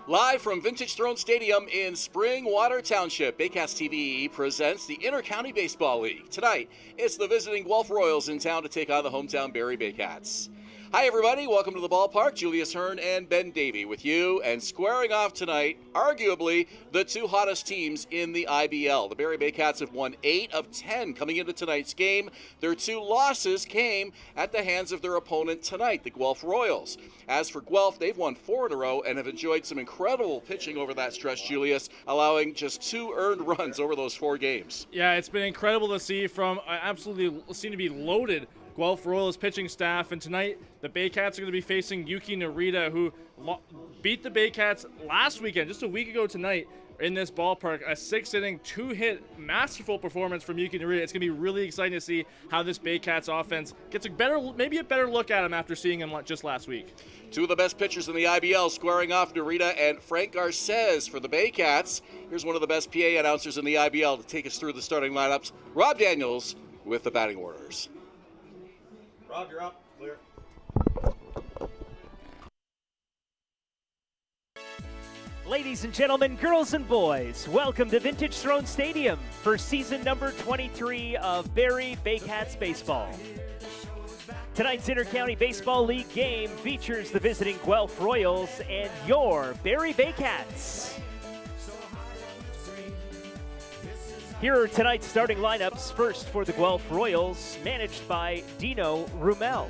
Live from Vintage Throne Stadium in Springwater Township, Baycats TV presents the Inter-County Baseball League. Tonight, it's the visiting Guelph Royals in town to take on the hometown Barrie Baycats. Hi everybody, welcome to the ballpark. Julius, Hern, and Ben Davy with you, and squaring off tonight, arguably the two hottest teams in the IBL. The Barrie Baycats have won 8 of 10 coming into tonight's game. Their 2 losses came at the hands of their opponent tonight, the Guelph Royals. As for Guelph, they've won 4 in a row and have enjoyed some incredible pitching over that stretch, Julius, allowing just 2 earned runs over those 4 games. Yeah, it's been incredible to see from absolutely seem to be loaded Guelph Royals pitching staff, and tonight the Baycats are going to be facing Yuki Narita, who beat the Baycats last weekend, just a week ago tonight, in this ballpark. A 6-inning, 2-hit, masterful performance from Yuki Narita. It's going to be really exciting to see how this Baycats offense gets maybe a better look at him after seeing him just last week. 2 of the best pitchers in the IBL squaring off, Narita and Frank Garces for the Baycats. Here's one of the best PA announcers in the IBL to take us through the starting lineups, Rob Daniels with the batting orders. Rob, you're up. Clear. Ladies and gentlemen, girls and boys, welcome to Vintage Throne Stadium for season number 23 of Barrie Baycats Baseball. Tonight's Inter-County Baseball League game features the visiting Guelph Royals and your Barrie Baycats. Here are tonight's starting lineups. First for the Guelph Royals, managed by Dino Rumel.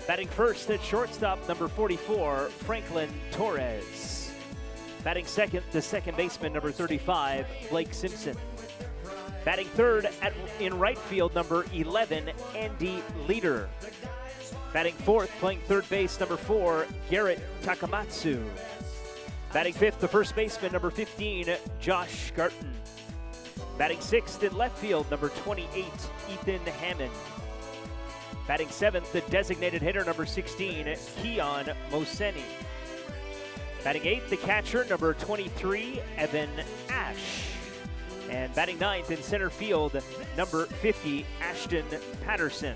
Batting first at shortstop, number 44, Franklin Torres. Batting second, the second baseman, number 35, Blake Simpson. Batting third in right field, number 11, Andy Leader. Batting fourth, playing third base, number 4, Garrett Takamatsu. Batting fifth, the first baseman, number 15, Josh Garton. Batting sixth in left field, number 28, Ethan Hammond. Batting seventh, the designated hitter, number 16, Keon Moseni. Batting eighth, the catcher, number 23, Evan Ash. And batting ninth in center field, number 50, Ashton Patterson.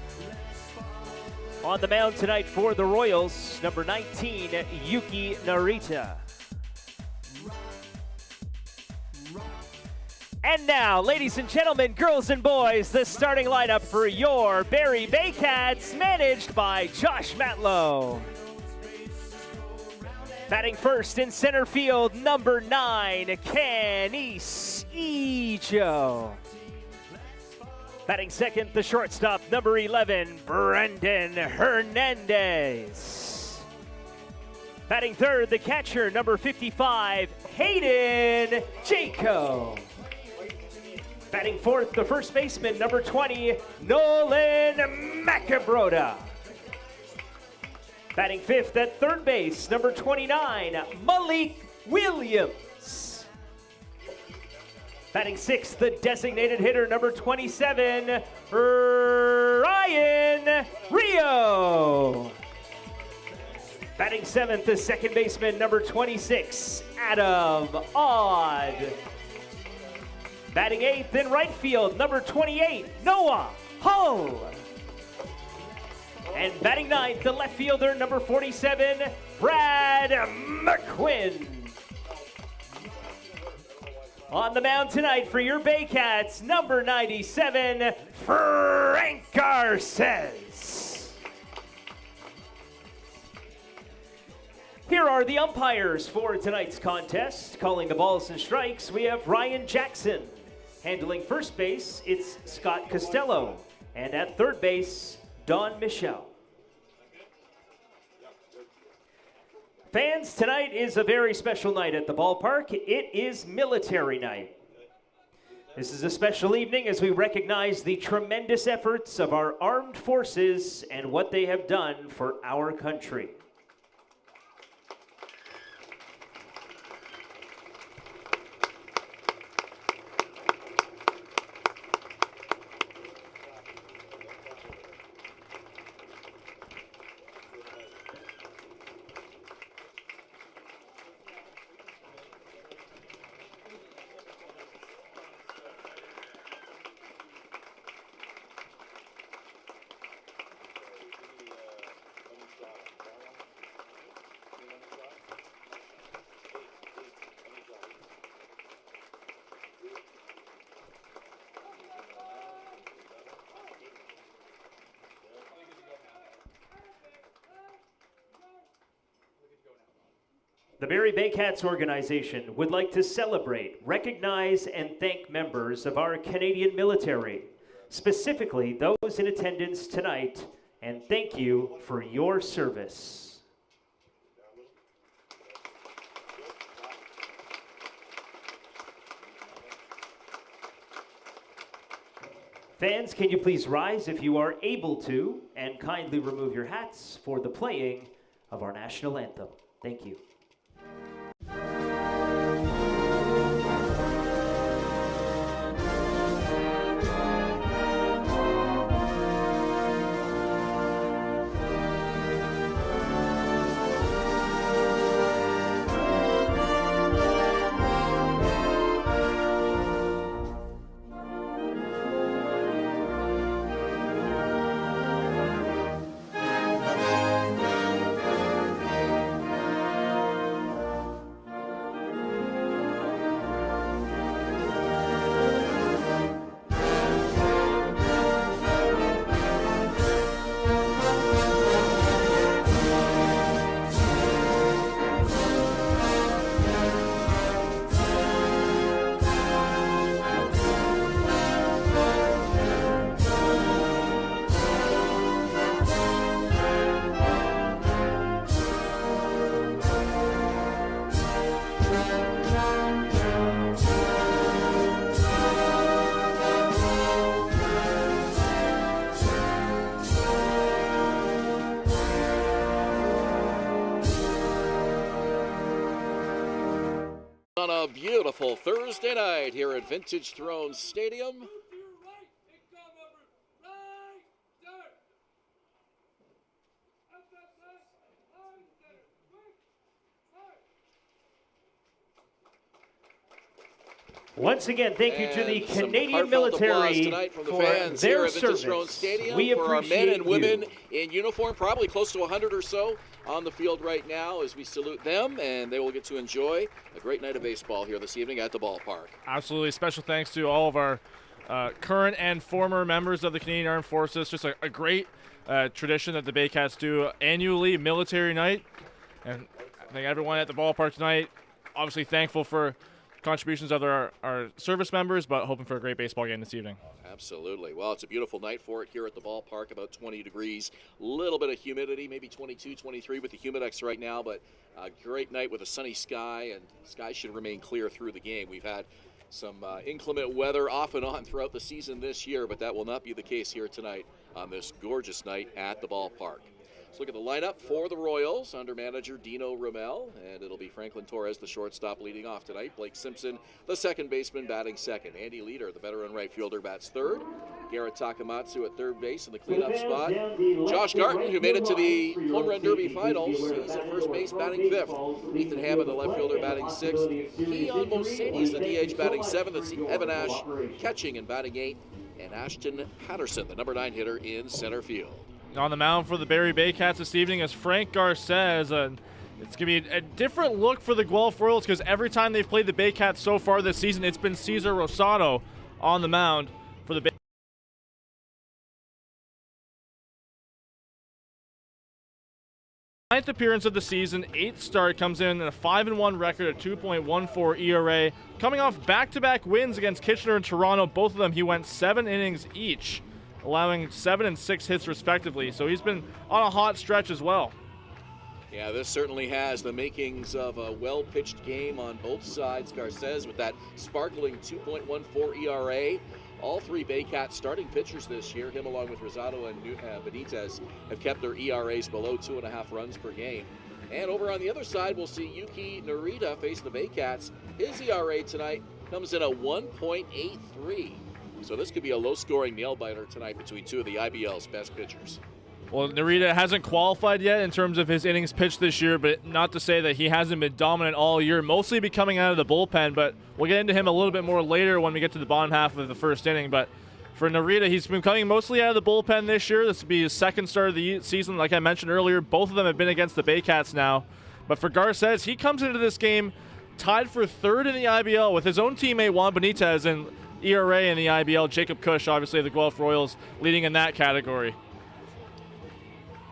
On the mound tonight for the Royals, number 19, Yuki Narita. And now, ladies and gentlemen, girls and boys, the starting lineup for your Barrie Baycats, managed by Josh Matlow. Batting first in center field, number 9, Canis Ijo. Batting second, the shortstop, number 11, Brendan Hernandez. Batting third, the catcher, number 55, Hayden Jaco. Batting fourth, the first baseman, number 20, Nolan Macabroda. Batting fifth at third base, number 29, Malik Williams. Batting sixth, the designated hitter, number 27, Ryan Rio. Batting seventh, the second baseman, number 26, Adam Odd. Batting eighth in right field, number 28, Noah Hull. And batting ninth, the left fielder, number 47, Brad McQuinn. On the mound tonight for your Baycats, number 97, Frank Garces. Here are the umpires for tonight's contest. Calling the balls and strikes, we have Ryan Jackson. Handling first base, it's Scott Costello. And at third base, Don Michel. Fans, tonight is a very special night at the ballpark. It is military night. This is a special evening as we recognize the tremendous efforts of our armed forces and what they have done for our country. The Barrie Baycats organization would like to celebrate, recognize, and thank members of our Canadian military, specifically those in attendance tonight, and thank you for your service. Fans, can you please rise if you are able to, and kindly remove your hats for the playing of our national anthem. Thank you. On a beautiful Thursday night here at Vintage Throne Stadium. Once again, thank you to the Canadian military for their service. We for our men and women you. in uniform, probably close to 100 or so on the field right now as we salute them, and they will get to enjoy a great night of baseball here this evening at the ballpark. Absolutely. Special thanks to all of our current and former members of the Canadian Armed Forces. Just a great tradition that the Baycats do annually, military night. And I think everyone at the ballpark tonight, obviously thankful for contributions of our service members, but hoping for a great baseball game this evening. Absolutely. Well, it's a beautiful night for it here at the ballpark, about 20 degrees, a little bit of humidity, maybe 22, 23 with the Humidex right now, but a great night with a sunny sky, and skies should remain clear through the game. We've had some inclement weather off and on throughout the season this year, but that will not be the case here tonight on this gorgeous night at the ballpark. Let's look at the lineup for the Royals under manager Dino Rommel, and it'll be Franklin Torres, the shortstop, leading off tonight. Blake Simpson, the second baseman, batting second. Andy Leader, the veteran right fielder, bats third. Garrett Takamatsu at third base in the cleanup spot. Josh Garton, who made it to the Home Run Derby finals, he's at first base batting fifth. Ethan Hammond, the left fielder, batting sixth. Keon Mosades, the DH, batting seventh. That's Evan Ash catching and batting eighth. And Ashton Patterson, the number 9 hitter, in center field. On the mound for the Barrie Baycats this evening is Frank Garces. It's going to be a different look for the Guelph Royals because every time they've played the Baycats so far this season, it's been Cesar Rosado on the mound for the Baycats. Ninth appearance of the season, 8th start, comes in a 5-1 record, a 2.14 ERA. Coming off back-to-back wins against Kitchener and Toronto, both of them he went 7 innings each, allowing 7 and 6 hits respectively. So he's been on a hot stretch as well. Yeah, this certainly has the makings of a well-pitched game on both sides. Garces with that sparkling 2.14 ERA. All three Baycats starting pitchers this year, him along with Rosado and Benitez, have kept their ERAs below 2.5 runs per game. And over on the other side, we'll see Yuki Narita face the Baycats. His ERA tonight comes in at 1.83. So this could be a low-scoring nail-biter tonight between two of the IBL's best pitchers. Well, Narita hasn't qualified yet in terms of his innings pitched this year, but not to say that he hasn't been dominant all year, mostly be coming out of the bullpen, but we'll get into him a little bit more later when we get to the bottom half of the first inning. But for Narita, he's been coming mostly out of the bullpen this year. This will be his second start of the season. Like I mentioned earlier, both of them have been against the Baycats now. But for Garces, he comes into this game tied for third in the IBL with his own teammate Juan Benitez and ERA in the IBL, Jacob Cush, obviously of the Guelph Royals, leading in that category.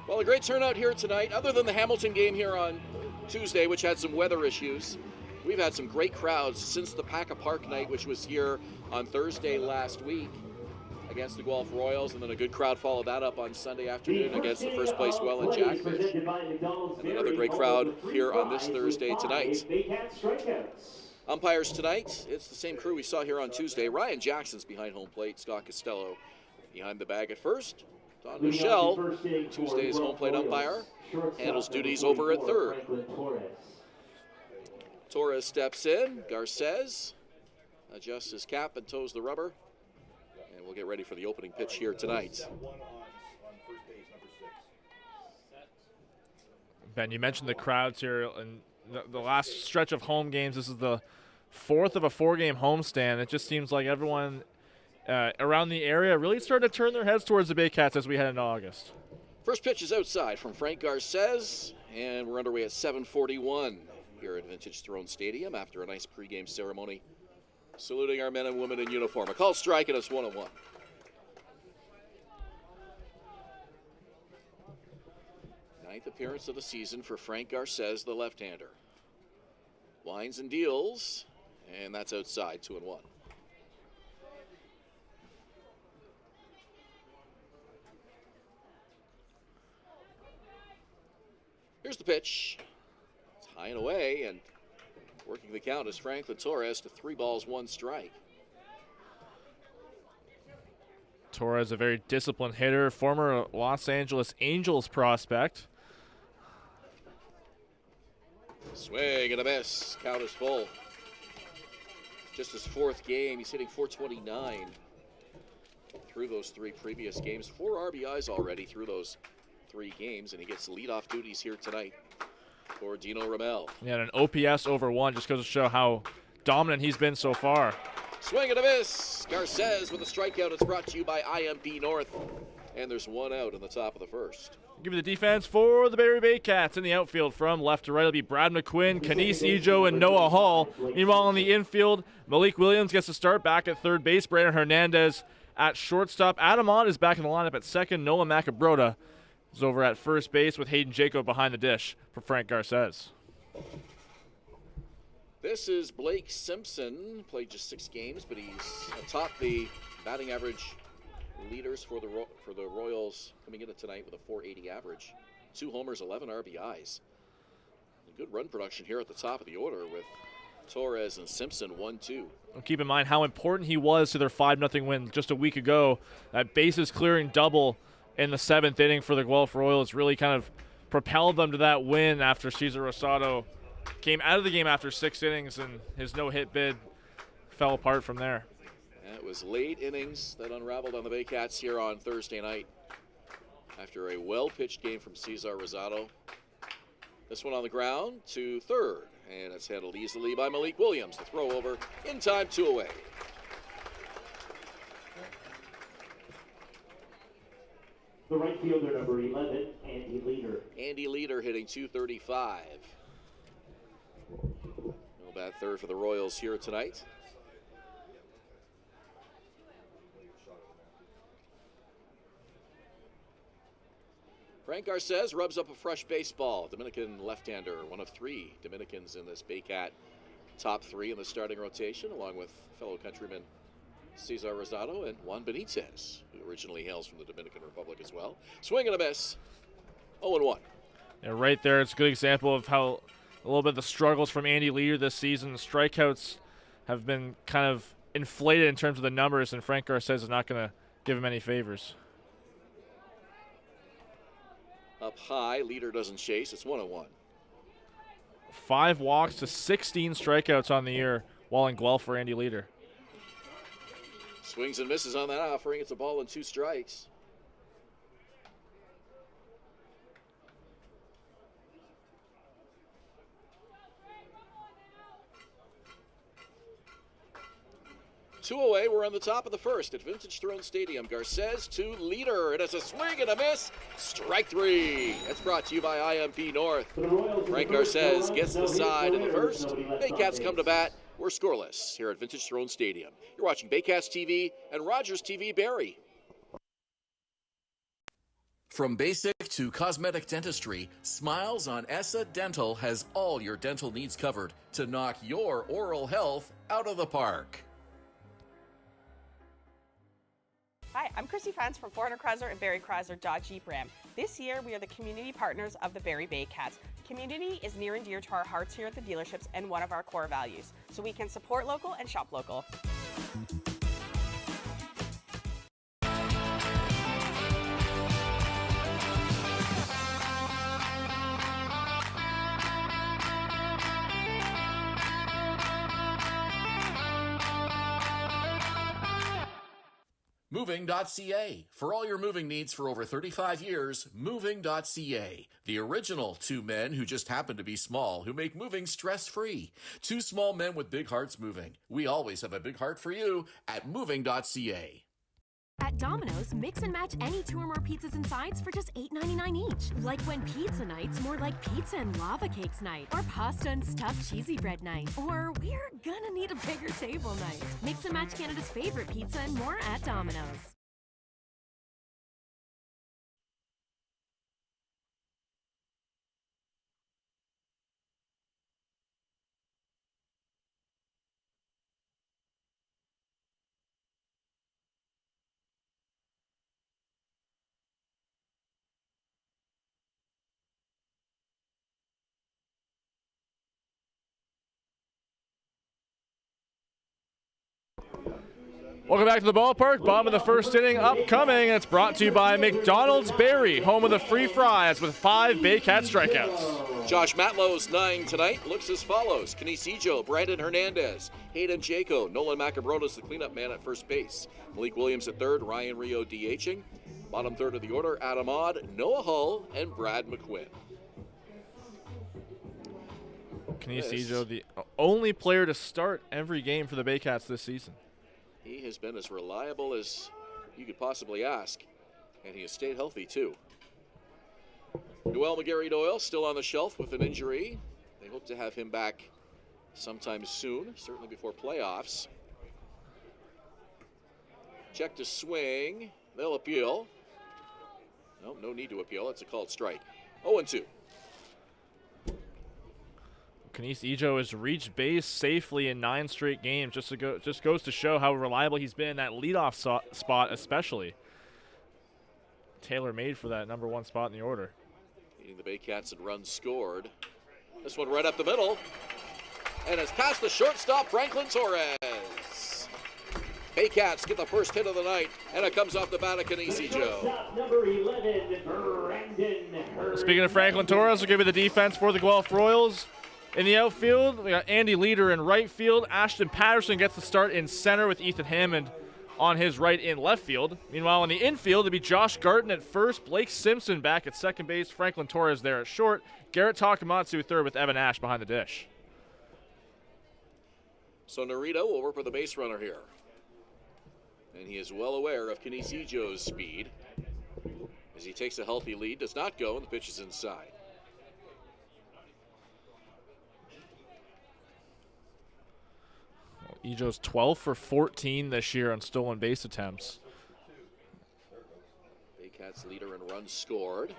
Well, a great turnout here tonight. Other than the Hamilton game here on Tuesday, which had some weather issues. We've had some great crowds since the Paca Park night, which was here on Thursday last week against the Guelph Royals, and then a good crowd followed that up on Sunday afternoon against the first place Welland Jackfish. And another great crowd here on this Thursday tonight. Umpires tonight, it's the same crew we saw here on Tuesday. Ryan Jackson's behind home plate, Scott Costello behind the bag at first. Don Michelle, Tuesday's home plate umpire, handles duties over at third. Torres steps in, Garces adjusts his cap and toes the rubber, and we'll get ready for the opening pitch here tonight. Ben, you mentioned the crowds here, and the last stretch of home games, this is the fourth of a four-game homestand. It just seems like everyone around the area really started to turn their heads towards the Baycats as we head into August. First pitch is outside from Frank Garces, and we're underway at 7:41 here at Vintage Throne Stadium after a nice pregame ceremony saluting our men and women in uniform. A called strike, and it's 1-1. Ninth appearance of the season for Frank Garces, the left-hander. Winds and deals, and that's outside, 2-1. Here's the pitch. It's high and away, and working the count is Franklin Torres to 3 balls, 1 strike. Torres, a very disciplined hitter, former Los Angeles Angels prospect. Swing and a miss. Count is full. Just his 4th game. He's hitting .429 through those 3 previous games. 4 RBIs already through those 3 games, and he gets leadoff duties here tonight for Dino Ramel. Yeah, and an OPS over 1 just goes to show how dominant he's been so far. Swing and a miss. Garces with a strikeout. It's brought to you by IMP North. And there's 1 out in the top of the first. Give me the defense for the Barrie Baycats in the outfield from left to right. It'll be Brad McQuinn, Kenise Ejo, and Noah Hall. Meanwhile, in the infield, Malik Williams gets to start back at third base. Brandon Hernandez at shortstop. Adam Ott is back in the lineup at second. Noah Macabrota is over at first base with Hayden Jacob behind the dish for Frank Garces. This is Blake Simpson. Played just 6 games, but he's atop the batting average leaders for the Royals coming into tonight with a .480 average. 2 homers, 11 RBIs. A good run production here at the top of the order with Torres and Simpson 1-2. Keep in mind how important he was to their 5-0 win just a week ago. That bases clearing double in the 7th inning for the Guelph Royals really kind of propelled them to that win after Cesar Rosado came out of the game after 6 innings, and his no-hit bid fell apart from there. And it was late innings that unraveled on the Baycats here on Thursday night after a well-pitched game from Cesar Rosado. This one on the ground to third, and it's handled easily by Malik Williams. The throw over in time, 2 away. The right fielder, number 11, Andy Leader. Andy Leader hitting .235. No bad third for the Royals here tonight. Frank Garces rubs up a fresh baseball. Dominican left-hander, one of 3 Dominicans in this Baycat top 3 in the starting rotation, along with fellow countrymen Cesar Rosado and Juan Benitez, who originally hails from the Dominican Republic as well. Swing and a miss, 0-1. Yeah, right there, it's a good example of how a little bit of the struggles from Andy Leader this season. The strikeouts have been kind of inflated in terms of the numbers, and Frank Garces is not going to give him any favors. Up high, Leader doesn't chase, it's 1-1. 5 walks to 16 strikeouts on the year while in Guelph for Andy Leader. Swings and misses on that offering. It's a ball and 2 strikes. Two away, we're on the top of the first at Vintage Throne Stadium. Garces to Leader, and it's a swing and a miss. Strike 3. That's brought to you by IMP North. Frank Garces gets the side in the first. Baycats come to bat. We're scoreless here at Vintage Throne Stadium. You're watching Baycats TV and Rogers TV Barrie. From basic to cosmetic dentistry, Smiles on Essa Dental has all your dental needs covered to knock your oral health out of the park. Hi, I'm Chrissy Fans from 400 Chrysler and Barrie Chrysler Dodge Jeep Ram. This year, we are the community partners of the Barrie Baycats. Community is near and dear to our hearts here at the dealerships and one of our core values, so we can support local and shop local. Moving.ca. For all your moving needs for over 35 years, Moving.ca. The original two men who just happen to be small, who make moving stress-free. Two small men with big hearts moving. We always have a big heart for you at Moving.ca. At Domino's, mix and match any 2 or more pizzas and sides for just $8.99 each. Like when pizza night's more like pizza and lava cakes night, or pasta and stuffed cheesy bread night, or we're gonna need a bigger table night. Mix and match Canada's favorite pizza and more at Domino's. Welcome back to the ballpark. Bottom of the first inning upcoming. It's brought to you by McDonald's Barrie, home of the free fries with 5 Baycat strikeouts. Josh Matlow's 9 tonight looks as follows. Canisijo, Brandon Hernandez, Hayden Jaco, Nolan Macabronis, the cleanup man at first base. Malik Williams at third, Ryan Rio DHing. Bottom third of the order, Adam Odd, Noah Hull, and Brad McQuinn. Canisijo, the only player to start every game for the Baycats this season. He has been as reliable as you could possibly ask, and he has stayed healthy too. Noel McGarry-Doyle still on the shelf with an injury. They hope to have him back sometime soon, certainly before playoffs. Check to swing. They'll appeal. No need to appeal. It's a called strike. 0-2. Canisijo has reached base safely in 9 straight games. Just goes to show how reliable he's been in that leadoff spot, especially. Tailor-made for that number 1 spot in the order. Leading the Baycats in runs scored. This one right up the middle. And it's past the shortstop, Franklin Torres. Baycats get the first hit of the night, and it comes off the bat of Canisijo. Number 11, Brandon Hern. Speaking of Franklin Torres, we'll give you the defense for the Guelph Royals. In the outfield, we got Andy Leader in right field. Ashton Patterson gets the start in center with Ethan Hammond on his right in left field. Meanwhile, in the infield, it'll be Josh Garton at first, Blake Simpson back at second base, Franklin Torres there at short, Garrett Takamatsu third with Evan Ash behind the dish. So Narita will work with the base runner here. And he is well aware of Canisijo's speed. As he takes a healthy lead, does not go, and the pitch is inside. Ejo's 12 for 14 this year on stolen base attempts. Baycats leader in runs scored.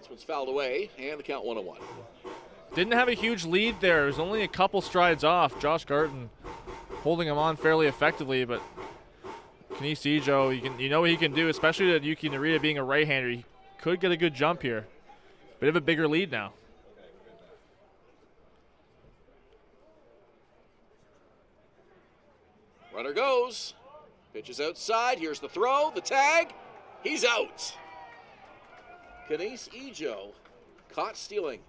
This one's fouled away, and the count 1-1. Didn't have a huge lead there. It was only a couple strides off. Josh Garton holding him on fairly effectively, but Canisijo, you know what he can do, especially with Yuki Narita being a right-hander. He could get a good jump here. Bit of a bigger lead now. Runner goes. Pitch is outside. Here's the throw, the tag. He's out. Canisijo caught stealing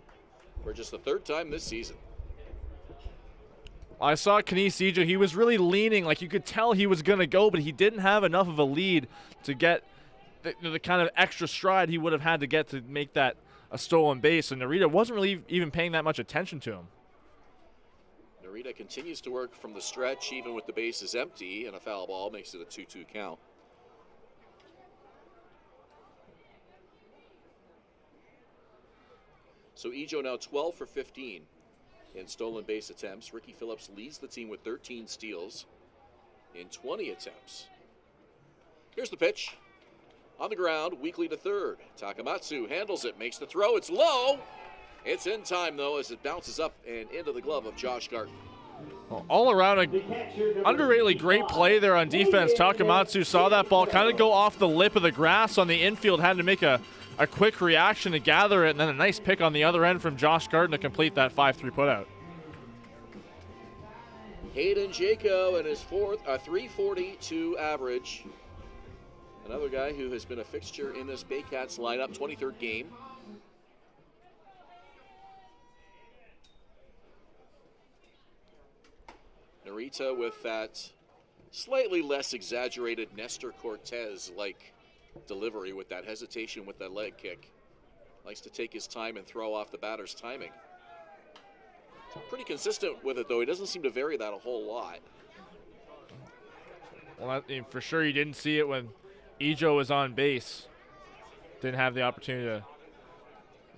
for just the 3rd time this season. I saw Canisijo. He was really leaning, like you could tell he was going to go, but he didn't have enough of a lead to get the kind of extra stride he would have had to get to make that a stolen base. And Narita wasn't really even paying that much attention to him. Narita continues to work from the stretch even with the bases empty, and a foul ball makes it a 2-2 count. So Ejo now 12 for 15 in stolen base attempts. Ricky Phillips leads the team with 13 steals in 20 attempts. Here's the pitch. On the ground, weakly to third. Takamatsu handles it, makes the throw. It's low. It's in time, though, as it bounces up and into the glove of Josh Garten. Well, all around, a underratedly great play there on defense. Takamatsu saw that ball kind of go off the lip of the grass on the infield, had to make a quick reaction to gather it, and then a nice pick on the other end from Josh Garten to complete that 5-3 putout. Hayden Jaco and his fourth, 342 average. Another guy who has been a fixture in this Baycats lineup, 23rd game. Narita with that slightly less exaggerated Nestor Cortez-like delivery with that hesitation with that leg kick. Likes to take his time and throw off the batter's timing. Pretty consistent with it, though. He doesn't seem to vary that a whole lot. Well, for sure you didn't see it when Ejo was on base. Didn't have the opportunity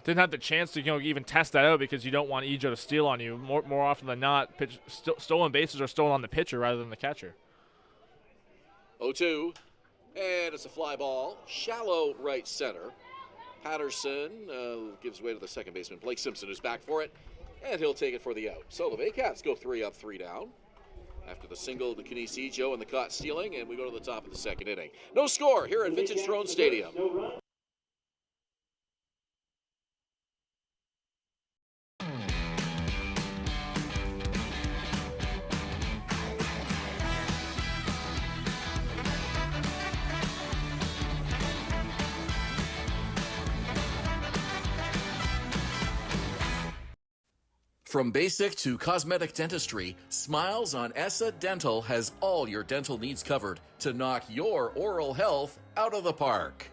didn't have the chance to even test that out because you don't want Ejo to steal on you. More often than not, stolen bases are stolen on the pitcher rather than the catcher. 0-2, and it's a fly ball. Shallow right center. Patterson gives way to the second baseman. Blake Simpson is back for it, and he'll take it for the out. So the Baycats go 3 up, 3 down. After the single to Kenise Ejo and the caught stealing, and we go to the top of the second inning. No score here at Vintage Throne Stadium. From basic to cosmetic dentistry, Smiles on Essa Dental has all your dental needs covered to knock your oral health out of the park.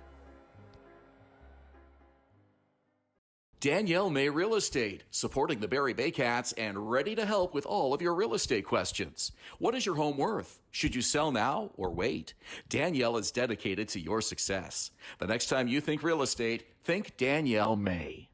Danielle May Real Estate, supporting the Barrie Baycats and ready to help with all of your real estate questions. What is your home worth? Should you sell now or wait? Danielle is dedicated to your success. The next time you think real estate, think Danielle May.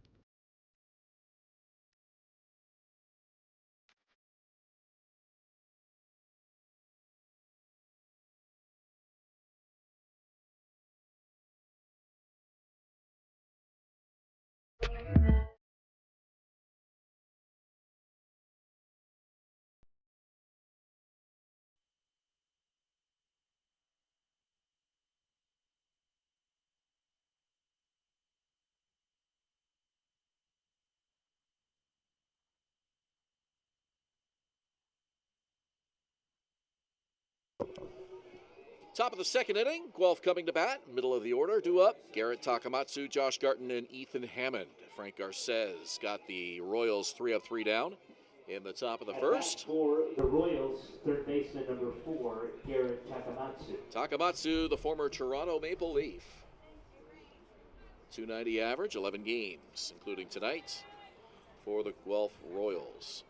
Top of the second inning, Guelph coming to bat. Middle of the order, due up. Garrett Takamatsu, Josh Garten, and Ethan Hammond. Frank Garces got the Royals 3 up, 3 down in the top of the first. For the Royals, third baseman number 4, Garrett Takamatsu. Takamatsu, the former Toronto Maple Leaf. 290 average, 11 games, including tonight for the Guelph Royals.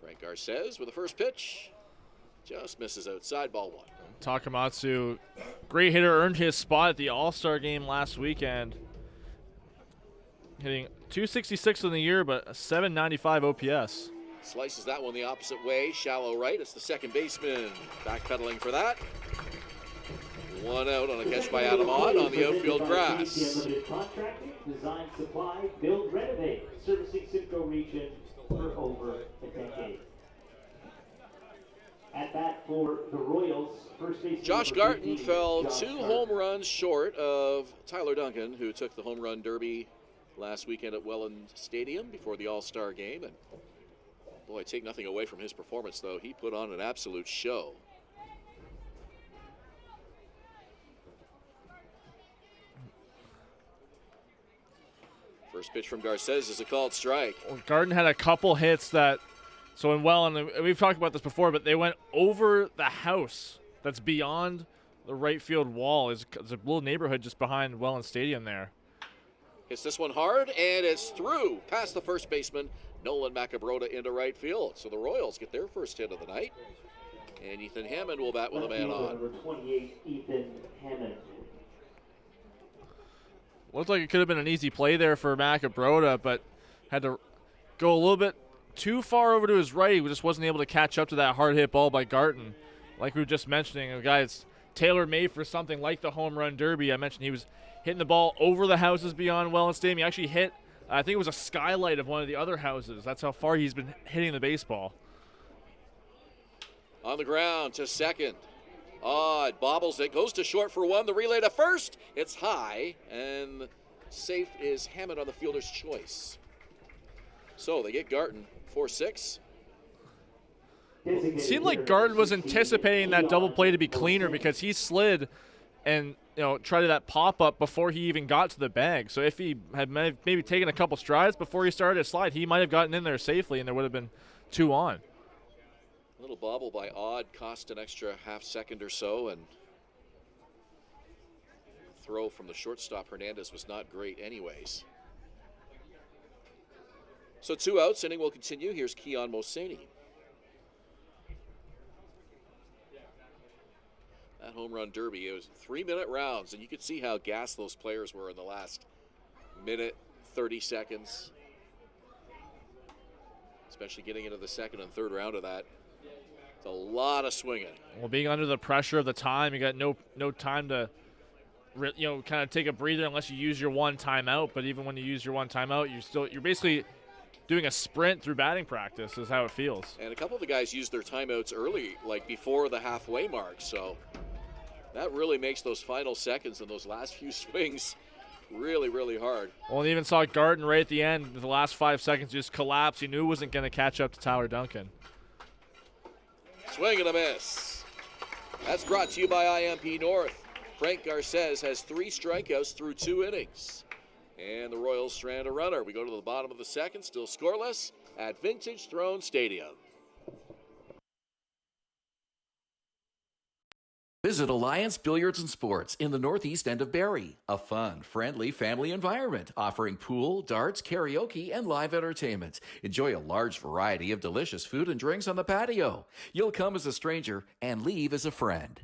Frank Garces with the first pitch. Just misses outside, ball 1. Takamatsu, great hitter, earned his spot at the All-Star game last weekend. Hitting .266 in the year, but a .795 OPS. Slices that one the opposite way, shallow right. It's the second baseman backpedaling for that. 1 out on a catch by Adamon on the outfield grass. Limited contracting, design, supply, build, renovate, servicing Simcoe region for over a decade. At bat for the Royals, first baseman Josh number Garten 15, fell Josh 2 Garten. home runs short of Tyler Duncan, who took the home run derby last weekend at Welland Stadium before the All-Star game. And boy, take nothing away from his performance, though. He put on an absolute show. First pitch from Garces is a called strike. Well, Garden had a couple hits that, so in Welland, we've talked about this before, but they went over the house that's beyond the right field wall. It's a little neighborhood just behind Welland Stadium there. Hits this one hard, and it's through past the first baseman, Nolan Macabrota, into right field. So the Royals get their first hit of the night. And Ethan Hammond will bat with a man on. Number 28, Ethan Hammond. Looked like it could have been an easy play there for Macabrota, but had to go a little bit too far over to his right. He just wasn't able to catch up to that hard hit ball by Garton. Like we were just mentioning, a guy that's tailor-made for something like the home run derby. I mentioned he was hitting the ball over the houses beyond Welland Stadium. He actually hit, I think it was a skylight of one of the other houses. That's how far he's been hitting the baseball. On the ground to second. Odd bobbles it, goes to short for one. The relay to first. It's high, and safe is Hammond on the fielder's choice. So they get Garton 4-6. It seemed like Garton was anticipating that double play to be cleaner because he slid and tried that pop-up before he even got to the bag. So if he had maybe taken a couple strides before he started his slide, he might have gotten in there safely and there would have been 2 on. A little bobble by Odd cost an extra half second or so, and throw from the shortstop Hernandez was not great anyways. So 2 outs, inning will continue. Here's Keon Moseni. That home run derby, it was 3-minute rounds, and you could see how gassed those players were in the last minute, 30 seconds. Especially getting into the second and third round of that. It's a lot of swinging. Well, being under the pressure of the time, you got no time to, kind of take a breather unless you use your 1 timeout. But even when you use your 1 timeout, you're basically doing a sprint through batting practice is how it feels. And a couple of the guys used their timeouts early, like before the halfway mark. So that really makes those final seconds and those last few swings really, really hard. Well, and even saw Garton right at the end, the last 5 seconds just collapse. He knew he wasn't going to catch up to Tyler Duncan. Swing and a miss. That's brought to you by IMP North. Frank Garces has 3 strikeouts through 2 innings. And the Royals strand a runner. We go to the bottom of the second, still scoreless at Vintage Throne Stadium. Visit Alliance Billiards and Sports in the northeast end of Barrie. A fun, friendly family environment offering pool, darts, karaoke, and live entertainment. Enjoy a large variety of delicious food and drinks on the patio. You'll come as a stranger and leave as a friend.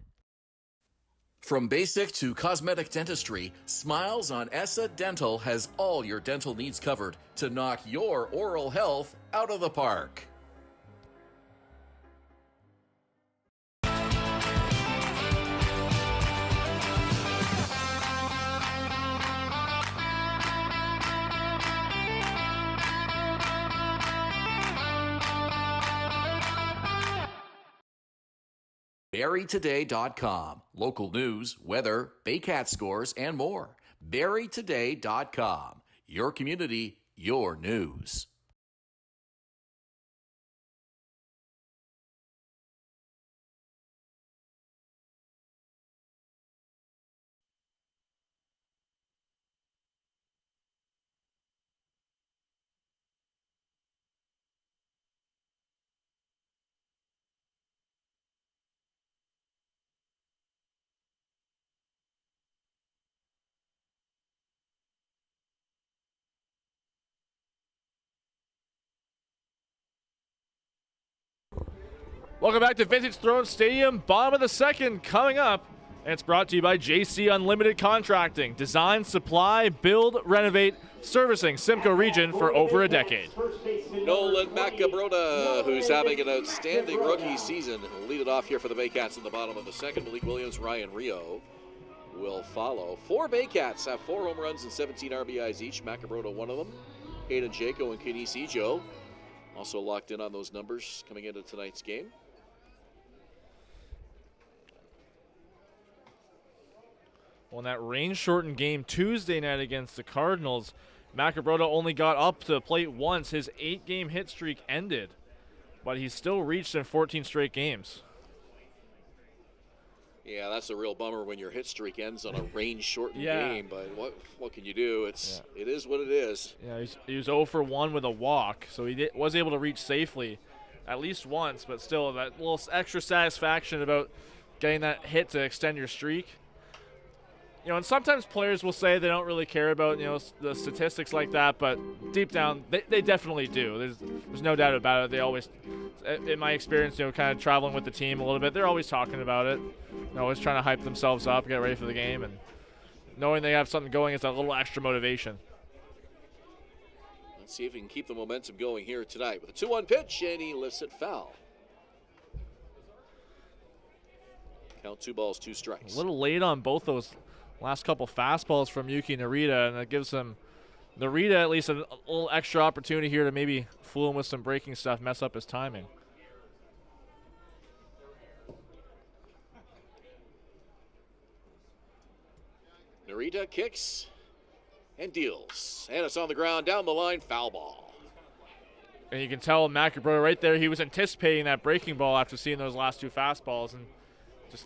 From basic to cosmetic dentistry, Smiles on Essa Dental has all your dental needs covered to knock your oral health out of the park. BarrieToday.com. Local news, weather, Baycat scores, and more. BarrieToday.com. Your community, your news. Welcome back to Vintage Throne Stadium. Bottom of the second coming up. And it's brought to you by JC Unlimited Contracting. Design, supply, build, renovate, servicing Simcoe region for over a decade. Nolan Macabrota, who's having an outstanding rookie season, will lead it off here for the Baycats in the bottom of the second. Malik Williams, Ryan Rio will follow. 4 Baycats have 4 home runs and 17 RBIs each. Macabrota, one of them. Hayden Jaco and Kenisi Joe also locked in on those numbers coming into tonight's game. Well, in that rain-shortened game Tuesday night against the Cardinals, Macabrota only got up to the plate once. His 8-game hit streak ended, but he's still reached in 14 straight games. Yeah, that's a real bummer when your hit streak ends on a rain-shortened game, but what can you do? It is what it is. Yeah, he was 0 for 1 with a walk, so he was able to reach safely at least once, but still that little extra satisfaction about getting that hit to extend your streak. And sometimes players will say they don't really care about, the statistics like that, but deep down, they definitely do. There's no doubt about it. They always, in my experience, kind of traveling with the team a little bit, they're always talking about it. Always trying to hype themselves up, get ready for the game, and knowing they have something going is a little extra motivation. Let's see if he can keep the momentum going here tonight with a 2-1 pitch, and he lifts it foul. Count 2 balls, 2 strikes. A little late on both those last couple fastballs from Yuki Narita, and that gives him Narita at least a little extra opportunity here to maybe fool him with some breaking stuff, mess up his timing. Narita kicks and deals, and it's on the ground down the line, foul ball. And you can tell McAbro right there, he was anticipating that breaking ball after seeing those last 2 fastballs, and just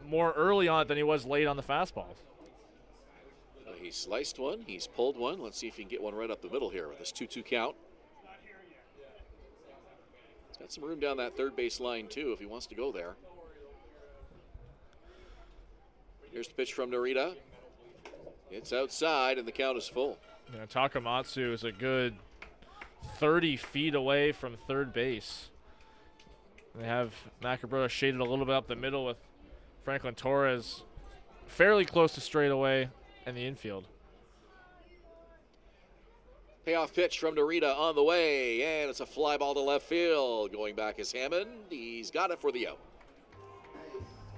more early on it than he was late on the fastballs. He sliced one, he's pulled one. Let's see if he can get one right up the middle here with this 2-2 count. He's got some room down that third base line too if he wants to go there. Here's the pitch from Narita. It's outside and the count is full. Yeah, Takamatsu is a good 30 feet away from third base. They have McAbro shaded a little bit up the middle with Franklin Torres fairly close to straightaway in the infield. Payoff pitch from Narita on the way, and it's a fly ball to left field. Going back is Hammond. He's got it for the out.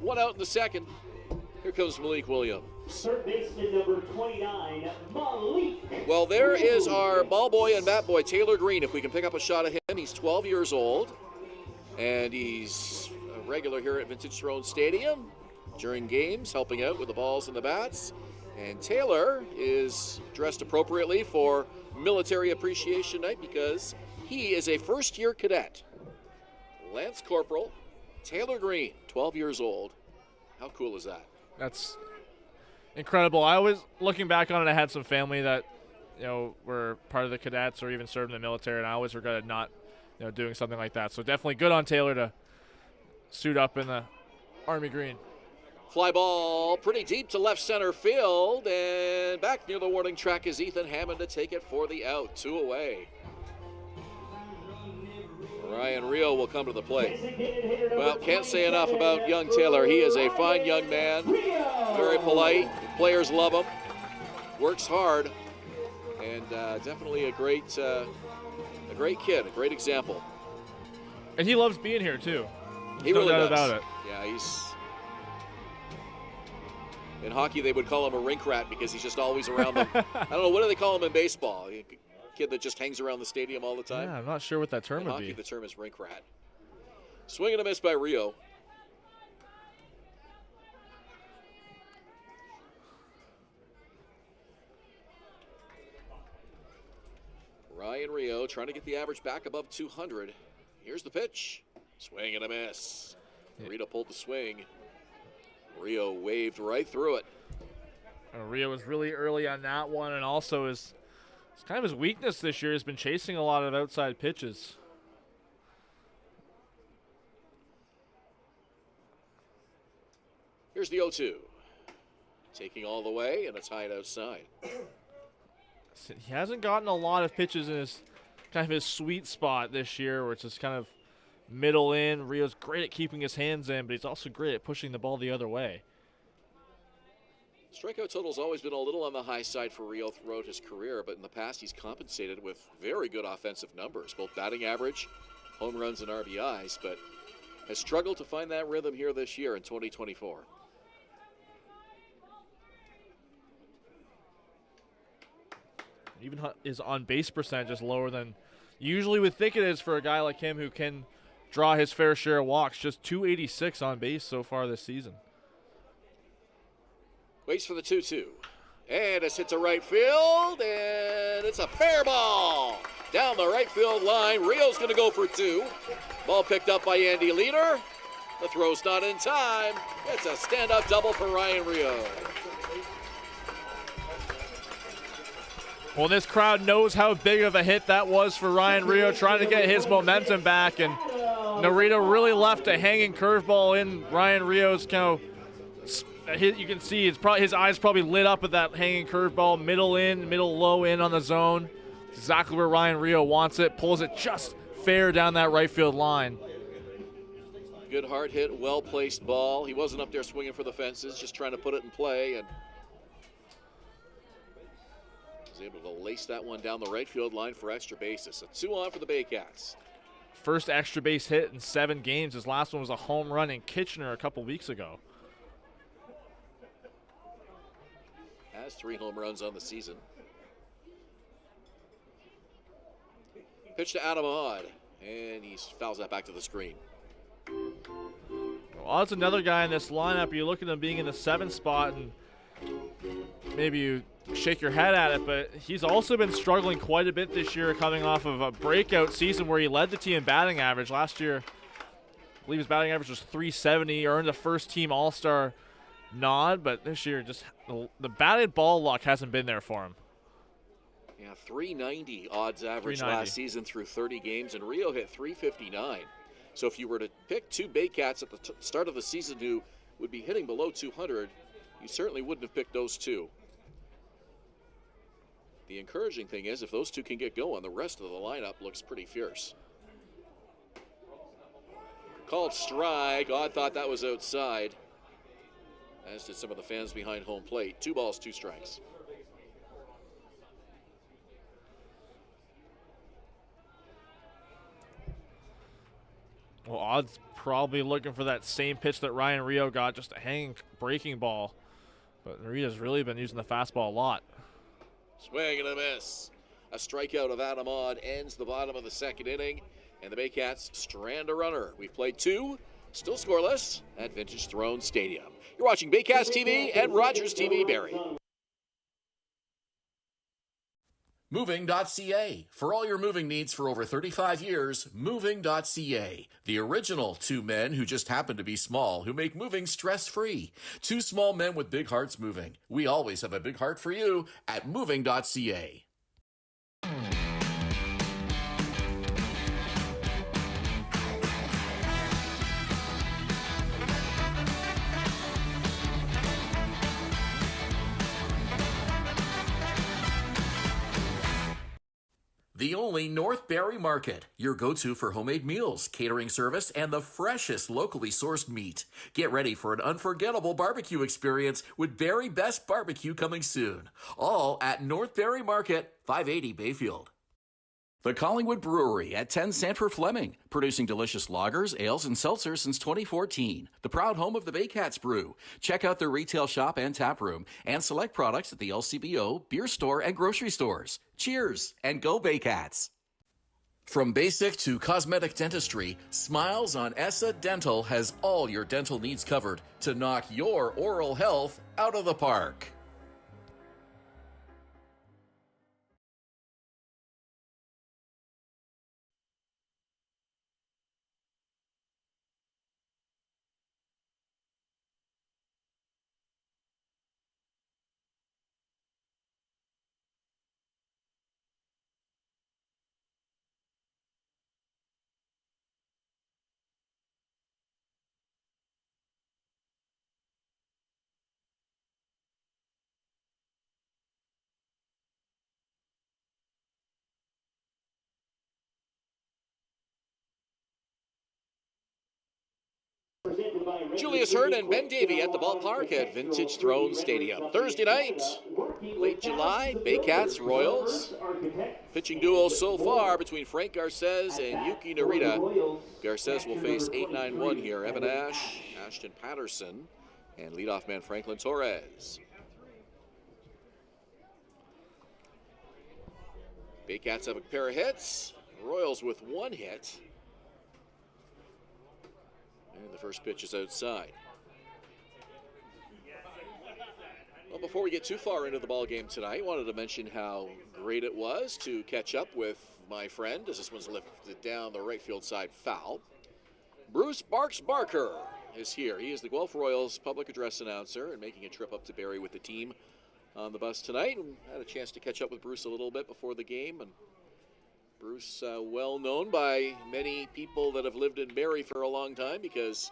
1 out in the second. Here comes Malik Williams. Third baseman number 29, Malik. Well, there is our ball boy and bat boy, Taylor Green. If we can pick up a shot of him, he's 12 years old, and he's a regular here at Vintage Throne Stadium during games, helping out with the balls and the bats. And Taylor is dressed appropriately for Military Appreciation Night because he is a first-year cadet. Lance Corporal Taylor Green, 12 years old. How cool is that? That's incredible. I was looking back on it. I had some family that, were part of the cadets or even served in the military, and I always regretted not, doing something like that. So definitely good on Taylor to suit up in the Army green. Fly ball pretty deep to left center field, and back near the warning track is Ethan Hammond to take it for the out. 2 away. Ryan Rio will come to the plate. Well, can't say enough about young Taylor. He is a fine young man, very polite. Players love him, works hard, and definitely a great kid, a great example. And he loves being here too. He really does. About it. Yeah, he's. In hockey, they would call him a rink rat because he's just always around them. I don't know, what do they call him in baseball? A kid that just hangs around the stadium all the time? Yeah, I'm not sure what that term would be. In hockey, the term is rink rat. Swing and a miss by Rio. Ryan Rio trying to get the average back above 200. Here's the pitch. Swing and a miss. Rita pulled the swing. Rio waved right through it. Rio was really early on that one, and also it's kind of his weakness this year. Has been chasing a lot of outside pitches. Here's the 0-2. Taking all the way, and it's high outside. He hasn't gotten a lot of pitches in his sweet spot this year, which is kind of middle in. Rio's great at keeping his hands in, but he's also great at pushing the ball the other way. Strikeout total's always been a little on the high side for Rio throughout his career, but in the past he's compensated with very good offensive numbers, both batting average, home runs, and RBIs, but has struggled to find that rhythm here this year in 2024. Even his on-base percentage is lower than usually would think it is for a guy like him who can draw his fair share of walks. Just 286 on base so far this season. Waits for the 2-2. And it's hit to right field, and it's a fair ball. Down the right field line, Rio's going to go for 2. Ball picked up by Andy Leader. The throw's not in time. It's a stand-up double for Ryan Rio. Well, this crowd knows how big of a hit that was for Ryan Rio, trying to get his momentum back, and Narita really left a hanging curveball in Ryan Rio's kind of. You can see his eyes probably lit up at that hanging curveball, middle low in on the zone. Exactly where Ryan Rio wants it. Pulls it just fair down that right field line. Good hard hit, well-placed ball. He wasn't up there swinging for the fences, just trying to put it in play, and was able to lace that one down the right field line for extra bases. A 2 on for the Baycats. First extra base hit in 7 games. His last one was a home run in Kitchener a couple weeks ago. Has 3 home runs on the season. Pitch to Adam Ahmad, and he fouls that back to the screen. Well, that's another guy in this lineup. You look at him being in the 7th spot, and maybe you shake your head at it, but he's also been struggling quite a bit this year, coming off of a breakout season where he led the team in batting average. Last year, I believe his batting average was .370, earned a first-team All-Star nod, but this year just the batted ball luck hasn't been there for him. Yeah, .390 odds average 390. last season through 30 games, and Rio hit .359. So if you were to pick 2 Baycats at the start of the season who would be hitting below .200, you certainly wouldn't have picked those 2. The encouraging thing is if those 2 can get going, the rest of the lineup looks pretty fierce. Called strike. Odd thought that was outside, as did some of the fans behind home plate. 2 balls, 2 strikes. Well, Odd's probably looking for that same pitch that Ryan Rio got, just a hanging breaking ball. But Rita's really been using the fastball a lot. Swing and a miss. A strikeout of Adam Ahmad ends the bottom of the 2nd inning, and the Baycats strand a runner. We've played 2, still scoreless at Vintage Throne Stadium. You're watching Baycats TV and Rogers TV Barrie. Moving.ca. For all your moving needs for over 35 years, Moving.ca. The original 2 men who just happen to be small, who make moving stress-free. 2 small men with big hearts moving. We always have a big heart for you at Moving.ca. The only North Barrie Market, your go-to for homemade meals, catering service, and the freshest locally sourced meat. Get ready for an unforgettable barbecue experience with Barrie Best Barbecue coming soon. All at North Barrie Market, 580 Bayfield. The Collingwood Brewery at 10 Sanford Fleming, producing delicious lagers, ales, and seltzers since 2014. The proud home of the Baycats Brew. Check out their retail shop and tap room, and select products at the LCBO, beer store, and grocery stores. Cheers, and go Baycats! From basic to cosmetic dentistry, Smiles on Essa Dental has all your dental needs covered to knock your oral health out of the park. Julius Hern and Ben Davy at the ballpark at Vintage Throne Stadium. Thursday night, late July, Baycats Royals. Pitching duo so far between Frank Garces and Yuki Narita. Garces will face 8-9-1 here. Evan Ash, Ashton Patterson, and leadoff man Franklin Torres. Baycats have a pair of hits. Royals with 1 hit. And the first pitch is outside. Well, before we get too far into the ball game tonight, I wanted to mention how great it was to catch up with my friend as this one's lifted down the right field side foul. Bruce Barks Barker is here. He is the Guelph Royals public address announcer and making a trip up to Barrie with the team on the bus tonight. And had a chance to catch up with Bruce a little bit before the game. And Bruce, well known by many people that have lived in Barrie for a long time because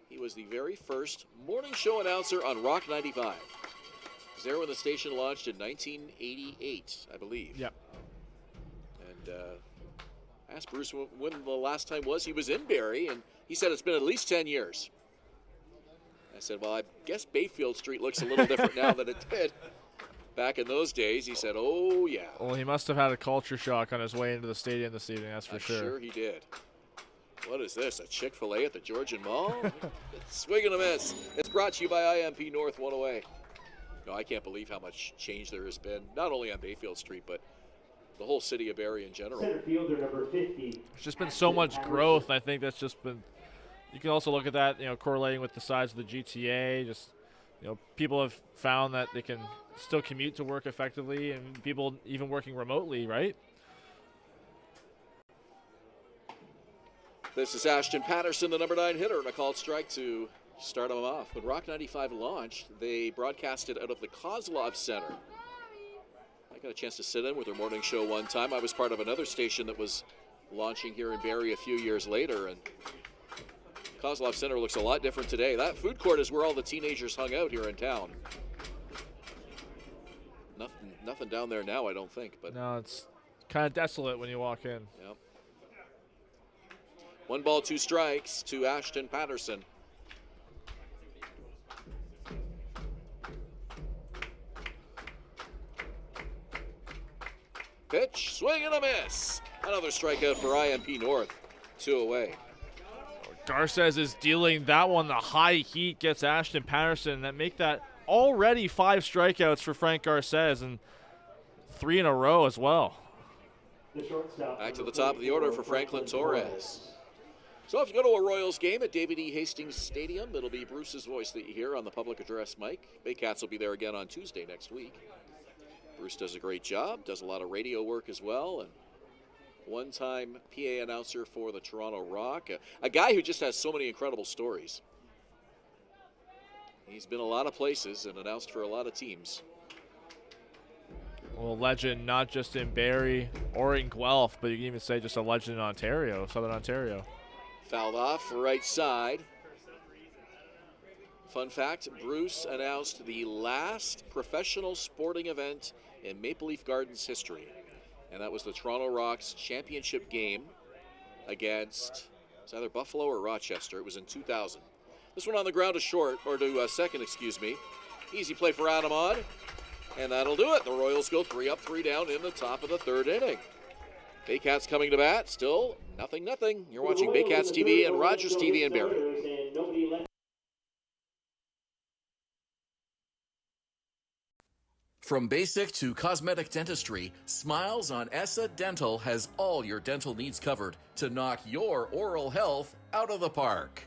he was the very first morning show announcer on Rock 95. He was there when the station launched in 1988, I believe. Yep. And asked Bruce when the last time was he was in Barrie, and he said it's been at least 10 years. I said, well, I guess Bayfield Street looks a little different now than it did. Back in those days, he said, oh, yeah. Well, he must have had a culture shock on his way into the stadium this evening, that's for sure. I'm sure he did. What is this, a Chick-fil-A at the Georgian Mall? Swing and a miss. It's brought to you by IMP North, one away. No, I can't believe how much change there has been, not only on Bayfield Street, but the whole city of Barrie in general. Center fielder number 50. There's just been so much growth. I think that's just been. You can also look at that, correlating with the size of the GTA. Just, people have found that they can still commute to work effectively, and people even working remotely, right? This is Ashton Patterson, the number 9 hitter, and a called strike to start him off. When Rock 95 launched, they broadcasted out of the Kozlov Center. I got a chance to sit in with their morning show one time. I was part of another station that was launching here in Barrie a few years later, and Kozlov Center looks a lot different today. That food court is where all the teenagers hung out here in town. Nothing down there now, I don't think. But no, it's kind of desolate when you walk in. Yep. 1 ball, 2 strikes to Ashton Patterson. Pitch, swing and a miss. Another strikeout for IMP North. 2 away. Garces is dealing that one. The high heat gets Ashton Patterson. That make that already 5 strikeouts for Frank Garces, and 3 in a row as well. Back to the top of the order for Franklin Torres. So if you go to a Royals game at David E. Hastings Stadium, it'll be Bruce's voice that you hear on the public address mic. Baycats will be there again on Tuesday next week. Bruce does a great job, does a lot of radio work as well, and one-time PA announcer for the Toronto Rock. A guy who just has so many incredible stories. He's been a lot of places and announced for a lot of teams. Well, legend not just in Barrie or in Guelph, but you can even say just a legend in Ontario, Southern Ontario. Fouled off right side. Fun fact, Bruce announced the last professional sporting event in Maple Leaf Gardens history, and that was the Toronto Rock's championship game against, it was either Buffalo or Rochester. It was in 2000. This one on the ground to short, or to second, excuse me. Easy play for Adamon, and that'll do it. The Royals go 3 up, 3 down in the top of the 3rd inning. Baycats coming to bat, still 0-0. You're watching Baycats TV and Rogers TV in Barrie. From basic to cosmetic dentistry, Smiles on Essa Dental has all your dental needs covered to knock your oral health out of the park.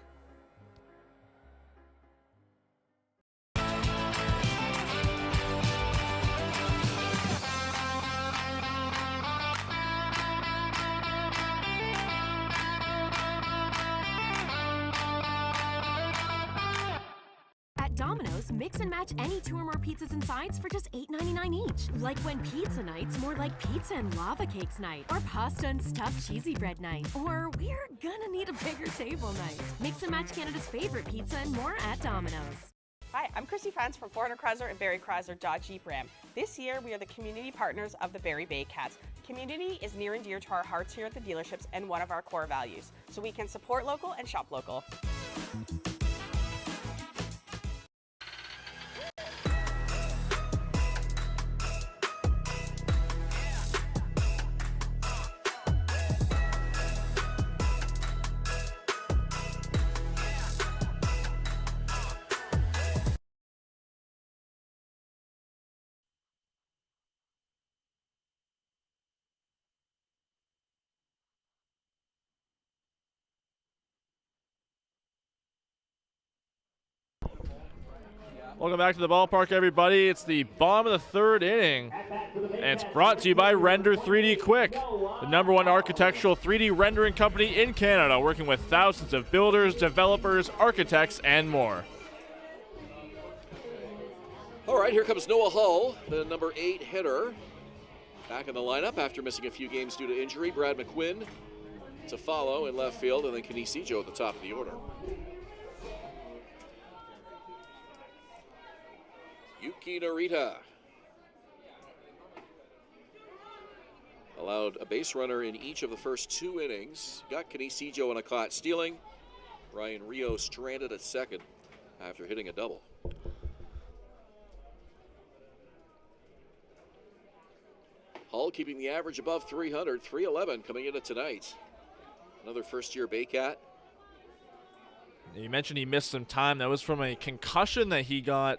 Domino's, mix and match any 2 or more pizzas and sides for just $8.99 each. Like when pizza night's more like pizza and lava cakes night, or pasta and stuffed cheesy bread night, or we're gonna need a bigger table night. Mix and match Canada's favorite pizza and more at Domino's. Hi, I'm Chrissy Fans from 400 Chrysler and Barrie Chrysler Dodge Jeep Ram. This year, we are the community partners of the Barrie Baycats. Community is near and dear to our hearts here at the dealerships and one of our core values, so we can support local and shop local. Welcome back to the ballpark, everybody. It's the bottom of the 3rd inning, and it's brought to you by Render 3D Quick, the #1 architectural 3D rendering company in Canada, working with thousands of builders, developers, architects, and more. All right, here comes Noah Hull, the number 8 hitter. Back in the lineup after missing a few games due to injury. Brad McQuinn to follow in left field, and then Canisijo at the top of the order. Yuki Narita allowed a base runner in each of the first 2 innings. Got Canisijo in a caught stealing. Ryan Rio stranded at second after hitting a double. Hull keeping the average above 300, 311 coming into tonight. Another first-year Baycat. You mentioned he missed some time. That was from a concussion that he got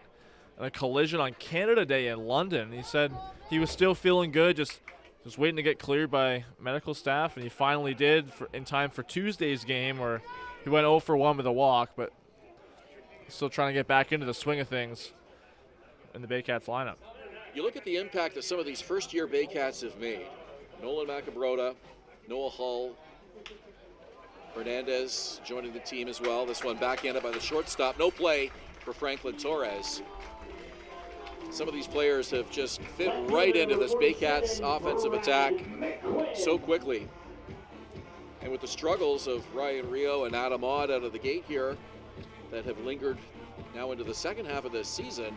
in a collision on Canada Day in London. He said he was still feeling good, just waiting to get cleared by medical staff, and he finally did in time for Tuesday's game, where he went 0 for 1 with a walk, but still trying to get back into the swing of things in the Baycats lineup. You look at the impact that some of these first-year Baycats have made. Nolan Macabrota, Noah Hull, Hernandez joining the team as well. This one backhanded by the shortstop. No play for Franklin Torres. Some of these players have just fit right into this Baycats offensive attack so quickly. And with the struggles of Ryan Rio and Adam Odd out of the gate here that have lingered now into the second half of this season,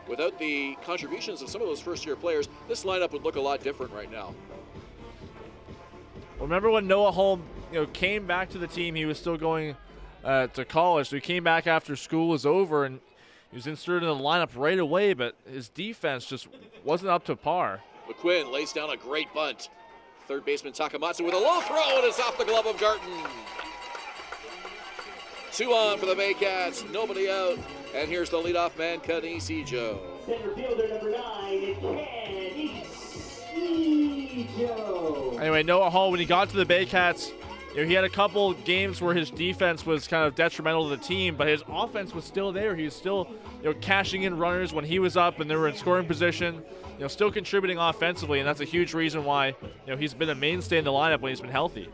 without the contributions of some of those first-year players, this lineup would look a lot different right now. Remember when Noah Hull, came back to the team? He was still going to college, so he came back after school was over, and he was inserted in the lineup right away, but his defense just wasn't up to par. McQuinn lays down a great bunt. Third baseman Takamatsu with a low throw, and it's off the glove of Garten. 2 on for the Baycats, nobody out. And here's the leadoff man, Kanisi Joe. Center fielder number 9, Kanisi Joe. Anyway, Noah Hull, when he got to the Baycats, he had a couple games where his defense was kind of detrimental to the team, but his offense was still there. He was still, cashing in runners when he was up and they were in scoring position, still contributing offensively, and that's a huge reason why, he's been a mainstay in the lineup when he's been healthy.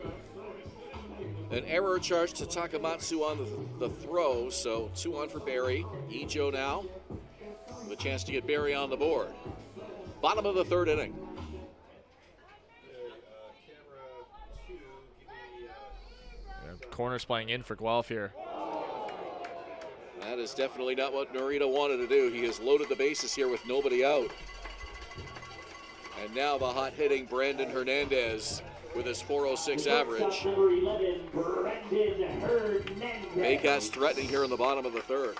An error charge to Takamatsu on the throw, so 2 on for Barrie. Ijo now with a chance to get Barrie on the board. Bottom of the third inning. Corners playing in for Guelph here. That is definitely not what Narita wanted to do. He has loaded the bases here with nobody out. And now the hot-hitting Brandon Hernandez with his .406 average. Number 11, Brandon Hernandez. Baycats threatening here in the bottom of the third.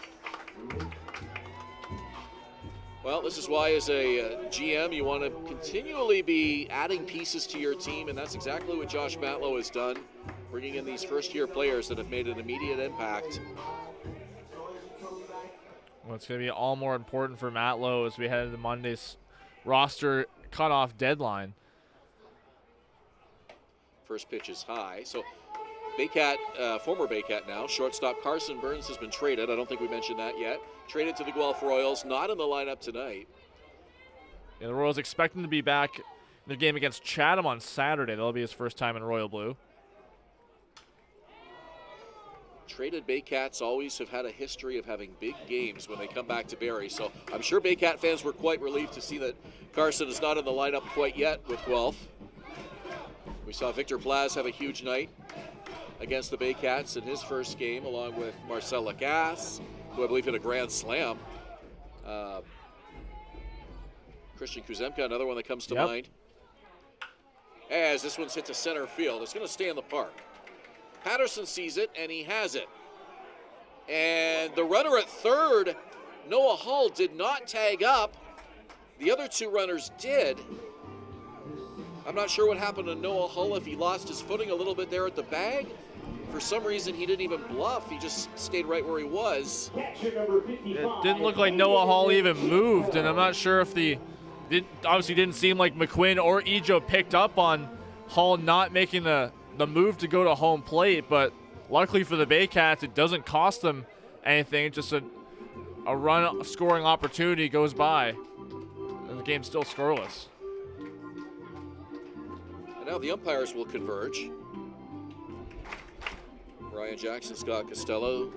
Well, this is why as a GM you want to continually be adding pieces to your team, and that's exactly what Josh Matlow has done, bringing in these first-year players that have made an immediate impact. Well, it's going to be all more important for Matlow as we head into Monday's roster cutoff deadline. First pitch is high. So Baycat, former Baycat now, shortstop Carson Burns has been traded. I don't think we mentioned that yet. Traded to the Guelph Royals, not in the lineup tonight. Yeah, the Royals expecting to be back in their game against Chatham on Saturday. That'll be his first time in Royal Blue. Traded Baycats always have had a history of having big games when they come back to Barrie. So I'm sure Baycat fans were quite relieved to see that Carson is not in the lineup quite yet with Guelph. We saw Victor Plaz have a huge night against the Baycats in his first game, along with Marcel Lacasse, who I believe hit a grand slam. Christian Kuzemka, another one that comes to mind. As this one's hit to center field, it's going to stay in the park. Patterson sees it, and he has it. And the runner at third, Noah Hull, did not tag up. The other 2 runners did. I'm not sure what happened to Noah Hull, if he lost his footing a little bit there at the bag. For some reason, he didn't even bluff. He just stayed right where he was. It didn't look like Noah Hull even moved, and I'm not sure if obviously didn't seem like McQuinn or Ijo picked up on Hull not making the move to go to home plate, but luckily for the Baycats, it doesn't cost them anything. Just a run scoring opportunity goes by, and the game's still scoreless. And now the umpires will converge. Brian Jackson, Scott Costello,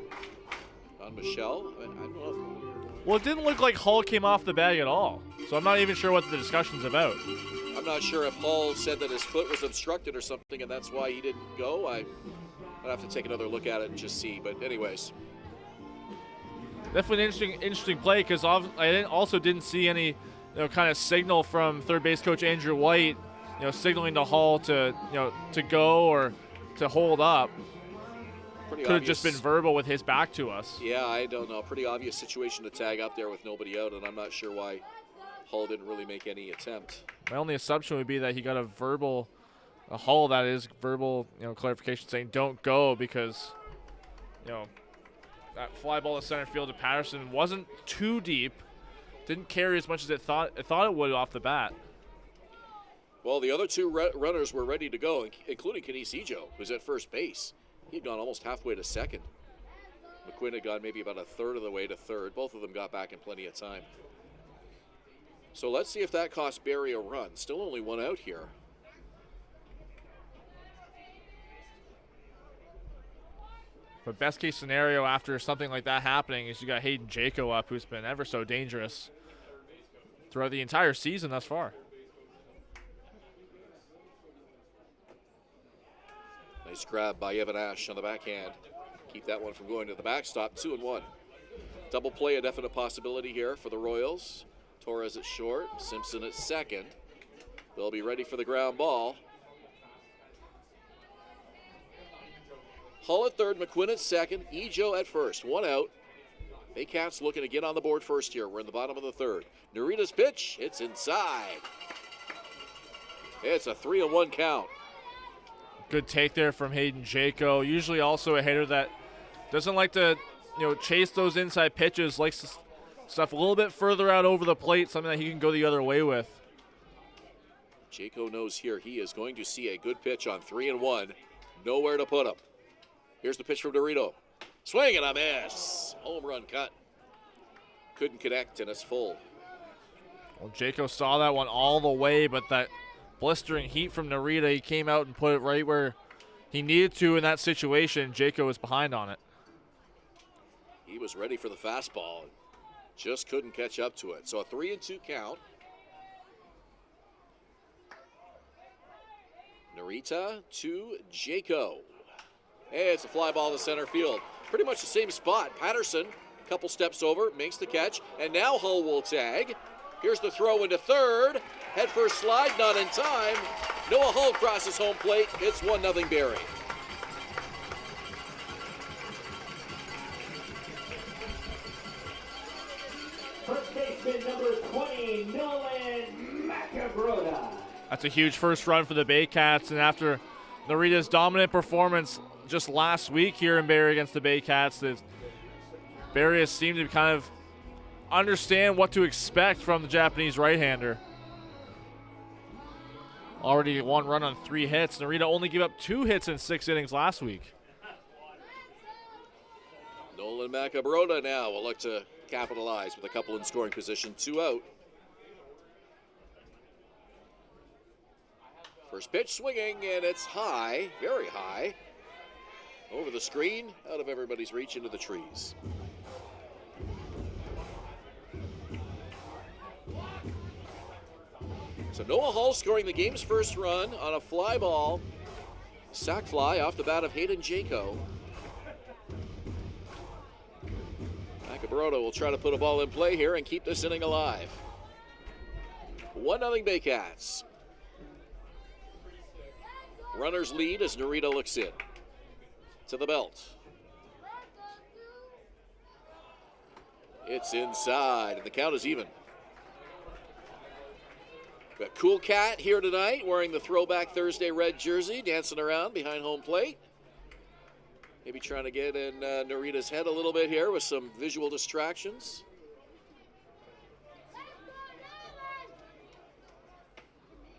Don Michelle. I don't know. Well, it didn't look like Hull came off the bag at all, so I'm not even sure what the discussion's about. I'm not sure if Hull said that his foot was obstructed or something, and that's why he didn't go. I'd have to take another look at it and just see. But anyways, definitely an interesting play, because I also didn't see any kind of signal from third base coach Andrew White, signaling to Hull to go or to hold up. Could have just been verbal with his back to us. Yeah, I don't know. Pretty obvious situation to tag up there with nobody out, and I'm not sure why Hull didn't really make any attempt. My only assumption would be that he got a Hull that is verbal, clarification saying don't go because, that fly ball to center field to Patterson wasn't too deep, didn't carry as much as it thought it would off the bat. Well, the other two runners were ready to go, including Canisijo, who's at first base. He had gone almost halfway to second. McQuinn had gone maybe about a third of the way to third. Both of them got back in plenty of time. So let's see if that cost Barrie a run. Still only one out here. But best case scenario after something like that happening is you got Hayden Jaco up, who's been ever so dangerous throughout the entire season thus far. Nice grab by Evan Ash on the backhand. Keep that one from going to the backstop. 2-1. Double play, a definite possibility here for the Royals. Torres at short, Simpson at second. They'll be ready for the ground ball. Hull at third, McQuinn at second, Ejo at first. One out. Baycats looking to get on the board first here. We're in the bottom of the third. Narita's pitch, it's inside. It's a 3-1 count. Good take there from Hayden Jaco. Usually also a hitter that doesn't like to, chase those inside pitches, likes to stuff a little bit further out over the plate, something that he can go the other way with. Jaco knows here he is going to see a good pitch on 3-1. Nowhere to put him. Here's the pitch from Dorito. Swing and a miss. Home run cut. Couldn't connect, and it's full. Well, Jaco saw that one all the way, but that blistering heat from Narita, he came out and put it right where he needed to in that situation. Jaco was behind on it. He was ready for the fastball and just couldn't catch up to it. So a 3-2 count. Narita to Jaco. Hey, it's a fly ball to center field. Pretty much the same spot. Patterson, a couple steps over, makes the catch, and now Hull will tag. Here's the throw into third. Head first slide, not in time. Noah Hull crosses home plate. It's 1-0 Barrie. First baseman number 20, Nolan Macabrota. That's a huge first run for the Baycats, and after Narita's dominant performance just last week here in Barrie against the Baycats, Barrie has seemed to kind of understand what to expect from the Japanese right-hander. Already 1 run on 3 hits. Narita only gave up 2 hits in 6 innings last week. Nolan Macabrota now will look to capitalize with a couple in scoring position. 2 out. First pitch swinging, and it's high, very high. Over the screen, out of everybody's reach into the trees. So Noah Hull scoring the game's first run on a fly ball. Sac fly off the bat of Hayden Jaco. Macabrota will try to put a ball in play here and keep this inning alive. 1-0 Baycats. Runners lead as Narita looks in. To the belt. It's inside, and the count is even. Got Cool Cat here tonight, wearing the Throwback Thursday red jersey, dancing around behind home plate. Maybe trying to get in Narita's head a little bit here with some visual distractions.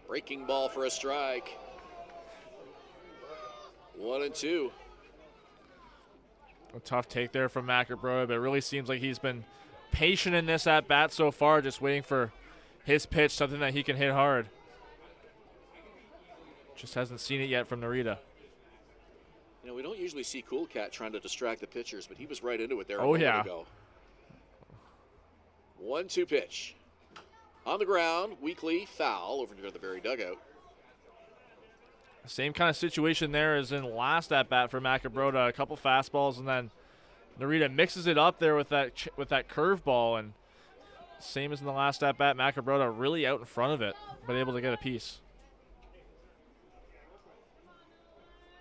Breaking ball for a strike. 1-2. A tough take there from Macabrota, but it really seems like he's been patient in this at-bat so far, just waiting for his pitch, something that he can hit hard. Just hasn't seen it yet from Narita. We don't usually see Cool Cat trying to distract the pitchers, but he was right into it there. Oh, yeah. 1-2 pitch. On the ground, weakly foul over near the Barrie dugout. Same kind of situation there as in last at-bat for Macabrota. A couple fastballs, and then Narita mixes it up there with that curveball, and same as in the last at-bat, Macabrota really out in front of it, but able to get a piece.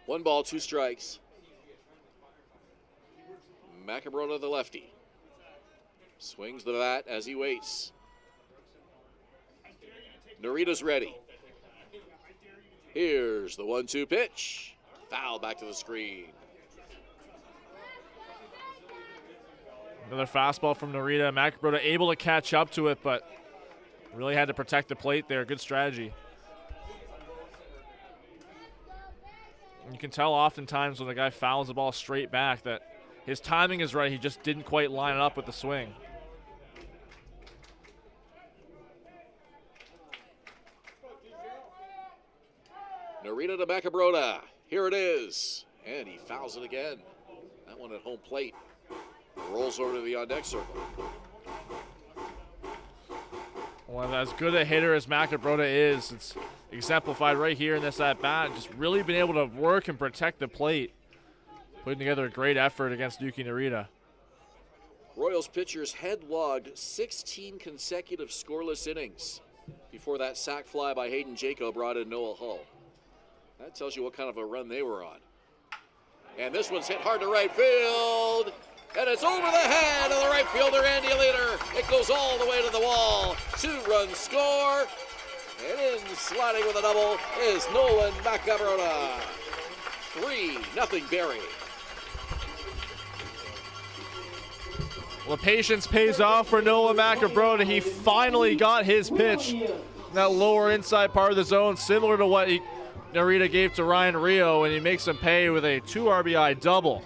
1 ball, 2 strikes. Macabrota, the lefty. Swings the bat as he waits. Narita's ready. Here's the 1-2 pitch. Foul back to the screen. Another fastball from Narita. Macabroda able to catch up to it, but really had to protect the plate there. Good strategy. You can tell oftentimes when the guy fouls the ball straight back that his timing is right. He just didn't quite line it up with the swing. Narita to Macabroda. Here it is. And he fouls it again. That one at home plate. Rolls over to the on-deck circle. Well, as good a hitter as Macabroda is, it's exemplified right here in this at-bat. Just really been able to work and protect the plate. Putting together a great effort against Yuki Narita. Royals pitchers had logged 16 consecutive scoreless innings before that sac fly by Hayden Jaco brought in Noah Hull. That tells you what kind of a run they were on. And this one's hit hard to right field. And it's over the head of the right fielder, Andy Leader. It goes all the way to the wall. 2-run score. And in sliding with a double is Nolan Macabroda. 3-0 Barrie. Well, patience pays off for Nolan Macabroda. He finally got his pitch. That lower inside part of the zone, similar to what Narita gave to Ryan Rio, and he makes him pay with a 2 RBI double.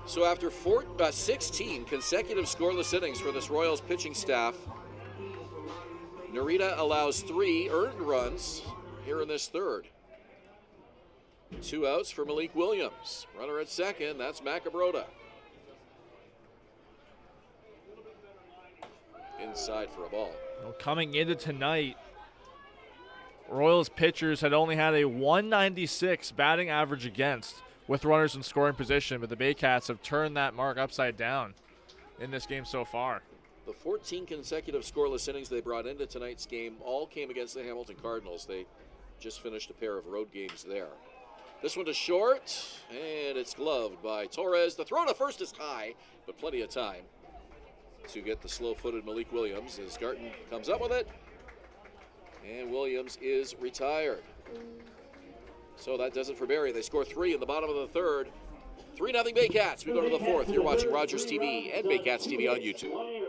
So after 16 consecutive scoreless innings for this Royals pitching staff, Narita allows 3 earned runs here in this third. 2 outs for Malik Williams. Runner at second, that's Macabroda. Inside for a ball. Well, coming into tonight, Royals pitchers had only had a 196 batting average against with runners in scoring position, but the Baycats have turned that mark upside down in this game so far. The 14 consecutive scoreless innings they brought into tonight's game all came against the Hamilton Cardinals. They just finished a pair of road games there. This one to short, and it's gloved by Torres. The throw to first is high, but plenty of time to get the slow-footed Malik Williams as Garton comes up with it. And Williams is retired. So that does it for Barrie. They score 3 in the bottom of the third. 3-0 Baycats. We go to the fourth. You're watching Rogers TV and Baycats TV on YouTube.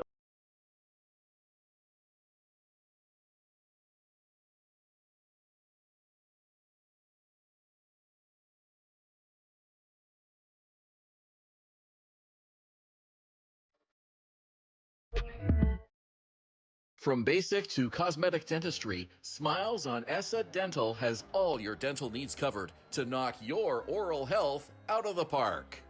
From basic to cosmetic dentistry, Smiles on Essa Dental has all your dental needs covered to knock your oral health out of the park.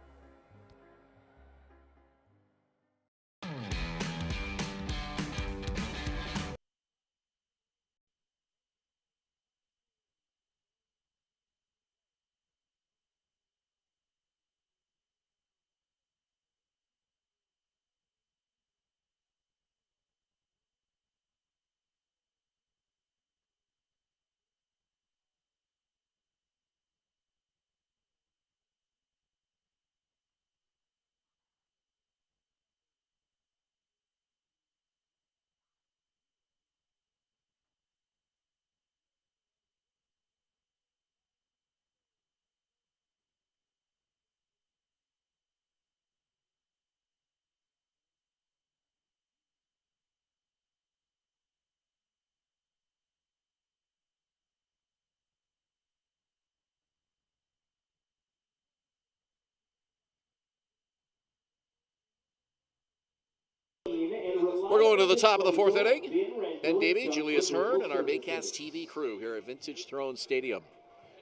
We're going to the top of the fourth inning. Ben Davy, Julius Hern, and our Baycats TV crew here at Vintage Throne Stadium.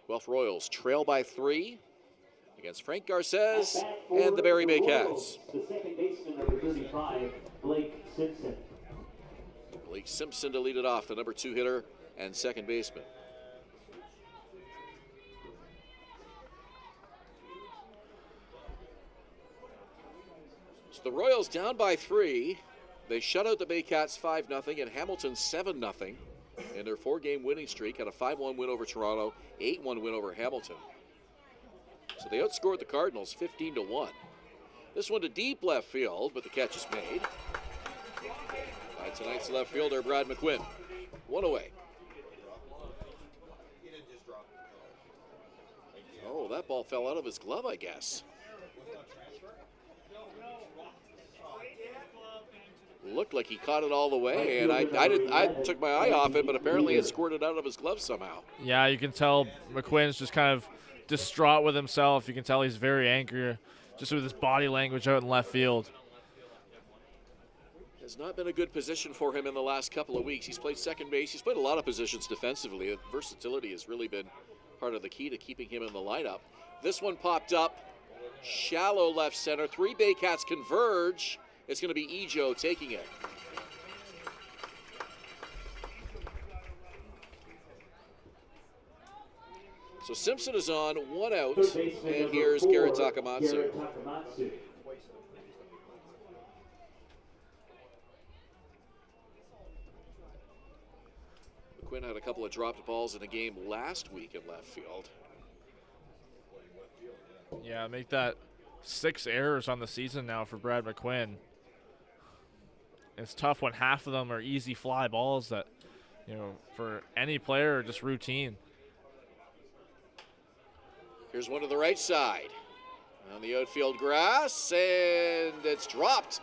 Guelph Royals trail by 3 against Frank Garces and the Barrie Baycats. The second baseman, number 35, Blake Simpson. Blake Simpson to lead it off, the number 2 hitter and second baseman. So the Royals down by 3. They shut out the Baycats 5-0 and Hamilton 7-0 in their 4-game winning streak. Had a 5-1 win over Toronto, 8-1 win over Hamilton. So they outscored the Cardinals 15-1. This one to deep left field, but the catch is made. by tonight's left fielder, Brad McQuinn. One away. Oh, that ball fell out of his glove, I guess. Looked like he caught it all the way, and I took my eye off it, but apparently it squirted out of his glove somehow. Yeah, you can tell McQuinn's just kind of distraught with himself. You can tell he's very angry, just with his body language out in left field. Has not been a good position for him in the last couple of weeks. He's played second base. He's played a lot of positions defensively. Versatility has really been part of the key to keeping him in the lineup. This one popped up, shallow left center. 3 Baycats converge. It's going to be Ejo taking it. So Simpson is on, 1 out, and here's Garrett Takamatsu. McQuinn had a couple of dropped balls in a game last week in left field. Yeah, make that 6 errors on the season now for Brad McQuinn. It's tough when half of them are easy fly balls that, for any player are just routine. Here's one to the right side. On the outfield grass, and it's dropped.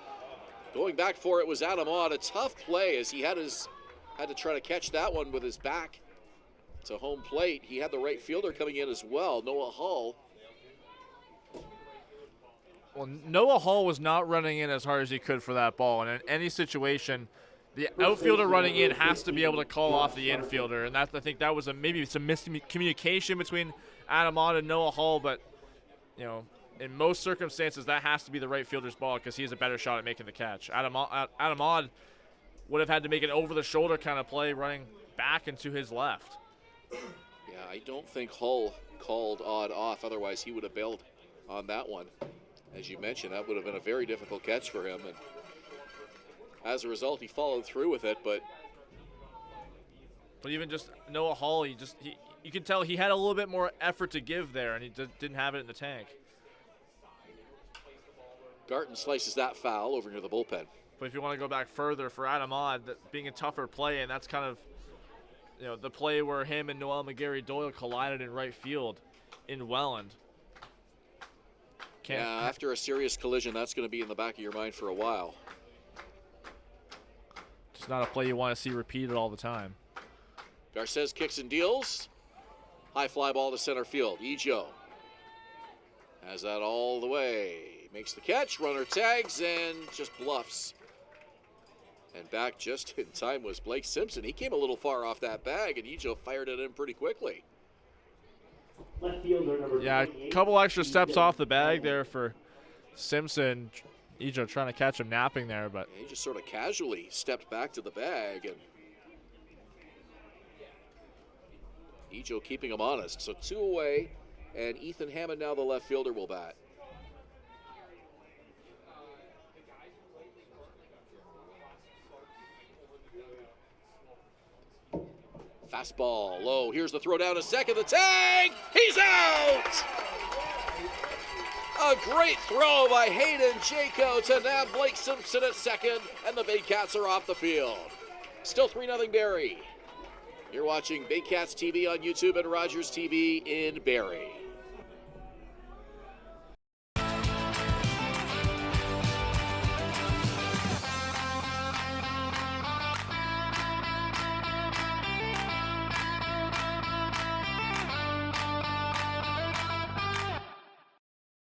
Going back for it was Adam Ott. A tough play as he had to try to catch that one with his back to home plate. He had the right fielder coming in as well, Noah Hull. Well, Noah Hull was not running in as hard as he could for that ball, and in any situation, the outfielder running in has to be able to call off the infielder, and I think that was maybe some miscommunication between Adam Ott and Noah Hull, but in most circumstances that has to be the right fielder's ball because he has a better shot at making the catch. Adam Ott would have had to make an over-the-shoulder kind of play running back into his left. Yeah, I don't think Hull called Ott off, otherwise he would have bailed on that one. As you mentioned, that would have been a very difficult catch for him, and as a result, he followed through with it. But even just Noah Hull, you can tell he had a little bit more effort to give there, and he didn't have it in the tank. Garton slices that foul over near the bullpen. But if you want to go back further for Adam Ott, that being a tougher play, and that's kind of the play where him and Noel McGarry-Doyle collided in right field in Welland. Yeah, after a serious collision, that's going to be in the back of your mind for a while. Just not a play you want to see repeated all the time. Garces kicks and deals. High fly ball to center field. Ejo has that all the way. Makes the catch, runner tags, and just bluffs. And back just in time was Blake Simpson. He came a little far off that bag, and Ejo fired it in pretty quickly. Yeah, a couple extra steps off the bag there for Simpson. Ejo trying to catch him napping there, but he just sort of casually stepped back to the bag, and Ejo keeping him honest. So 2 away, and Ethan Hammond now the left fielder will bat. Fastball low. Here's the throw down to second. The tag. He's out. A great throw by Hayden Jaco to nab Blake Simpson at second, and the Baycats are off the field. Still 3-0 Barrie. You're watching Baycats TV on YouTube and Rogers TV in Barrie.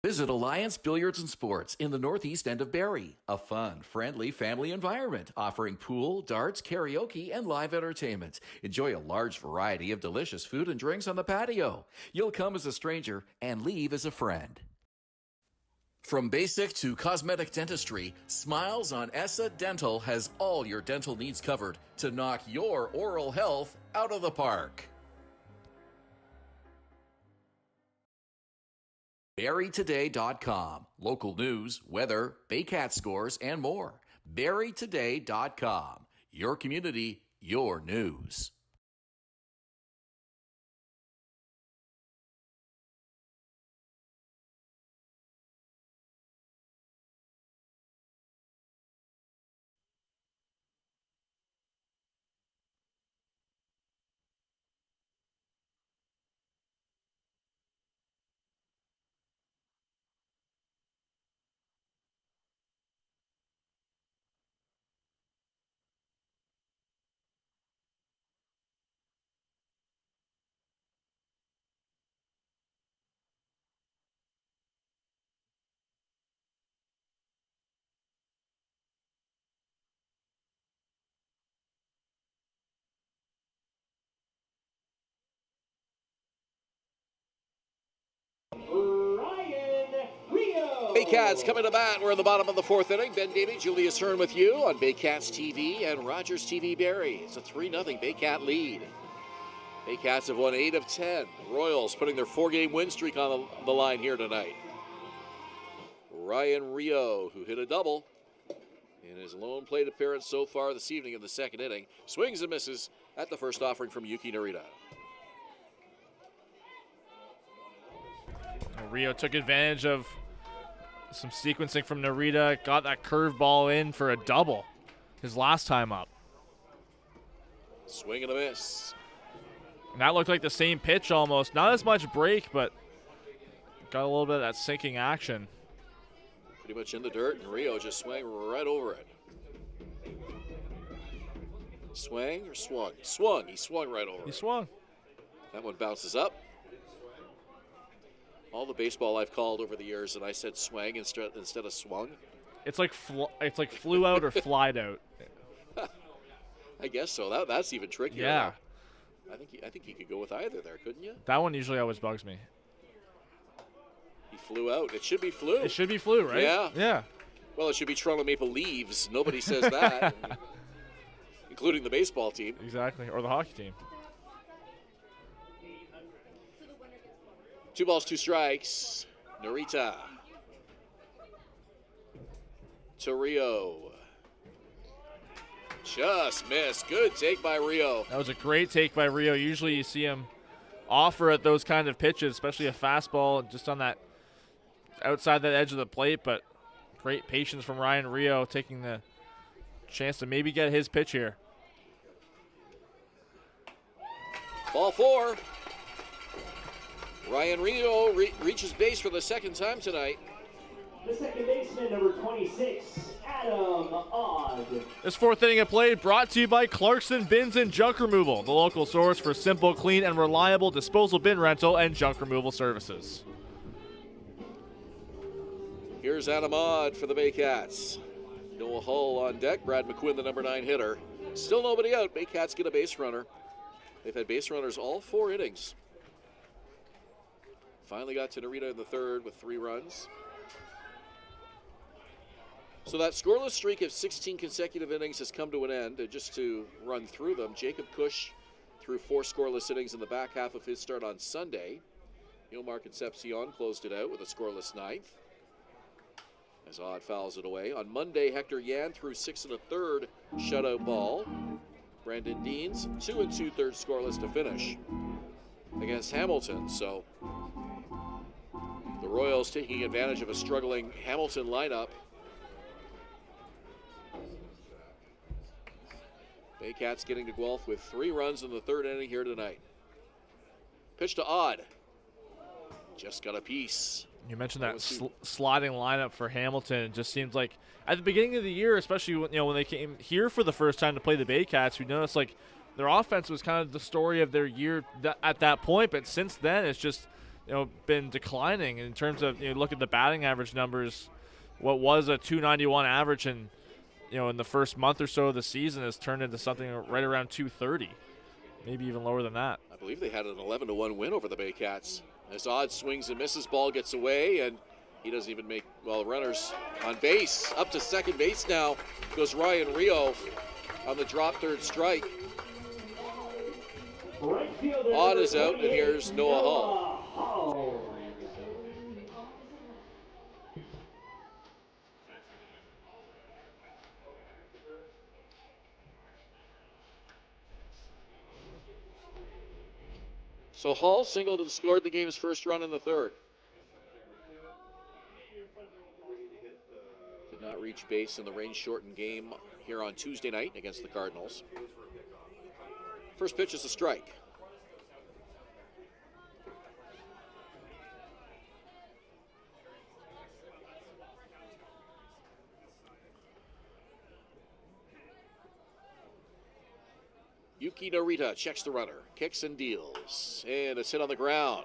Visit Alliance Billiards and Sports in the northeast end of Barrie. A fun, friendly family environment offering pool, darts, karaoke, and live entertainment. Enjoy a large variety of delicious food and drinks on the patio. You'll come as a stranger and leave as a friend. From basic to cosmetic dentistry, Smiles on Essa Dental has all your dental needs covered to knock your oral health out of the park. BarrieToday.com. Local news, weather, Baycat scores, and more. BarrieToday.com. Your community, your news. Ryan Rio. Baycats coming to bat. We're in the bottom of the fourth inning. Ben Davy, Julius Hern with you on Baycats TV and Rogers TV Barrie. It's a 3-0 Baycat lead. Baycats have won 8 of 10. Royals putting their 4-game win streak on the line here tonight. Ryan Rio, who hit a double in his lone plate appearance so far this evening in the second inning, swings and misses at the first offering from Yuki Narita. Rio took advantage of some sequencing from Narita, got that curveball in for a double his last time up. Swing and a miss. And that looked like the same pitch almost. Not as much break, but got a little bit of that sinking action. Pretty much in the dirt, and Rio just swung right over it. Swang or swung? Swung. He swung right over it. He swung. That one bounces up. All the baseball I've called over the years, and I said swang instead of swung. It's like flew out or flied out. I guess so. That's even trickier. Yeah. I think you could go with either there, couldn't you? That one usually always bugs me. He flew out. It should be flew. It should be flew, right? Yeah. Yeah. Well, it should be Toronto Maple Leaves. Nobody says that, including the baseball team. Exactly, or the hockey team. 2 balls, 2 strikes. Narita. To Rio. Just missed. Good take by Rio. That was a great take by Rio. Usually you see him offer at those kind of pitches, especially a fastball just on that outside that edge of the plate, but great patience from Ryan Rio taking the chance to maybe get his pitch here. Ball 4. Ryan Rio reaches base for the second time tonight. The second baseman, number 26, Adam Odd. This fourth inning of play brought to you by Clarkson Bins and Junk Removal, the local source for simple, clean, and reliable disposal bin rental and junk removal services. Here's Adam Odd for the Baycats. Noah Hull on deck. Brad McQuinn, the number 9 hitter. Still nobody out. Baycats get a base runner. They've had base runners all 4 innings. Finally got to Narita in the third with 3 runs. So that scoreless streak of 16 consecutive innings has come to an end. And just to run through them, Jacob Cush threw 4 scoreless innings in the back half of his start on Sunday. Ilmar Concepcion closed it out with a scoreless 9th. As Odd fouls it away. On Monday, Hector Yan threw 6 1/3 shutout ball. Brandon Deans 2 2/3 scoreless to finish against Hamilton. So the Royals taking advantage of a struggling Hamilton lineup. Baycats getting to Guelph with 3 runs in the third inning here tonight. Pitch to Odd. Just got a piece. You mentioned that slotting lineup for Hamilton. It just seems like at the beginning of the year, especially when they came here for the first time to play the Baycats, we noticed like their offense was kind of the story of their year at that point. But since then, it's just been declining in terms of look at the batting average numbers. What was a .291 average in the first month or so of the season has turned into something right around 230, maybe even lower than that. I believe they had an 11-1 win over the Baycats. As Odd swings and misses, ball gets away, and he doesn't even make, runners on base. Up to second base now goes Ryan Rio on the drop third strike. Odd is out, and here's Noah Hull. So Hall singled and scored the game's first run in the third. Did not reach base in the rain-shortened game here on Tuesday night against the Cardinals. First pitch is a strike. Yuki Narita checks the runner, kicks and deals, and it's hit on the ground.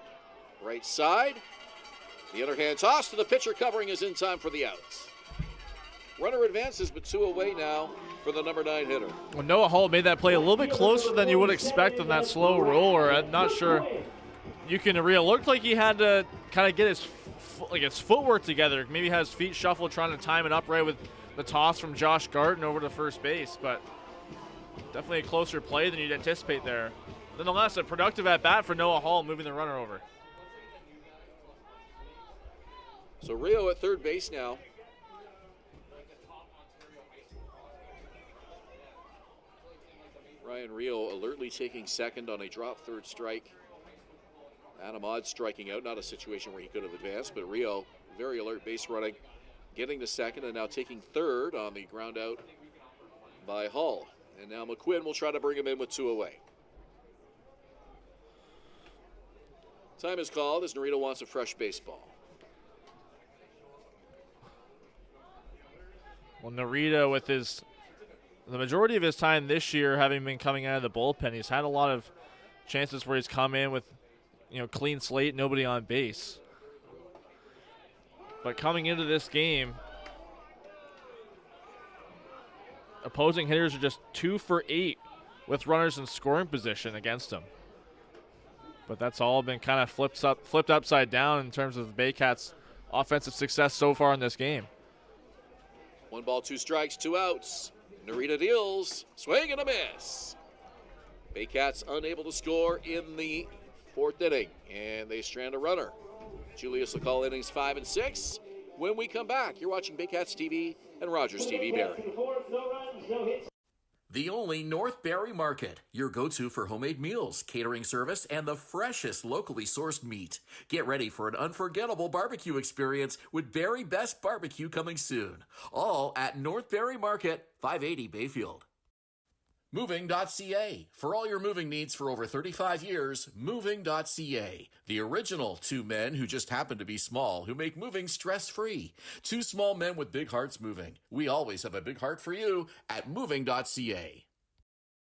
Right side, the underhand toss to the pitcher, covering is in time for the outs. Runner advances, but 2 away now for the number 9 hitter. Well, Noah Hull made that play a little bit closer than you would expect on that slow roller. I'm not sure Yuki Naria looked like he had to kind of get his footwork together. Maybe has feet shuffled, trying to time it up right with the toss from Josh Garten over to first base, but definitely a closer play than you'd anticipate there. Nonetheless, a productive at-bat for Noah Hall, moving the runner over. So Rio at third base now. Ryan Rio alertly taking second on a drop third strike. Adam Odd striking out, not a situation where he could have advanced, but Rio, very alert base running, getting to second and now taking third on the ground out by Hall. And now McQuinn will try to bring him in with 2 away. Time is called as Narita wants a fresh baseball. Well, Narita, with the majority of his time this year having been coming out of the bullpen, he's had a lot of chances where he's come in with, clean slate, nobody on base. But coming into this game, opposing hitters are just 2 for 8 with runners in scoring position against him. But that's all been kind of flipped upside down in terms of the Baycats' offensive success so far in this game. 1 ball, 2 strikes, 2 outs. Narita deals, swing and a miss. Baycats unable to score in the 4th inning, and they strand a runner. Julius will call innings 5 and 6. When we come back, you're watching Baycats TV and Rogers TV Barrie. No runs, no hits. The only North Barrie Market, your go-to for homemade meals, catering service, and the freshest locally sourced meat. Get ready for an unforgettable barbecue experience with Barrie Best Barbecue coming soon. All at North Barrie Market, 580 Bayfield. Moving.ca. For all your moving needs for over 35 years, Moving.ca. The original 2 men who just happen to be small, who make moving stress-free. 2 small men with big hearts moving. We always have a big heart for you at Moving.ca.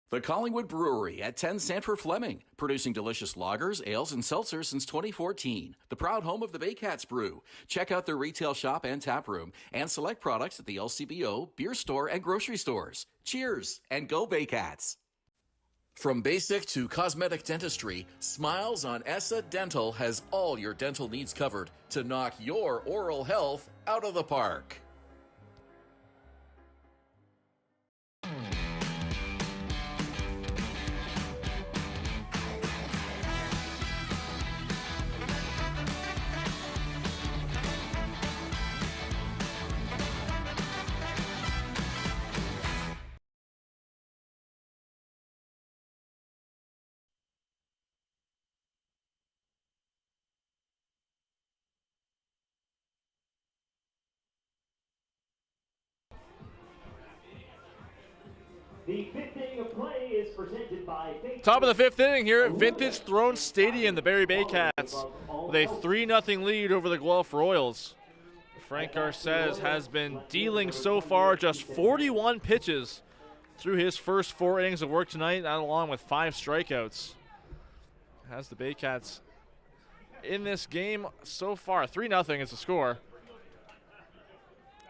The Collingwood Brewery at 10 Sanford Fleming, producing delicious lagers, ales, and seltzers since 2014. The proud home of the Baycats Brew. Check out their retail shop and tap room, and select products at the LCBO, beer store, and grocery stores. Cheers, and go Baycats! From basic to cosmetic dentistry, Smiles on Essa Dental has all your dental needs covered to knock your oral health out of the park. The 5th inning of play is presented by Top of the 5th inning here at Vintage Throne Stadium, the Barrie Baycats with a 3-0 lead over the Guelph Royals. Frank Garces has been dealing so far just 41 pitches through his first 4 innings of work tonight, that along with 5 strikeouts. Has the Baycats in this game so far. 3-0 is the score.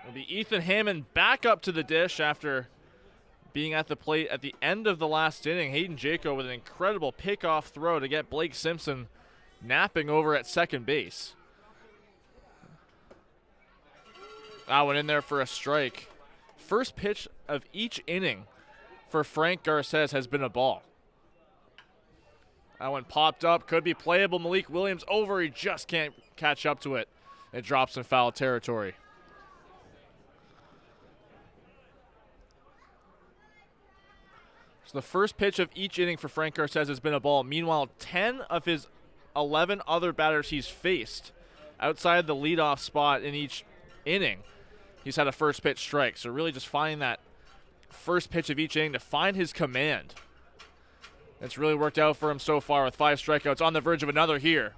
It'll be Ethan Hammond back up to the dish after being at the plate at the end of the last inning. Hayden Jaco with an incredible pickoff throw to get Blake Simpson napping over at second base. That went in there for a strike. First pitch of each inning for Frank Garces has been a ball. That one popped up, could be playable. Malik Williams over, he just can't catch up to it. It drops in foul territory. So the first pitch of each inning for Frank Garces has been a ball. Meanwhile, 10 of his 11 other batters he's faced outside the leadoff spot in each inning, he's had a first pitch strike. So really just finding that first pitch of each inning to find his command. It's really worked out for him so far with 5 strikeouts, on the verge of another here.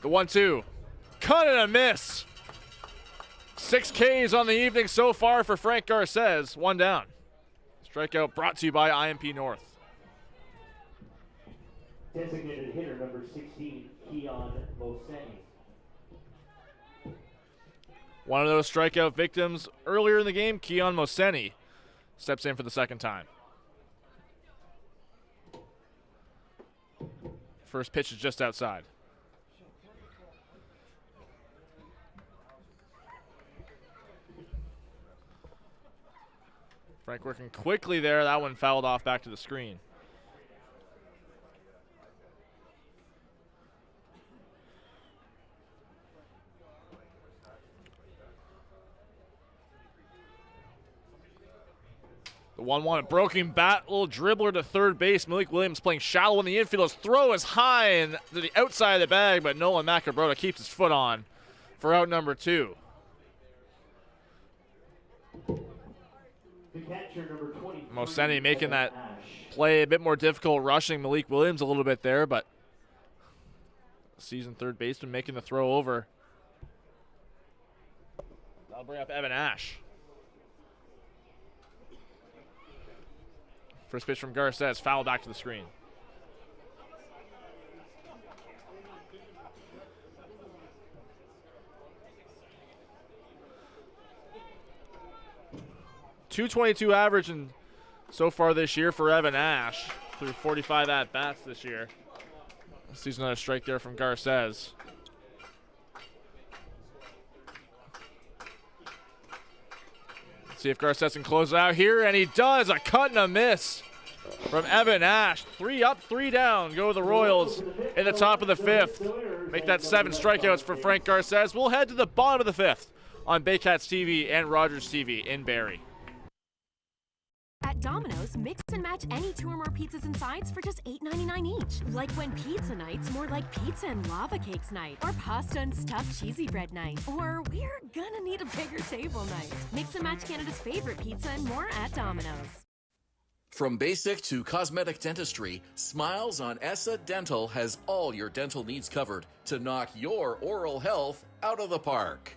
The 1-2. Cut and a miss. 6 Ks on the evening so far for Frank Garces. 1 down. Strikeout brought to you by IMP North. Designated hitter number 16, Keon Moseni. One of those strikeout victims earlier in the game, Keon Moseni, steps in for the second time. First pitch is just outside. Frank working quickly there. That one fouled off back to the screen. The 1-1, broken bat, little dribbler to third base. Malik Williams playing shallow in the infield. His throw is high and to the outside of the bag, but Nolan Macabrota keeps his foot on for out number 2. Moseni making that play a bit more difficult, rushing Malik Williams a little bit there, but seasoned third baseman making the throw over. That'll bring up Evan Ash. First pitch from Garces, foul back to the screen. .222 average and so far this year for Evan Ash through 45 at-bats this year. Sees another strike there from Garces. See if Garces can close it out here, and he does. A cut and a miss from Evan Ash. 3 up, 3 down. Go the Royals in the top of the 5th. Make that 7 strikeouts for Frank Garces. We'll head to the bottom of the 5th on Baycats TV and Rogers TV in Barrie. At Domino's, mix and match any 2 or more pizzas and sides for just $8.99 each. Like when pizza night's more like pizza and lava cakes night, or pasta and stuffed cheesy bread night, or we're gonna need a bigger table night. Mix and match Canada's favorite pizza and more at Domino's. From basic to cosmetic dentistry, Smiles on Essa Dental has all your dental needs covered to knock your oral health out of the park.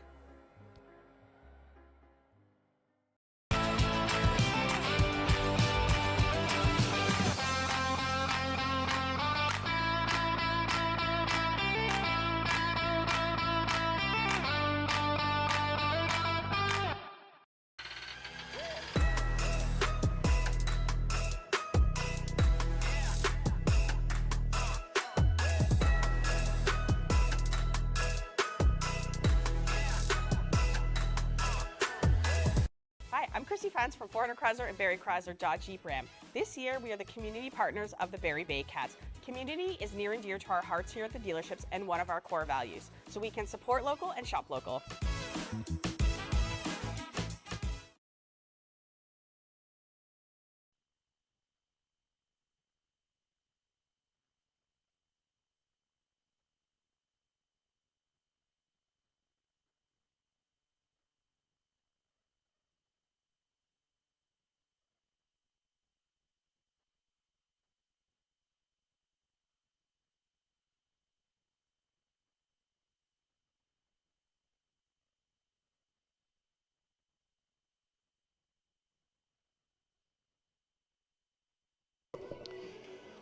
Fans from 400 Chrysler and Barrie Chrysler Dodge Jeep Ram. This year, we are the community partners of the Barrie Baycats. Community is near and dear to our hearts here at the dealerships and one of our core values, so we can support local and shop local.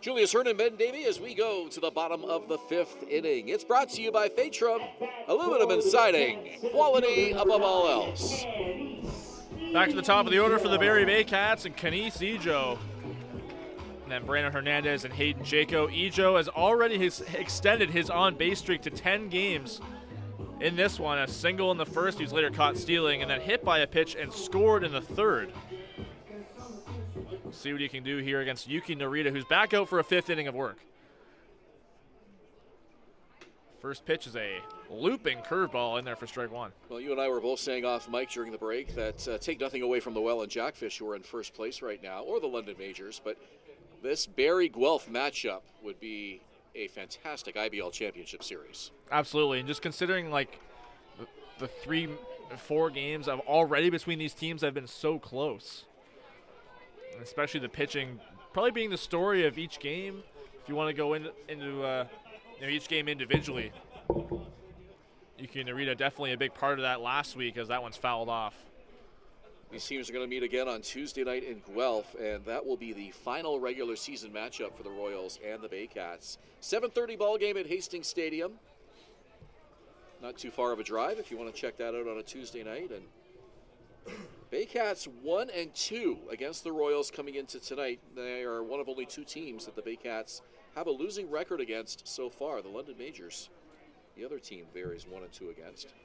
Julius, Hern, and Ben Davy as we go to the bottom of the 5th inning. It's brought to you by Phaetrum, aluminum and siding, quality above all else. Back to the top of the order for the Barrie Baycats and Kenise Ejo. And then Brandon Hernandez and Hayden Jaco. Ejo has already extended his on-base streak to 10 games in this one. A single in the first, he was later caught stealing, and then hit by a pitch and scored in the 3rd. See what he can do here against Yuki Narita, who's back out for a 5th inning of work. First pitch is a looping curveball in there for strike 1. Well, you and I were both saying off mic during the break that take nothing away from the Well and Jackfish, who are in first place right now, or the London Majors, but this Barrie-Guelph matchup would be a fantastic IBL championship series. Absolutely, and just considering like the 3-4 games of already between these teams have been so close. Especially the pitching probably being the story of each game if you want to go into each game individually. Yuki Narita definitely a big part of that last week as that one's fouled off. These teams are going to meet again on Tuesday night in Guelph, and that will be the final regular season matchup for the Royals and the Baycats. 7:30 ball game at Hastings Stadium. Not too far of a drive if you want to check that out on a Tuesday night. And Baycats 1-2 against the Royals coming into tonight. They are one of only 2 teams that the Baycats have a losing record against so far. The London Majors, the other team there, is 1-2 against.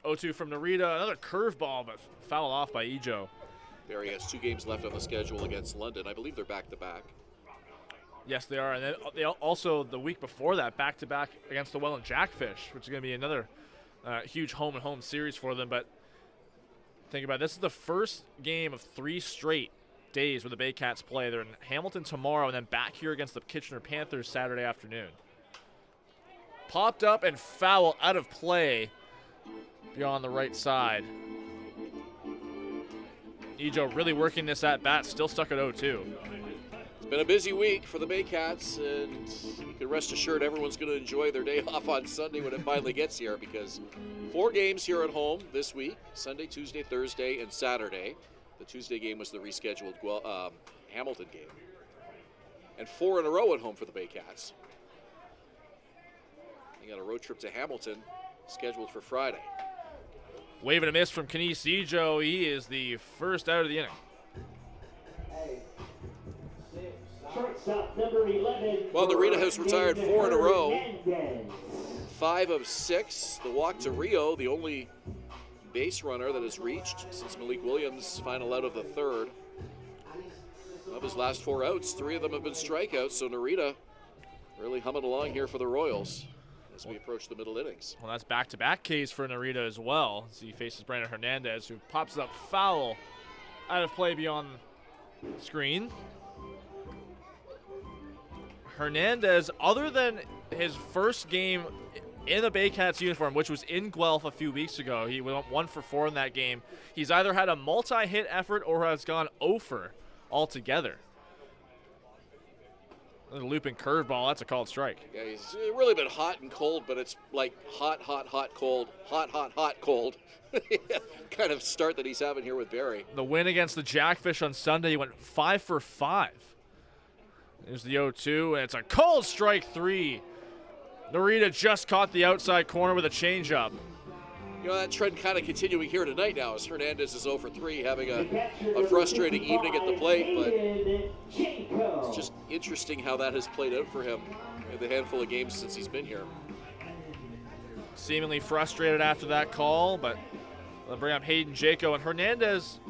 0-2 from Narita, another curveball, but fouled off by Ejo. Barrie has 2 games left on the schedule against London. I believe they're back-to-back. Yes, they are. And then they also, the week before that, back-to-back against the Welland Jackfish, which is going to be another huge home-and-home series for them. But think about it. This is the first game of 3 straight days where the Baycats play. They're in Hamilton tomorrow and then back here against the Kitchener Panthers Saturday afternoon. Popped up and foul out of play beyond the right side. Ejo really working this at bat, still stuck at 0-2. It's been a busy week for the Baycats, and you can rest assured everyone's going to enjoy their day off on Sunday when it finally gets here, because 4 games here at home this week, Sunday, Tuesday, Thursday, and Saturday. The Tuesday game was the rescheduled Hamilton game. And 4 in a row at home for the Baycats. They got a road trip to Hamilton scheduled for Friday. Wave and a miss from Kenice Ejo. He is the first out of the inning. Shortstop number 11. Well, Narita has retired 4 in a row. 5 of 6. The walk to Rio, the only base runner that has reached since Malik Williams' final out of the 3rd. Of his last 4 outs, 3 of them have been strikeouts, so Narita really humming along here for the Royals as we approach the middle innings. Well, that's back-to-back Ks for Narita as well, as he faces Brandon Hernandez, who pops up foul out of play beyond the screen. Hernandez, other than his first game in the Baycats uniform, which was in Guelph a few weeks ago, he went 1 for 4 in that game. He's either had a multi-hit effort or has gone 0 for altogether. The looping curveball, that's a called strike. Yeah, he's really been hot and cold, but it's like hot, cold, hot, cold. Kind of start that he's having here with Barrie. The win against the Jackfish on Sunday, he went 5 for 5. There's the 0-2, and it's a cold strike 3. Narita just caught the outside corner with a changeup. You know, that trend kind of continuing here tonight now as Hernandez is 0 for 3, having a frustrating evening at the plate, but it's just interesting how that has played out for him in the handful of games since he's been here. Seemingly frustrated after that call, but they'll bring up Hayden Jaco. And Hernandez,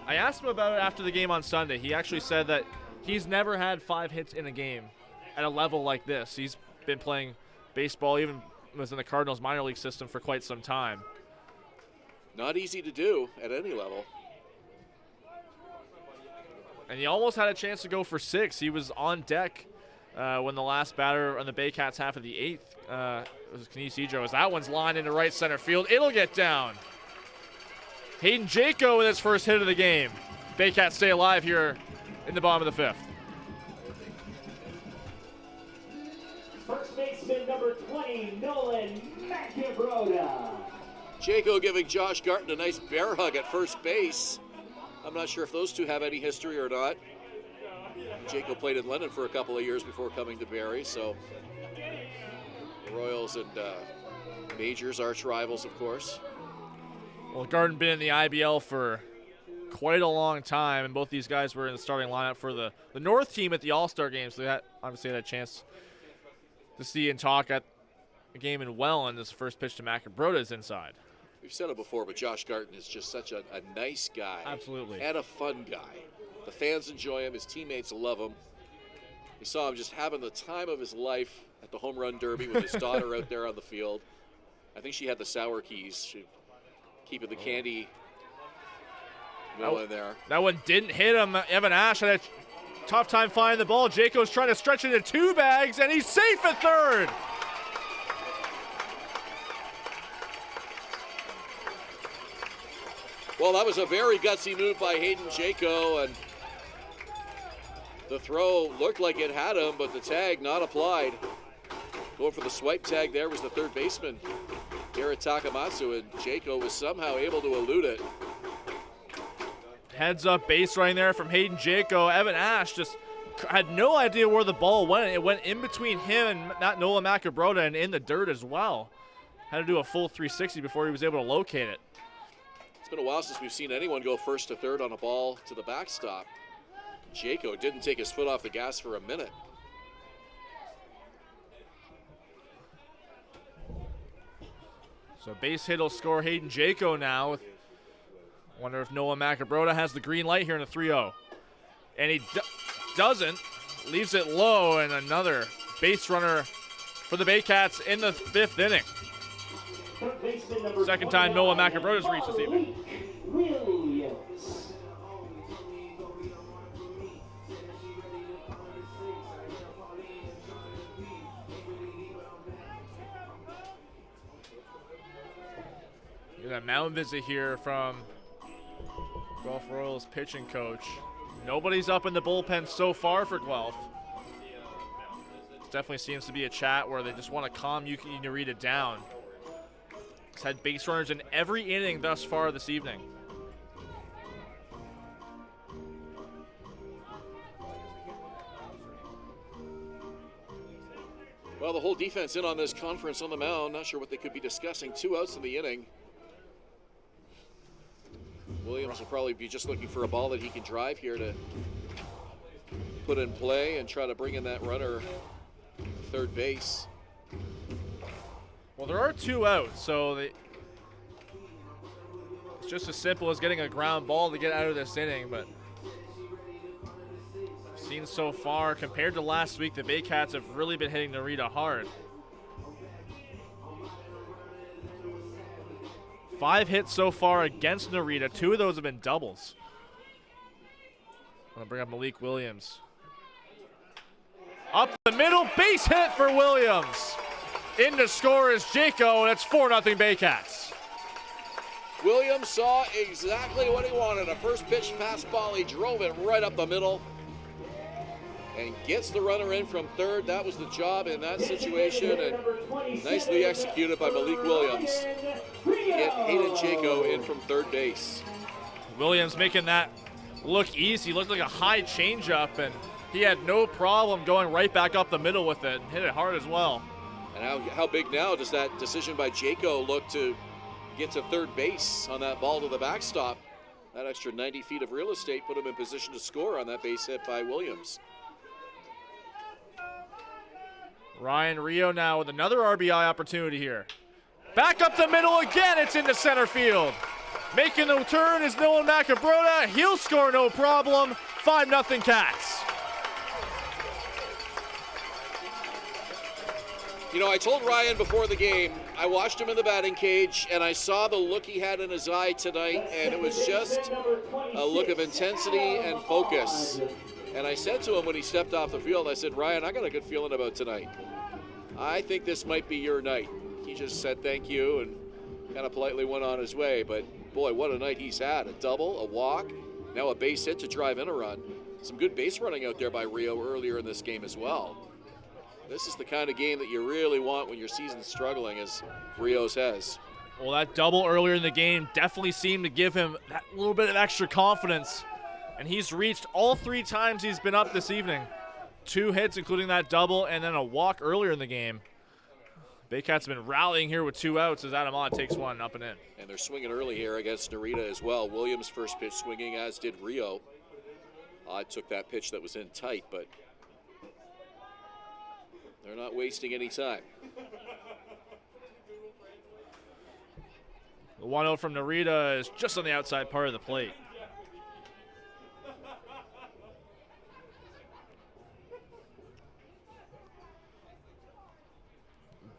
I asked him about it after the game on Sunday. He actually said that he's never had 5 hits in a game at a level like this. He's been playing baseball, even was in the Cardinals minor league system for quite some time. Not easy to do at any level. And he almost had a chance to go for 6. He was on deck when the last batter on the Baycats half of the 8th was Kenice Ejo. As that one's lined into right center field, it'll get down. Hayden Jaco with his first hit of the game. Baycats stay alive here in the bottom of the 5th. First baseman number 20, Nolan McInroda. Jaco giving Josh Garton a nice bear hug at first base. I'm not sure if those two have any history or not. Jaco played in London for a couple of years before coming to Barrie, so the Royals and Majors, arch rivals, of course. Well, Garden been in the IBL for quite a long time, and both these guys were in the starting lineup for the North team at the All-Star game, so they obviously had a chance to see and talk at a game in Welland. This first pitch to Macabroda is inside. We've said it before, but Josh Garton is just such a nice guy. Absolutely. And a fun guy. The fans enjoy him. His teammates love him. We saw him just having the time of his life at the home run derby with his daughter out there on the field. I think she had the sour keys. She keeping the candy going there. That one didn't hit him. Evan Ash had a tough time finding the ball. Jaco's trying to stretch it into 2 bags, and he's safe at third. Well, that was a very gutsy move by Hayden Jaco, and the throw looked like it had him, but the tag not applied. Going for the swipe tag there was the third baseman, Garrett Takamatsu, and Jaco was somehow able to elude it. Heads up base running there from Hayden Jaco. Evan Ash just had no idea where the ball went. It went in between him and Noah Macabroda and in the dirt as well. Had to do a full 360 before he was able to locate it. It's been a while since we've seen anyone go first to third on a ball to the backstop. Jaco didn't take his foot off the gas for a minute. So base hit will score Hayden Jaco now with Wonder if Noah Macabroda has the green light here in the 3-0. And he doesn't. Leaves it low, and another base runner for the Baycats in the 5th inning. Second time Noah Macabroda's reached this evening. Williams. Get a mound visit here from Guelph Royals pitching coach. Nobody's up in the bullpen so far for Guelph. It definitely seems to be a chat where they just want to calm Yuki Narita down. He's had base runners in every inning thus far this evening. Well, the whole defense in on this conference on the mound. Not sure what they could be discussing. 2 outs in the inning. Williams will probably be just looking for a ball that he can drive here to put in play and try to bring in that runner third base. Well, there are 2 outs, so it's just as simple as getting a ground ball to get out of this inning, but seen so far, compared to last week, the Baycats have really been hitting Narita hard. 5 hits so far against Narita. 2 of those have been doubles. I'm gonna bring up Malik Williams. Up the middle, base hit for Williams. In to score is Jaco, and it's 4-0 Baycats. Williams saw exactly what he wanted. A first pitch fastball, he drove it right up the middle and gets the runner in from third. That was the job in that situation, and nicely executed by Malik Williams. Get Hayden Jaco in from third base. Williams making that look easy. Looked like a high changeup, and he had no problem going right back up the middle with it and hit it hard as well. And how big now does that decision by Jaco look to get to third base on that ball to the backstop? That extra 90 feet of real estate put him in position to score on that base hit by Williams. Ryan Rio now with another RBI opportunity here. Back up the middle again, it's into center field. Making the turn is Noah Macabroda. He'll score no problem. 5-0 Cats. You know, I told Ryan before the game, I watched him in the batting cage, and I saw the look he had in his eye tonight, and it was just a look of intensity and focus. And I said to him when he stepped off the field, I said, Ryan, I got a good feeling about tonight. I think this might be your night. He just said thank you and kind of politely went on his way. But boy, what a night he's had. A double, a walk, now a base hit to drive in a run. Some good base running out there by Rio earlier in this game as well. This is the kind of game that you really want when your season's struggling, as Rios has. Well, that double earlier in the game definitely seemed to give him that little bit of extra confidence. And he's reached all 3 times he's been up this evening. 2 hits, including that double, and then a walk earlier in the game. Baycats have been rallying here with 2 outs as Adam Ott takes one up and in. And they're swinging early here against Narita as well. Williams' first pitch swinging, as did Rio. Ott took that pitch that was in tight, but they're not wasting any time. The 1-0 from Narita is just on the outside part of the plate.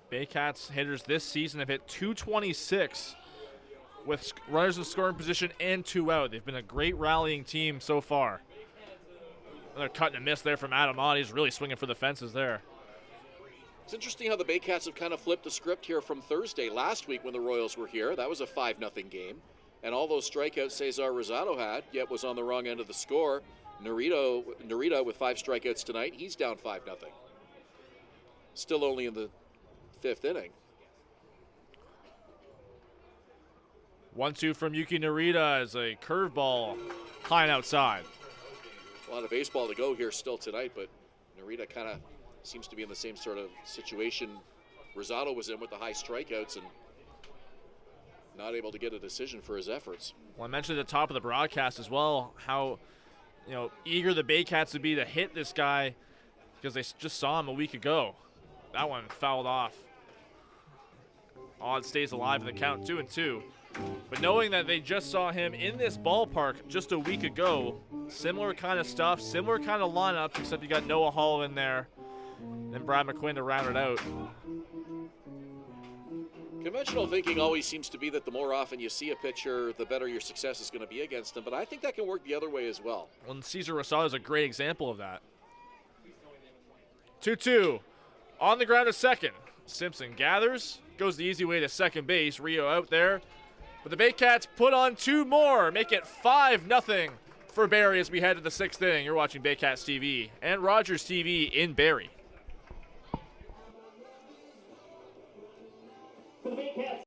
Baycats hitters this season have hit 226 with runners in scoring position and 2 out. They've been a great rallying team so far. Another cut and a miss there from Adam Ott. He's really swinging for the fences there. It's interesting how the Baycats have kind of flipped the script here from Thursday. Last week when the Royals were here, that was a 5-0 game. And all those strikeouts Cesar Rosado had, yet was on the wrong end of the score. Narita with 5 strikeouts tonight, he's down 5-0. Still only in the 5th inning. 1-2 from Yuki Narita as a curveball high and outside. A lot of baseball to go here still tonight, but Narita kind of seems to be in the same sort of situation Rosado was in with the high strikeouts and not able to get a decision for his efforts. Well, I mentioned at the top of the broadcast as well how eager the Baycats would be to hit this guy because they just saw him a week ago. That one fouled off. Odd stays alive in the count, 2-2. But knowing that they just saw him in this ballpark just a week ago, similar kind of stuff, similar kind of lineup, except you got Noah Hall in there and Brad McQuinn to round it out. Conventional thinking always seems to be that the more often you see a pitcher, the better your success is going to be against him, but I think that can work the other way as well. And Cesar Rosado is a great example of that. 2-2. On the ground to second. Simpson gathers, goes the easy way to second base. Rio out there. But the Baycats put on 2 more, make it 5-0 for Barrie as we head to the 6th inning. You're watching Baycats TV and Rogers TV in Barrie. For the Baycats.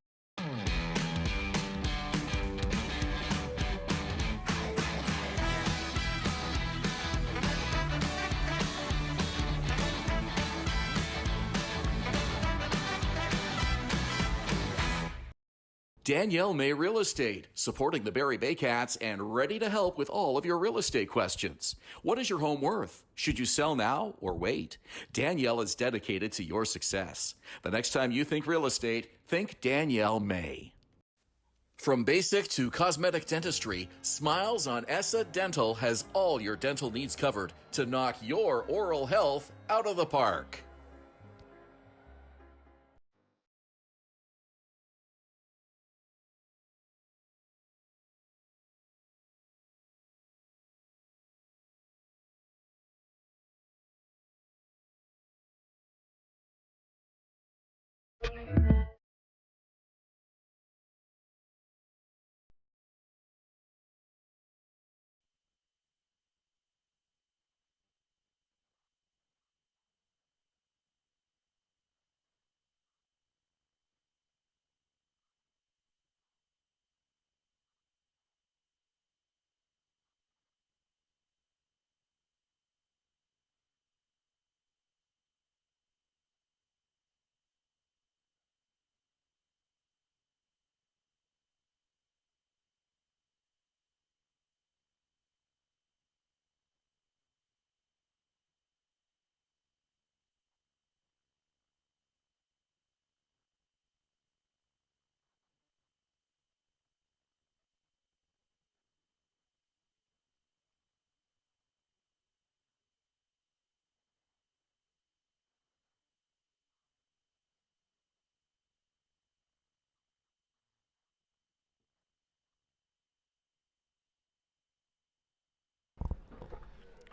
Danielle May Real Estate, supporting the Barrie Baycats and ready to help with all of your real estate questions. What is your home worth? Should you sell now or wait? Danielle is dedicated to your success. The next time you think real estate, think Danielle May. From basic to cosmetic dentistry, Smiles on Essa Dental has all your dental needs covered to knock your oral health out of the park.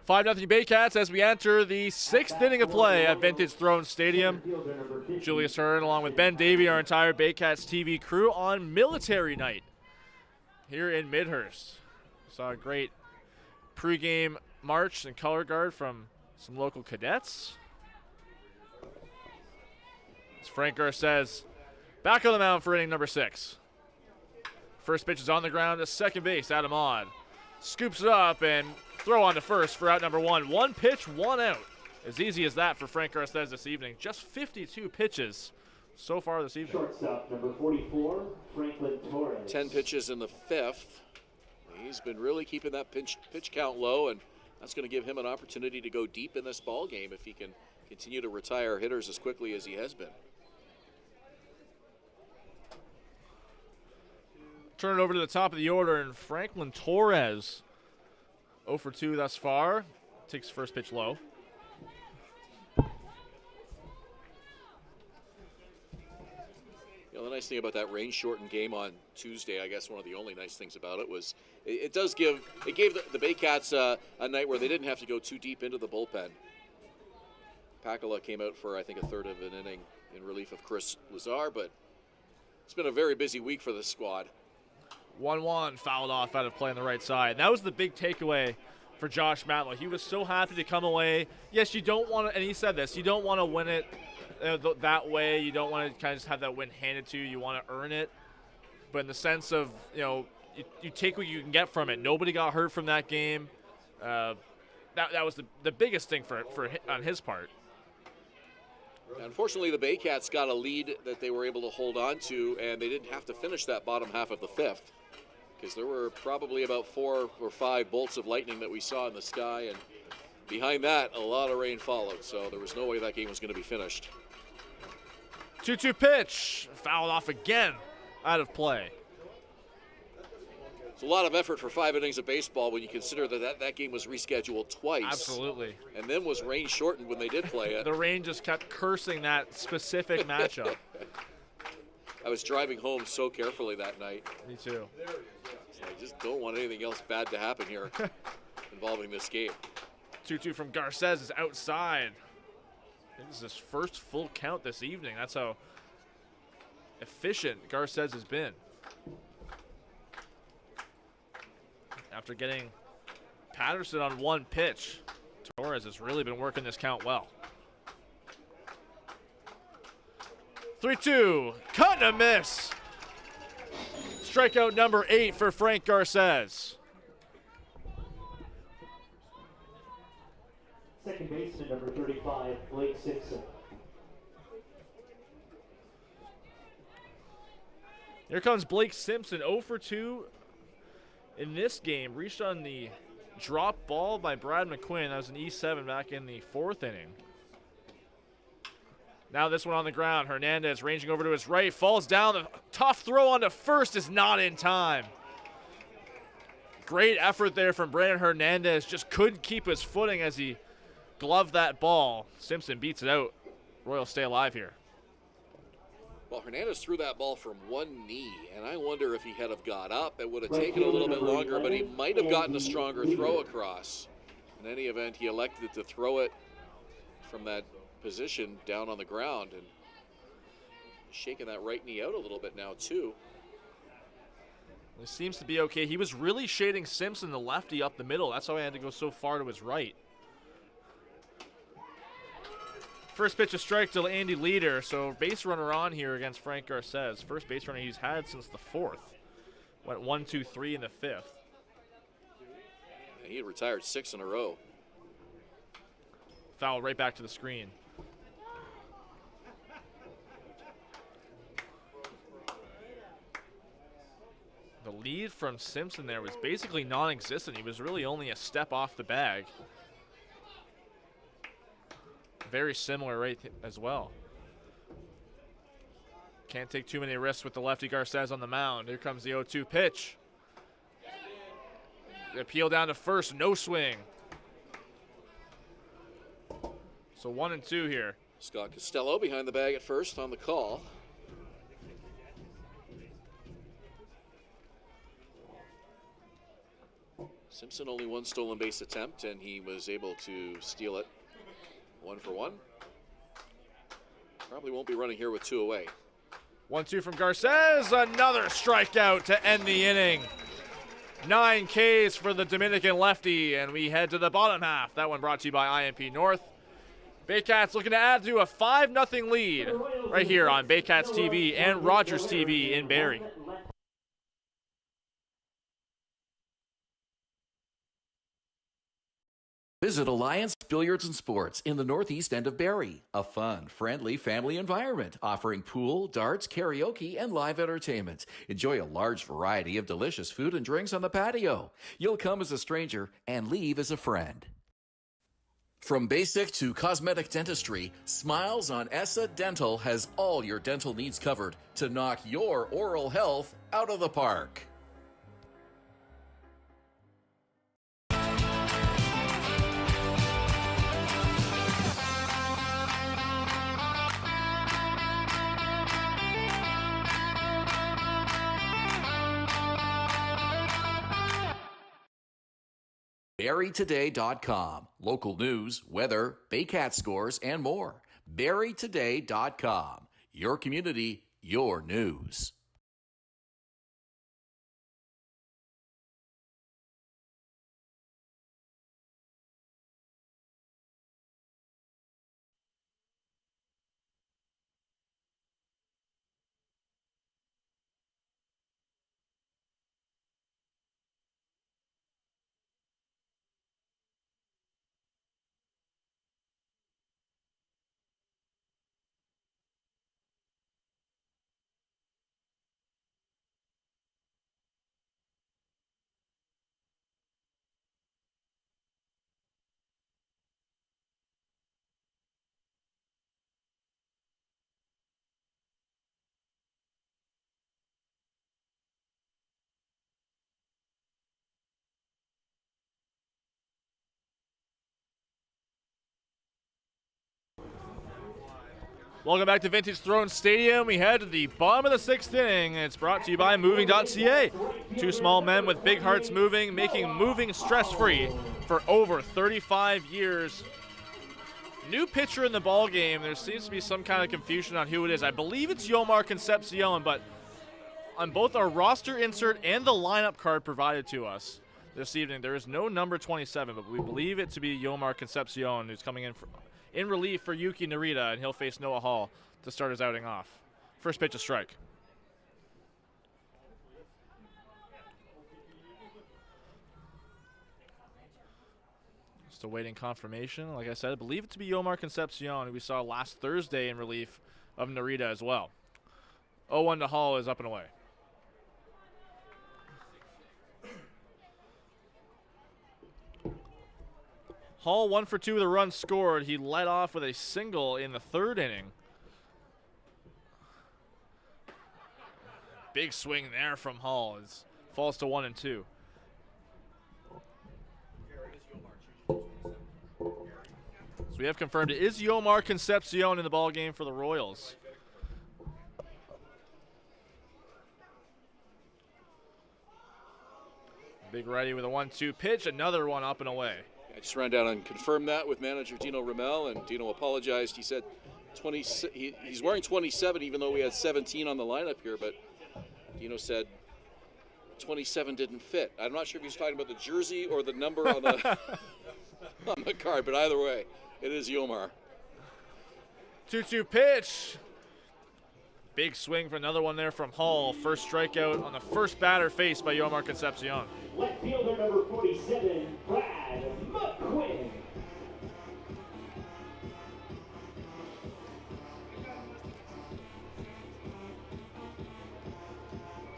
Five 0 Baycats as we enter the 6th inning of play at Vintage Throne Stadium. Julius Hern along with Ben Davy, our entire Baycats TV crew on military night here in Midhurst. Saw a great pregame march and color guard from some local cadets. As Frank Garces back on the mound for inning number 6. First pitch is on the ground to second base. Adam Odd scoops it up and throw on to first for out number 1. 1 pitch, 1 out. As easy as that for Frank Garces this evening. Just 52 pitches so far this evening. Shortstop number 44, Franklin Torres. 10 pitches in the 5th. He's been really keeping that pitch count low, and that's going to give him an opportunity to go deep in this ball game if he can continue to retire hitters as quickly as he has been. Turn it over to the top of the order, and Franklin Torres, 0 for 2 thus far, takes first pitch low. You know, the nice thing about that rain-shortened game on Tuesday, I guess one of the only nice things about it was it gave the Baycats a night where they didn't have to go too deep into the bullpen. Pakala came out for, I think, a third of an inning in relief of Chris Lazar, but it's been a very busy week for the squad. 1-1 fouled off out of play on the right side. That was the big takeaway for Josh Matlow. He was so happy to come away. Yes, you don't want to, and he said this, you don't want to win it that way. You don't want to kind of just have that win handed to you. You want to earn it. But in the sense of, you know, you take what you can get from it. Nobody got hurt from that game. That was the biggest thing for on his part. Unfortunately, the Baycats got a lead that they were able to hold on to, and they didn't have to finish that bottom half of the 5th because there were probably about 4 or 5 bolts of lightning that we saw in the sky, and behind that, a lot of rain followed, so there was no way that game was going to be finished. 2-2 pitch, fouled off again, out of play. It's a lot of effort for 5 innings of baseball when you consider that game was rescheduled twice. Absolutely. And then was rain shortened when they did play it. The rain just kept cursing that specific matchup. I was driving home so carefully that night. Me too. I just don't want anything else bad to happen here involving this game. 2-2 from Garces is outside. I think this is his first full count this evening. That's how efficient Garces has been. After getting Patterson on one pitch, Torres has really been working this count well. 3-2, cut and a miss. Strikeout number 8 for Frank Garces. Second baseman, number 35, Blake Simpson. Here comes Blake Simpson, 0 for 2 in this game. Reached on the drop ball by Brad McQuinn. That was an E7 back in the 4th inning. Now this one on the ground. Hernandez ranging over to his right, falls down. The tough throw onto first is not in time. Great effort there from Brandon Hernandez. Just couldn't keep his footing as he gloved that ball. Simpson beats it out. Royals stay alive here. Well, Hernandez threw that ball from one knee, and I wonder if he had have got up, it would have taken a little bit longer, but he might have gotten a stronger throw across. In any event, he elected to throw it from that position down on the ground, and shaking that right knee out a little bit now too. It seems to be okay. He was really shading Simpson, the lefty, up the middle. That's how he had to go so far to his right. First pitch, a strike to Andy Leader, so base runner on here against Frank Garces. First base runner he's had since the 4th. Went 1, 2, 3 in the 5th. And he had retired 6 in a row. Foul right back to the screen. The lead from Simpson there was basically non-existent. He was really only a step off the bag. Very similar rate as well. Can't take too many risks with the lefty Garces on the mound. Here comes the 0-2 pitch. The appeal down to first, no swing. So 1 and 2 here. Scott Costello behind the bag at first on the call. Simpson only 1 stolen base attempt, and he was able to steal it 1 for 1. Probably won't be running here with 2 away. 1-2 from Garces, another strikeout to end the inning. 9 Ks for the Dominican lefty, and we head to the bottom half. That one brought to you by IMP North. Baycats looking to add to a 5-0 lead right here on Baycats TV and Rogers TV in Barrie. Visit Alliance Billiards and Sports in the northeast end of Barrie. A fun, friendly family environment offering pool, darts, karaoke, and live entertainment. Enjoy a large variety of delicious food and drinks on the patio. You'll come as a stranger and leave as a friend. From basic to cosmetic dentistry, Smiles on Essa Dental has all your dental needs covered to knock your oral health out of the park. BarrieToday.com. Local news, weather, Baycat scores, and more. BarrieToday.com. Your community, your news. Welcome back to Vintage Throne Stadium. We head to the bottom of the 6th inning. It's brought to you by Moving.ca. Two small men with big hearts moving, making moving stress-free for over 35 years. New pitcher in the ball game. There seems to be some kind of confusion on who it is. I believe it's Yomar Concepcion, but on both our roster insert and the lineup card provided to us this evening, there is no number 27, but we believe it to be Yomar Concepcion, who's coming in relief for Yuki Narita, and he'll face Noah Hall to start his outing off. First pitch, a strike. Just awaiting confirmation. Like I said, I believe it to be Yomar Concepcion, who we saw last Thursday in relief of Narita as well. 0-1 to Hall is up and away. Hall 1 for 2 with a run scored. He led off with a single in the 3rd inning. Big swing there from Hall. It falls to 1-2. So we have confirmed it is Yomar Concepcion in the ball game for the Royals. Big righty with a 1-2 pitch. Another one up and away. I just ran down and confirmed that with manager Dino Ramel, and Dino apologized. He said he's wearing 27, even though we had 17 on the lineup here, but Dino said 27 didn't fit. I'm not sure if he's talking about the jersey or the number on the on the card, but either way, it is Yomar. 2-2 pitch. Big swing for another one there from Hall. First strikeout on the first batter faced by Yomar Concepcion. Left fielder number 47, Brad McQuinn.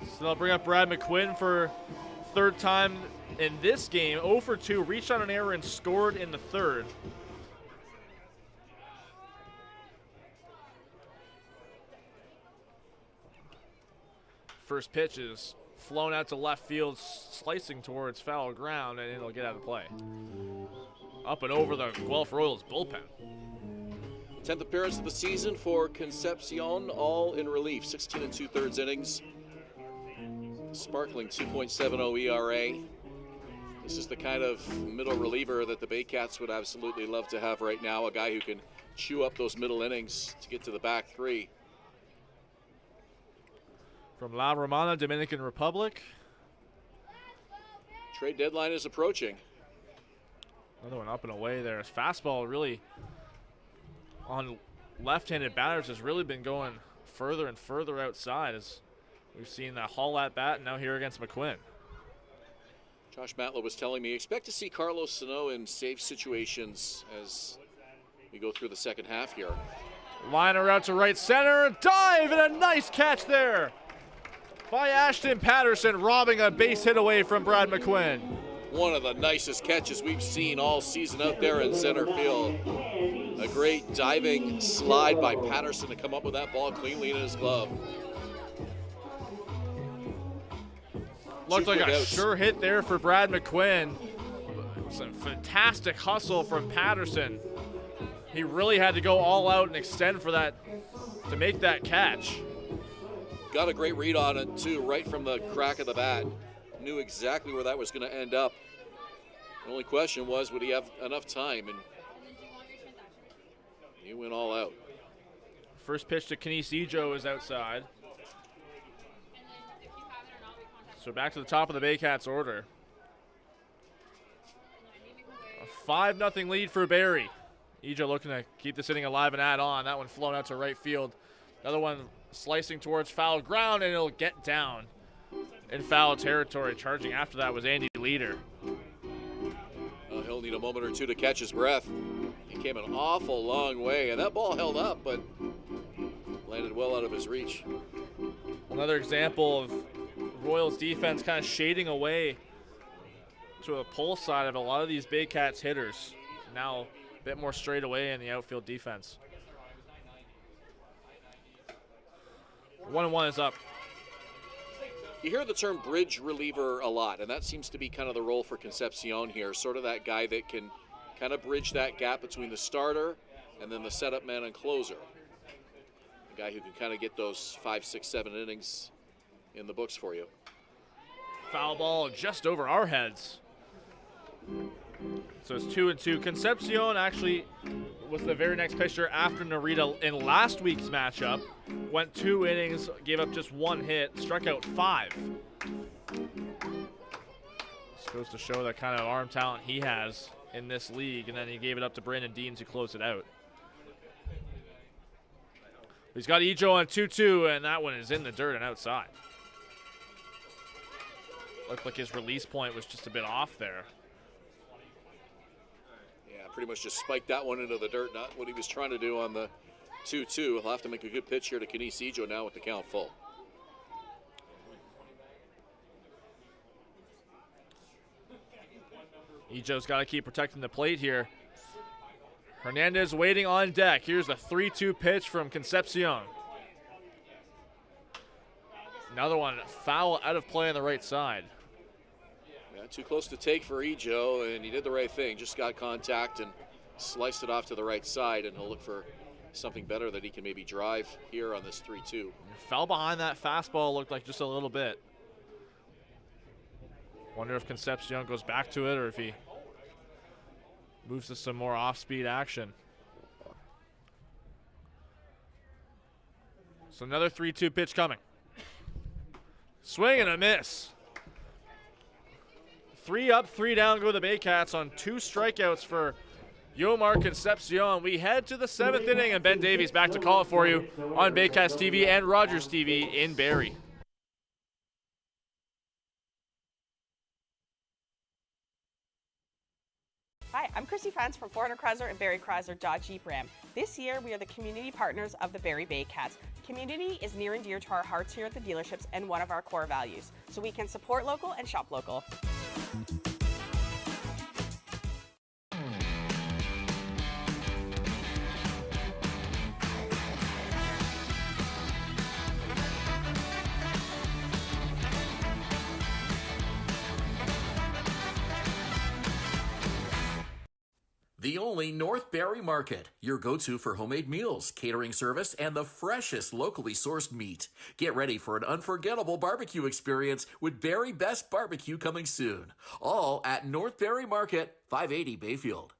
So they'll bring up Brad McQuinn for 3rd time in this game. 0 for 2, reached on an error and scored in the 3rd. First pitch is flown out to left field, slicing towards foul ground, and it'll get out of play. Up and over the Guelph Royals bullpen. 10th appearance of the season for Concepcion, all in relief. 16 2/3 innings. Sparkling 2.70 ERA. This is the kind of middle reliever that the Baycats would absolutely love to have right now, a guy who can chew up those middle innings to get to the back 3. From La Romana, Dominican Republic. Trade deadline is approaching. Another one up and away there. His fastball really on left-handed batters has really been going further and further outside, as we've seen that Hall at bat, and now here against McQuinn. Josh Matlow was telling me, expect to see Carlos Sano in safe situations as we go through the second half here. Liner out to right center, dive, and a nice catch there by Ashton Patterson, robbing a base hit away from Brad McQuinn. One of the nicest catches we've seen all season out there in center field. A great diving slide by Patterson to come up with that ball cleanly in his glove. Looked like a sure hit there for Brad McQuinn. Some fantastic hustle from Patterson. He really had to go all out and extend for that to make that catch. Got a great read on it too, right from the crack of the bat. Knew exactly where that was going to end up. The only question was, would he have enough time? And he went all out. First pitch to Kenise Ejo is outside. So back to the top of the Baycats order. A 5-0 lead for Barrie. Ejo looking to keep this inning alive and add on. That one flown out to right field. Another one slicing towards foul ground, and it'll get down in foul territory. Charging after that was Andy Leader. Well, he'll need a moment or two to catch his breath. He came an awful long way, and that ball held up, but landed well out of his reach. Another example of Royals defense kind of shading away to a pull side of a lot of these Baycats hitters. Now a bit more straight away in the outfield defense. 1-1 is up. You hear the term bridge reliever a lot, and that seems to be kind of the role for Concepcion here, sort of that guy that can kind of bridge that gap between the starter and then the setup man and closer. guy who can kind of get those 5, 6, 7 innings in the books for you. Foul ball just over our heads. So it's 2-2. Concepcion actually was the very next pitcher after Narita in last week's matchup. Went 2 innings, gave up just 1 hit, struck out 5. This goes to show that kind of arm talent he has in this league, and then he gave it up to Brandon Deans to close it out. He's got Ejo on 2-2, and that one is in the dirt and outside. Looked like his release point was just a bit off there. Yeah, pretty much just spiked that one into the dirt, not what he was trying to do on the 2-2. He'll have to make a good pitch here to Kenise Ejo now with the count full. Ejo's got to keep protecting the plate here. Hernandez waiting on deck. Here's the 3-2 pitch from Concepcion. Another one foul out of play on the right side. Yeah, too close to take for Ejo, and he did the right thing. Just got contact and sliced it off to the right side, and he'll look for something better that he can maybe drive here on this 3-2. Fell behind that fastball, looked like just a little bit. Wonder if Concepcion goes back to it or if he moves to some more off-speed action. So another 3-2 pitch coming. Swing and a miss. 3 up, 3 down go the Baycats on 2 strikeouts for Yomar Concepcion. We head to the 7th inning, and Ben Davies back to call it for you on Baycats TV and Rogers TV in Barrie. Hi, I'm Chrissy Franz from 400 Chrysler and Barrie Chrysler Dodge Jeep Ram. This year, we are the community partners of the Barrie Baycats. Community is near and dear to our hearts here at the dealerships and one of our core values, so we can support local and shop local. The only North Barrie Market, your go-to for homemade meals, catering service, and the freshest locally sourced meat. Get ready for an unforgettable barbecue experience with Barrie Best Barbecue coming soon. All at North Barrie Market, 580 Bayfield.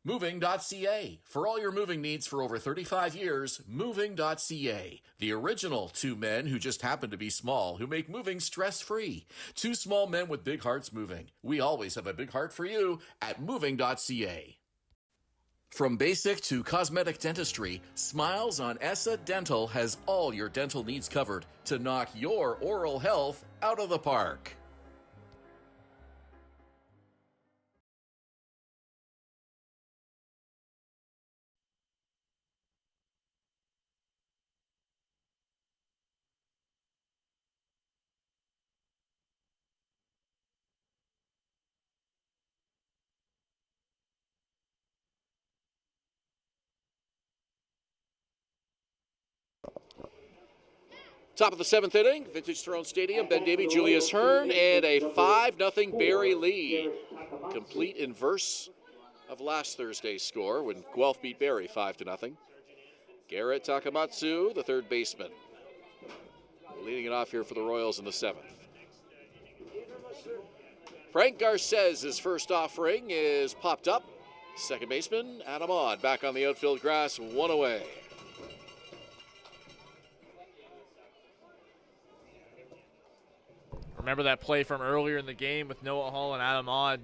Moving.ca. For all your moving needs for over 35 years, Moving.ca. The original 2 men who just happen to be small, who make moving stress-free. 2 small men with big hearts moving. We always have a big heart for you at Moving.ca. From basic to cosmetic dentistry, Smiles on Essa Dental has all your dental needs covered to knock your oral health out of the park. Top of the 7th inning, Vintage Throne Stadium, Ben Davy, Julius Hern, and a 5-0 Barrie lead. Complete inverse of last Thursday's score when Guelph beat Barrie 5-0. Garrett Takamatsu, the 3rd baseman, leading it off here for the Royals in the 7th. Frank Garcez's first offering is popped up. 2nd baseman, Adam Odd, back on the outfield grass, 1 away. Remember that play from earlier in the game with Noah Hall and Adam Odd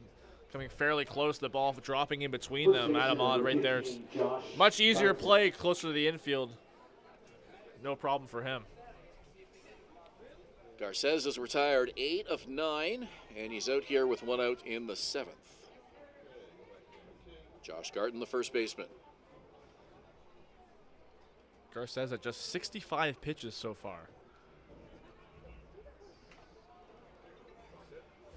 coming fairly close to the ball, dropping in between them. Adam Odd right there. It's much easier play closer to the infield. No problem for him. Garcez is retired 8 of 9, and he's out here with 1 out in the 7th. Josh Garton, the 1st baseman. Garcez at just 65 pitches so far.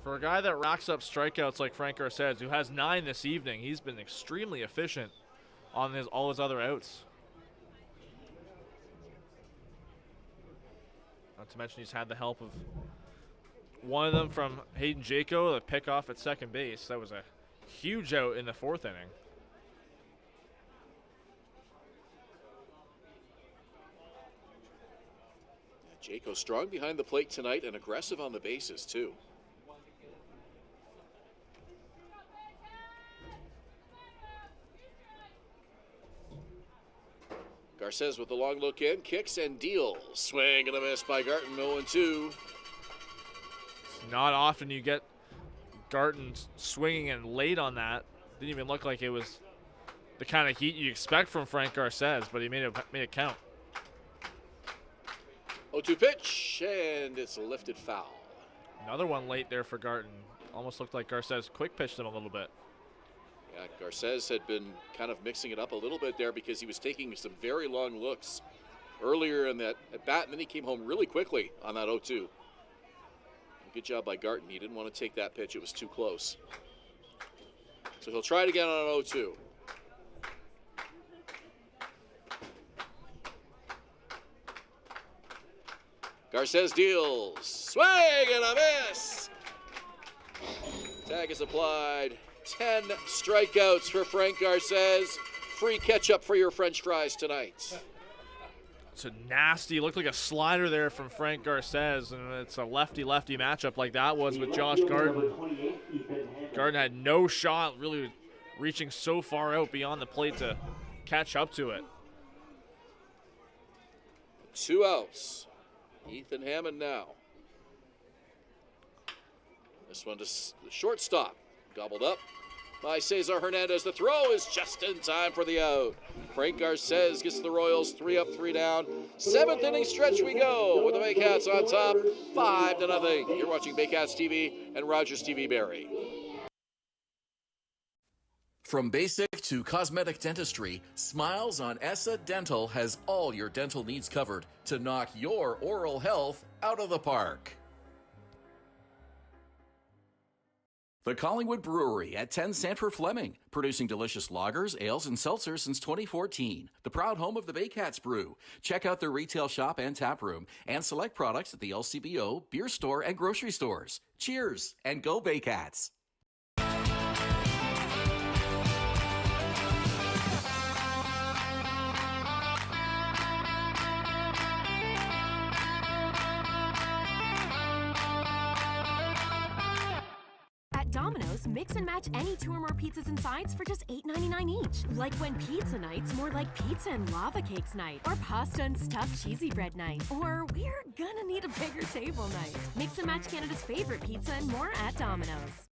For a guy that racks up strikeouts like Frank Garcez, who has 9 this evening, he's been extremely efficient on all his other outs. Not to mention he's had the help of one of them from Hayden Jaco, the pickoff at 2nd base. That was a huge out in the 4th inning. Jaco strong behind the plate tonight and aggressive on the bases, too. Garces with the long look in, kicks and deals. Swing and a miss by Garton, 0-2. It's not often you get Garton swinging and late on that. Didn't even look like it was the kind of heat you expect from Frank Garces, but he made it count. 0-2 pitch, and it's a lifted foul. Another one late there for Garton. Almost looked like Garces quick pitched him a little bit. Yeah, Garces had been kind of mixing it up a little bit there because he was taking some very long looks earlier in that at bat, and then he came home really quickly on that 0-2. Good job by Garton. He didn't want to take that pitch. It was too close. So he'll try it again on an 0-2. Garces deals. Swing and a miss. Tag is applied. 10 strikeouts for Frank Garces. Free ketchup for your French fries tonight. It's a nasty, looked like a slider there from Frank Garces, and it's a lefty-lefty matchup like that was with Josh Garton. Garton had no shot, really reaching so far out beyond the plate to catch up to it. 2 outs. Ethan Hammond now. This one to the shortstop. Gobbled up by Cesar Hernandez. The throw is just in time for the out. Frank Garces gets the Royals 3 up, 3 down. 7th inning stretch we go with the Baycats on top, 5-0. You're watching Baycats TV and Rogers TV Barrie. From basic to cosmetic dentistry, Smiles on Essa Dental has all your dental needs covered to knock your oral health out of the park. The Collingwood Brewery at 10 Sanford Fleming, producing delicious lagers, ales, and seltzers since 2014. The proud home of the Baycats Brew. Check out their retail shop and tap room, and select products at the LCBO, beer store, and grocery stores. Cheers, and go Baycats! Domino's, mix and match any 2 or more pizzas and sides for just $8.99 each. Like when pizza night's more like pizza and lava cakes night, or pasta and stuffed cheesy bread night, or we're gonna need a bigger table night. Mix and match Canada's favorite pizza and more at Domino's.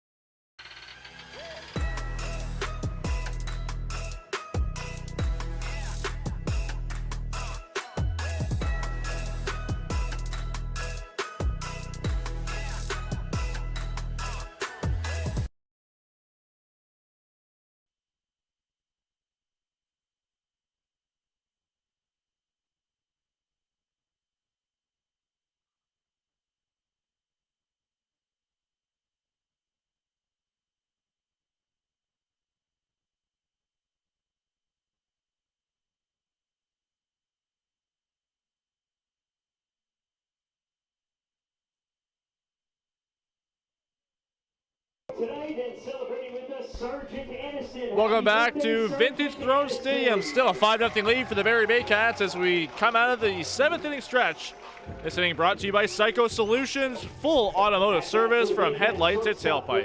Tonight and celebrating with us, Sergeant Aniston. Welcome back to Vintage Throne Stadium. Still a 5-0 lead for the Barrie Baycats as we come out of the 7th inning stretch. This inning brought to you by Psycho Solutions, full automotive service from headlight to tailpipe.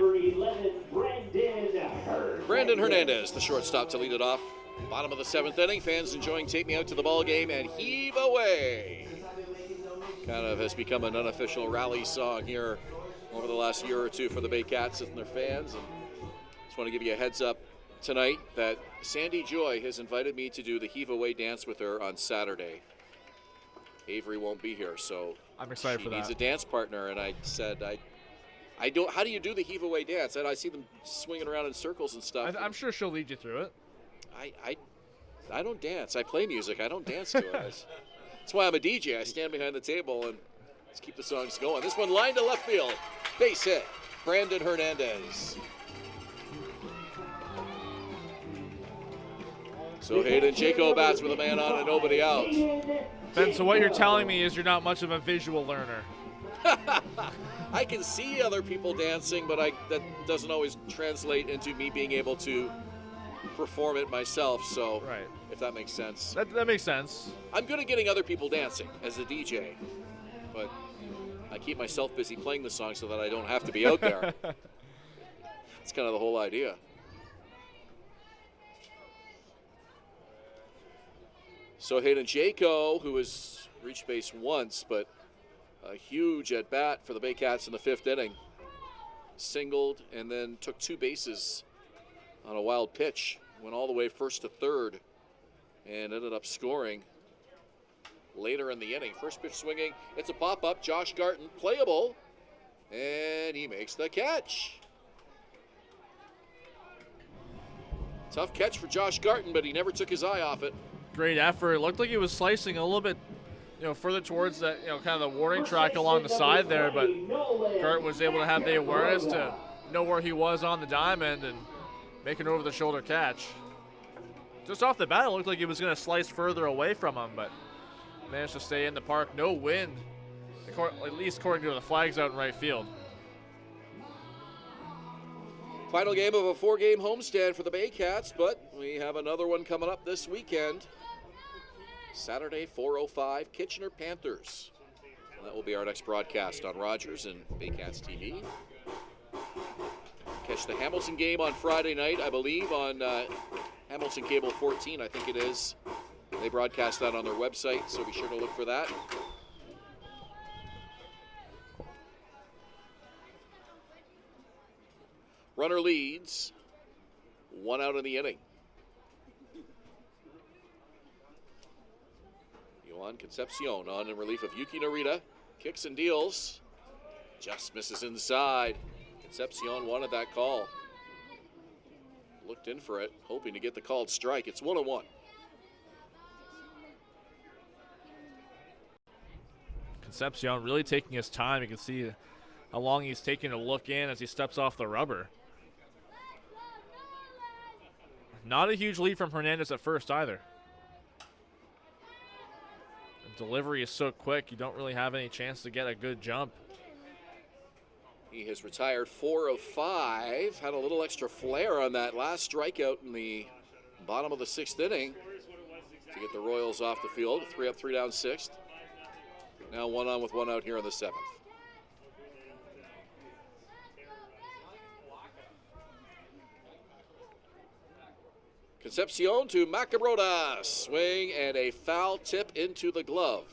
Brandon Hernandez, the shortstop, to lead it off. Bottom of the 7th inning, fans enjoying Take Me Out to the Ball Game and Heave Away. Kind of has become an unofficial rally song here over the last year or two for the Baycats and their fans. And just want to give you a heads up tonight that Sandy Joy has invited me to do the Heave Away dance with her on Saturday. Avery won't be here, so I'm excited for that. She needs a dance partner, and I said, I don't. How do you do the Heave Away dance? And I see them swinging around in circles and stuff. I'm sure she'll lead you through it. I don't dance. I play music. I don't dance to it. That's why I'm a DJ. I stand behind the table and let's keep the songs going. This one lined to left field. Base hit. Brandon Hernandez. So Hayden Jaco bats with a man on and nobody out. Ben, so what you're telling me is you're not much of a visual learner. I can see other people dancing, but that doesn't always translate into me being able to perform it myself. So, right. If that makes sense. That makes sense. I'm good at getting other people dancing as a DJ. but I keep myself busy playing the song so that I don't have to be out there. That's kind of the whole idea. So Hayden Jaco, who has reached base once, but a huge at bat for the Baycats in the 5th inning. Singled and then took 2 bases on a wild pitch. Went all the way first to third and ended up scoring later in the inning. First pitch swinging. It's a pop-up. Josh Garton, playable. And he makes the catch. Tough catch for Josh Garton, but he never took his eye off it. Great effort. It looked like he was slicing a little bit, further towards that, kind of the warning track along the side there, but Garton was able to have the awareness to know where he was on the diamond and make an over-the-shoulder catch. Just off the bat, it looked like he was going to slice further away from him, but managed to stay in the park. No wind, at least according to the flags out in right field. Final game of a 4-game homestand for the Baycats, but we have another one coming up this weekend. Saturday, 4:05, Kitchener Panthers. And that will be our next broadcast on Rogers and Baycats TV. Catch the Hamilton game on Friday night, I believe, on Hamilton Cable 14, I think it is. They broadcast that on their website, so be sure to look for that. Runner leads, 1 out in the inning. Yohan Concepcion on in relief of Yuki Narita. Kicks and deals. Just misses inside. Concepcion wanted that call. Looked in for it, hoping to get the called strike. It's 1-1. Concepcion really taking his time. You can see how long he's taking to look in as he steps off the rubber. Not a huge lead from Hernandez at first either. The delivery is so quick, you don't really have any chance to get a good jump. He has retired 4 of 5. Had a little extra flair on that last strikeout in the bottom of the 6th inning to get the Royals off the field. 3 up, 3 down, 6th. Now 1 on with 1 out here in the 7th. Concepcion to Macabrota. Swing and a foul tip into the glove.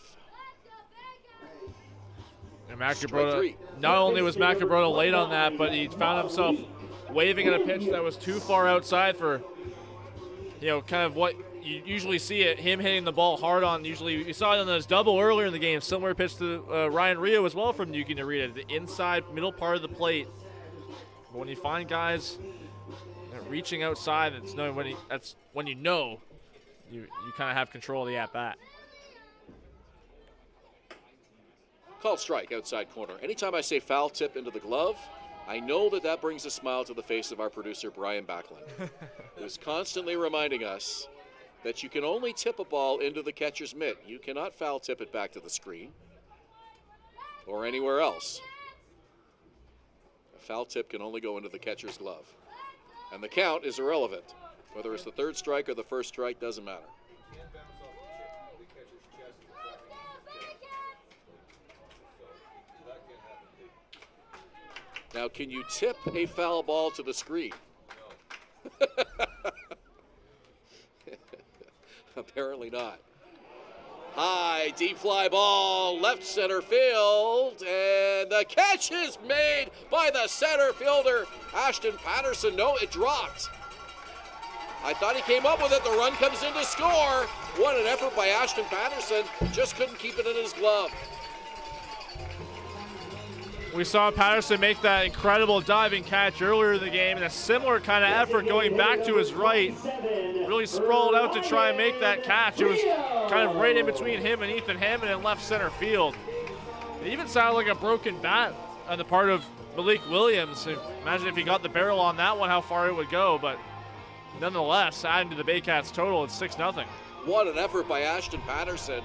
And Macabrota, not only was Macabrota late on that, but he found himself waving at a pitch that was too far outside for, kind of what you usually see it, him hitting the ball hard on. Usually you saw it on his double earlier in the game, similar pitch to Ryan Rio as well from Yuki Narita, the inside middle part of the plate. But when you find guys reaching outside, that's when you know you kind of have control of the at-bat. Called strike outside corner. Anytime I say foul tip into the glove, I know that brings a smile to the face of our producer, Brian Backland, who's constantly reminding us that you can only tip a ball into the catcher's mitt. You cannot foul tip it back to the screen or anywhere else. A foul tip can only go into the catcher's glove. And the count is irrelevant. Whether it's the 3rd strike or the 1st strike, doesn't matter. Now, can you tip a foul ball to the screen? No. Apparently not. High, deep fly ball, left center field, and the catch is made by the center fielder, Ashton Patterson. No, it dropped. I thought he came up with it. The run comes in to score. What an effort by Ashton Patterson. Just couldn't keep it in his glove. We saw Patterson make that incredible diving catch earlier in the game, and a similar kind of effort going back to his right. Really sprawled out to try and make that catch. It was kind of right in between him and Ethan Hammond in left center field. It even sounded like a broken bat on the part of Malik Williams. Imagine if he got the barrel on that one, how far it would go. But nonetheless, adding to the Baycats total, it's 6-0. What an effort by Ashton Patterson.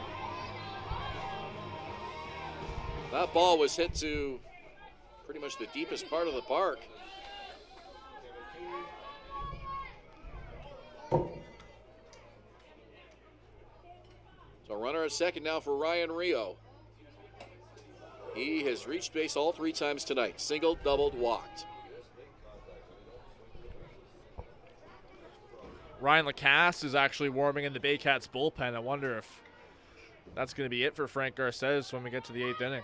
That ball was hit to pretty much the deepest part of the park. So runner at second now for Ryan Rio. He has reached base all 3 times tonight. Singled, doubled, walked. Ryan Lacasse is actually warming in the Baycats bullpen. I wonder if that's going to be it for Frank Garces when we get to the 8th inning.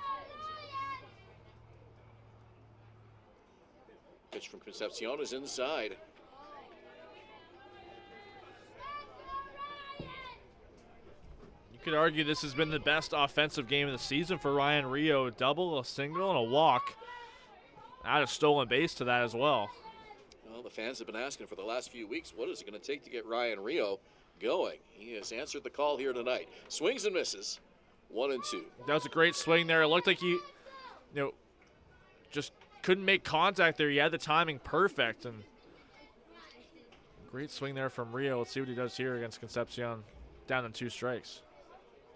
Pitch from Concepcion is inside. You could argue this has been the best offensive game of the season for Ryan Rio. A double, a single, and a walk. Add a stolen base to that as well. Well, the fans have been asking for the last few weeks, what is it going to take to get Ryan Rio going? He has answered the call here tonight. Swings and misses, 1 and 2. That was a great swing there. It looked like he, just couldn't make contact there. He had the timing perfect, and great swing there from Rio. Let's see what he does here against Concepcion, down on 2 strikes.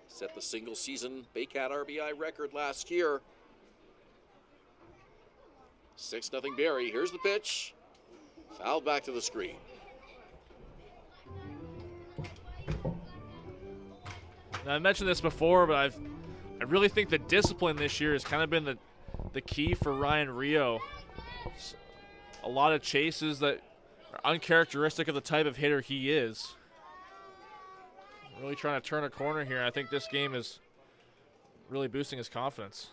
Set the single season Baycat RBI record last year. 6-0 Barrie. Here's the pitch. Fouled back to the screen. Now, I mentioned this before, but I really think the discipline this year has kind of been the key for Ryan Rio. A lot of chases that are uncharacteristic of the type of hitter he is. Really trying to turn a corner here. I think this game is really boosting his confidence.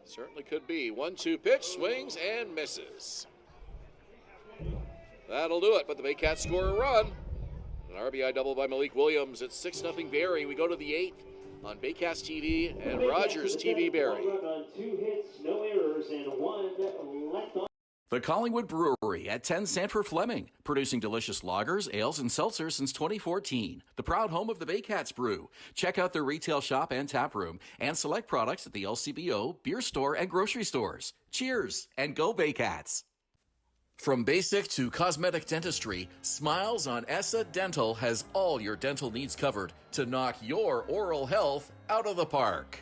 Certainly could be. 1-2 pitch, swings and misses. That'll do it, but the Baycats score a run. An RBI double by Malik Williams. It's 6-0 Barrie. We go to the 8th on Baycats TV and Rogers TV Barrie. 2 hits, no errors, and 1 left on. The Collingwood Brewery at 10 Sanford Fleming, producing delicious lagers, ales, and seltzers since 2014. The proud home of the Baycats Brew. Check out their retail shop and tap room and select products at the LCBO, beer store, and grocery stores. Cheers, and go Baycats! From basic to cosmetic dentistry, Smiles on ESSA Dental has all your dental needs covered to knock your oral health out of the park.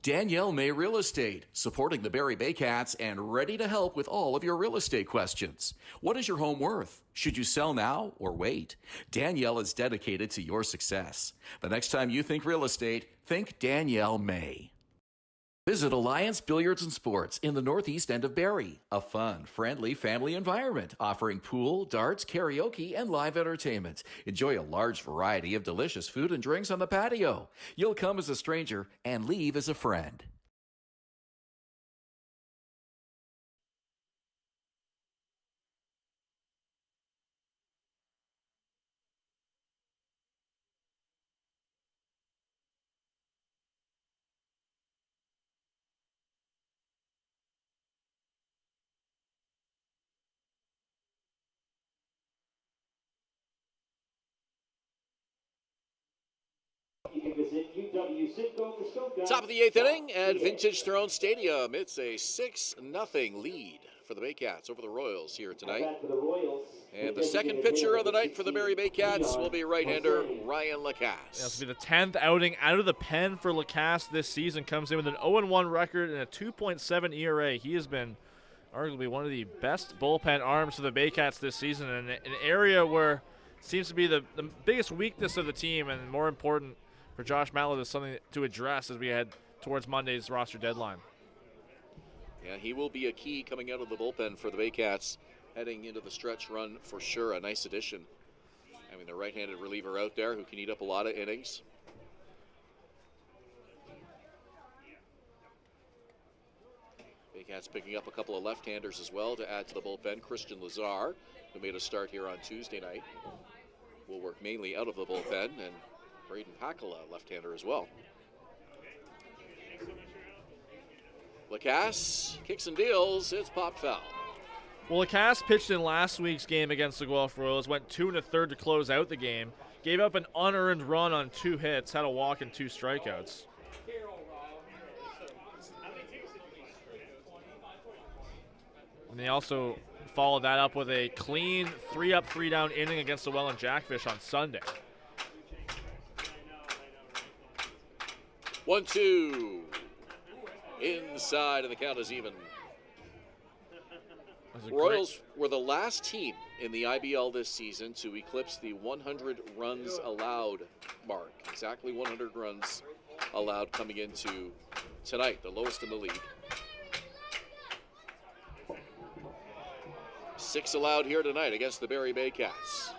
Danielle May Real Estate, supporting the Barrie Baycats and ready to help with all of your real estate questions. What is your home worth? Should you sell now or wait? Danielle is dedicated to your success. The next time you think real estate, think Danielle May. Visit Alliance Billiards and Sports in the northeast end of Barrie. A fun, friendly family environment offering pool, darts, karaoke, and live entertainment. Enjoy a large variety of delicious food and drinks on the patio. You'll come as a stranger and leave as a friend. Top of the 8th inning at Vintage Throne Stadium. It's a 6-0 lead for the Baycats over the Royals here tonight. And the second pitcher of the night for the Barrie Baycats will be right-hander Ryan Lacasse. This will be the 10th outing out of the pen for Lacasse this season. Comes in with an 0-1 record and a 2.7 ERA. He has been arguably one of the best bullpen arms for the Baycats this season, in an area where it seems to be the biggest weakness of the team, and more important for Josh Matlow is something to address as we head towards Monday's roster deadline. Yeah, he will be a key coming out of the bullpen for the Baycats, heading into the stretch run for sure. A nice addition. Having the right-handed reliever out there who can eat up a lot of innings. Baycats picking up a couple of left-handers as well to add to the bullpen. Christian Lazar, who made a start here on Tuesday night, will work mainly out of the bullpen, and Braden Pakala, left-hander as well. Lacasse kicks and deals. It's popped foul. Well, Lacasse pitched in last week's game against the Guelph Royals, went 2 1/3 to close out the game, gave up an unearned run on 2 hits, had a walk and 2 strikeouts. And they also followed that up with a clean 3-up, 3-down inning against the Welland Jackfish on Sunday. 1-2. Inside, and the count is even. Royals were the last team in the IBL this season to eclipse the 100 runs allowed mark. Exactly 100 runs allowed coming into tonight, the lowest in the league. 6 allowed here tonight against the Barrie Baycats.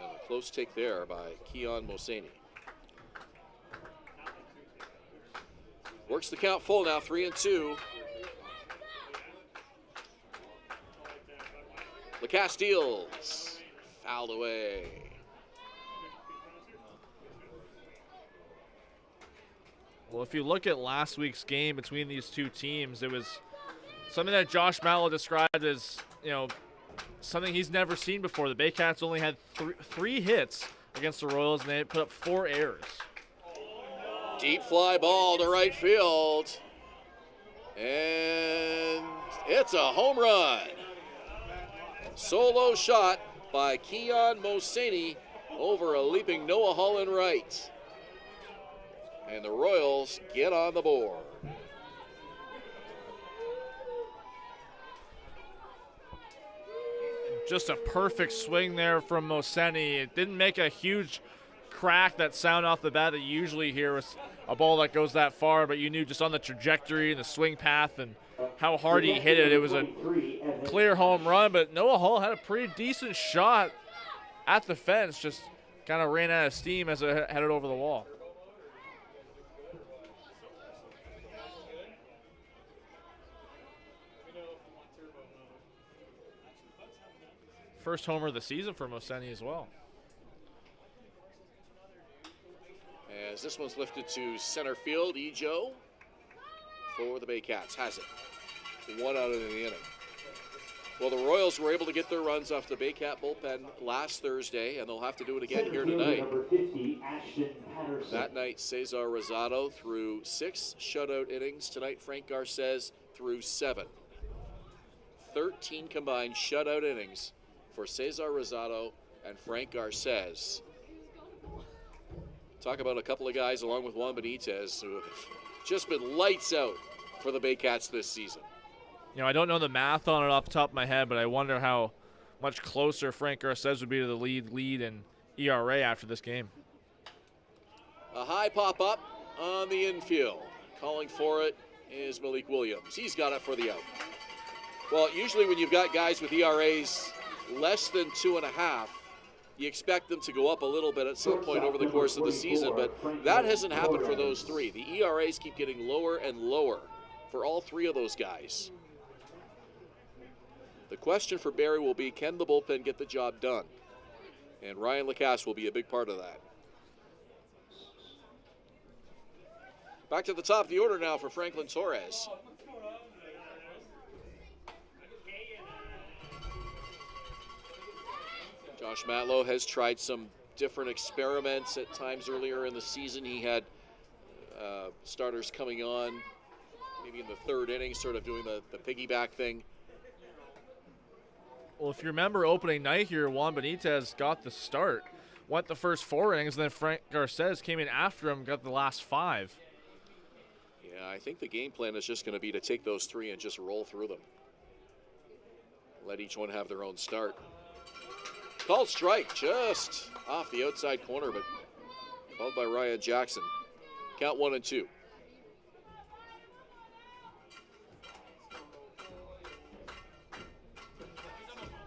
And a close take there by Keon Moseni. Works the count full now, 3-2. LaCasteels fouled away. Well, if you look at last week's game between these two teams, it was something that Josh Mallow described as, something he's never seen before. The Baycats only had three hits against the Royals, and they put up 4 errors. Deep fly ball to right field. And it's a home run. Solo shot by Keon Moseni over a leaping Noah Hall in right. And the Royals get on the board. Just a perfect swing there from Moseni. It didn't make a huge crack, that sound off the bat that you usually hear with a ball that goes that far, but you knew just on the trajectory and the swing path and how hard he hit it. It was a clear home run, but Noah Hall had a pretty decent shot at the fence, just kind of ran out of steam as it headed over the wall. First homer of the season for Moseni as well. As this one's lifted to center field, Ejo for the Baycats has it. 1 out of the inning. Well, the Royals were able to get their runs off the Baycat bullpen last Thursday, and they'll have to do it again here tonight. That night, Cesar Rosado threw 6 shutout innings. Tonight, Frank Garces threw 7. 13 combined shutout innings for Cesar Rosado and Frank Garces. Talk about a couple of guys along with Juan Benitez who have just been lights out for the Baycats this season. I don't know the math on it off the top of my head, but I wonder how much closer Frank Garces would be to the lead in ERA after this game. A high pop-up on the infield. Calling for it is Malik Williams. He's got it for the out. Well, usually when you've got guys with ERAs less than 2.5, you expect them to go up a little bit at some point over the course of the season, but that hasn't happened for those 3. The ERAs keep getting lower and lower for all 3 of those guys. The question for Barrie will be, can the bullpen get the job done? And Ryan Lacasse will be a big part of that. Back to the top of the order now for Franklin Torres. Josh Matlow has tried some different experiments at times earlier in the season. He had starters coming on maybe in the 3rd inning, sort of doing the piggyback thing. Well, if you remember opening night here, Juan Benitez got the start, went the first 4 innings, and then Frank Garces came in after him, got the last 5. Yeah, I think the game plan is just going to be to take those 3 and just roll through them. Let each one have their own start. Called strike just off the outside corner, but called by Ryan Jackson. Count 1-2.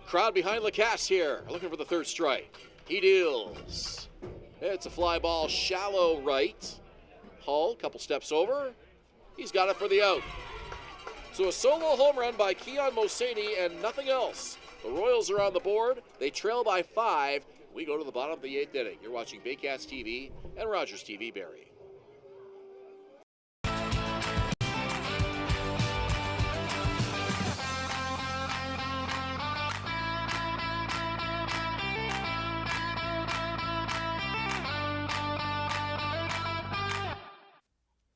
Crowd behind Lacasse here, looking for the 3rd strike. He deals. It's a fly ball, shallow right. Hall, couple steps over. He's got it for the out. So a solo home run by Keon Moseni and nothing else. The Royals are on the board. They trail by 5. We go to the bottom of the 8th inning. You're watching Baycats TV and Rogers TV Barrie.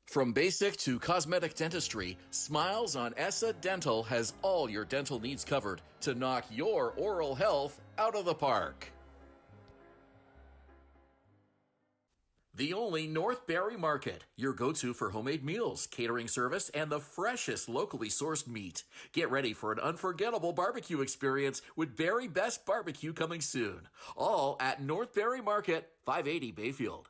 From basic to cosmetic dentistry, Smiles on ESSA Dental has all your dental needs covered to knock your oral health out of the park. The only North Barrie Market, your go-to for homemade meals, catering service, and the freshest locally sourced meat. Get ready for an unforgettable barbecue experience with Barrie Best Barbecue coming soon. All at North Barrie Market, 580 Bayfield.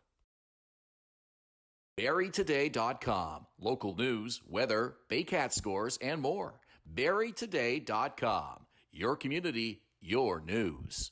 BarrieToday.com. Local news, weather, Baycat scores, and more. BarrieToday.com. Your community, your news.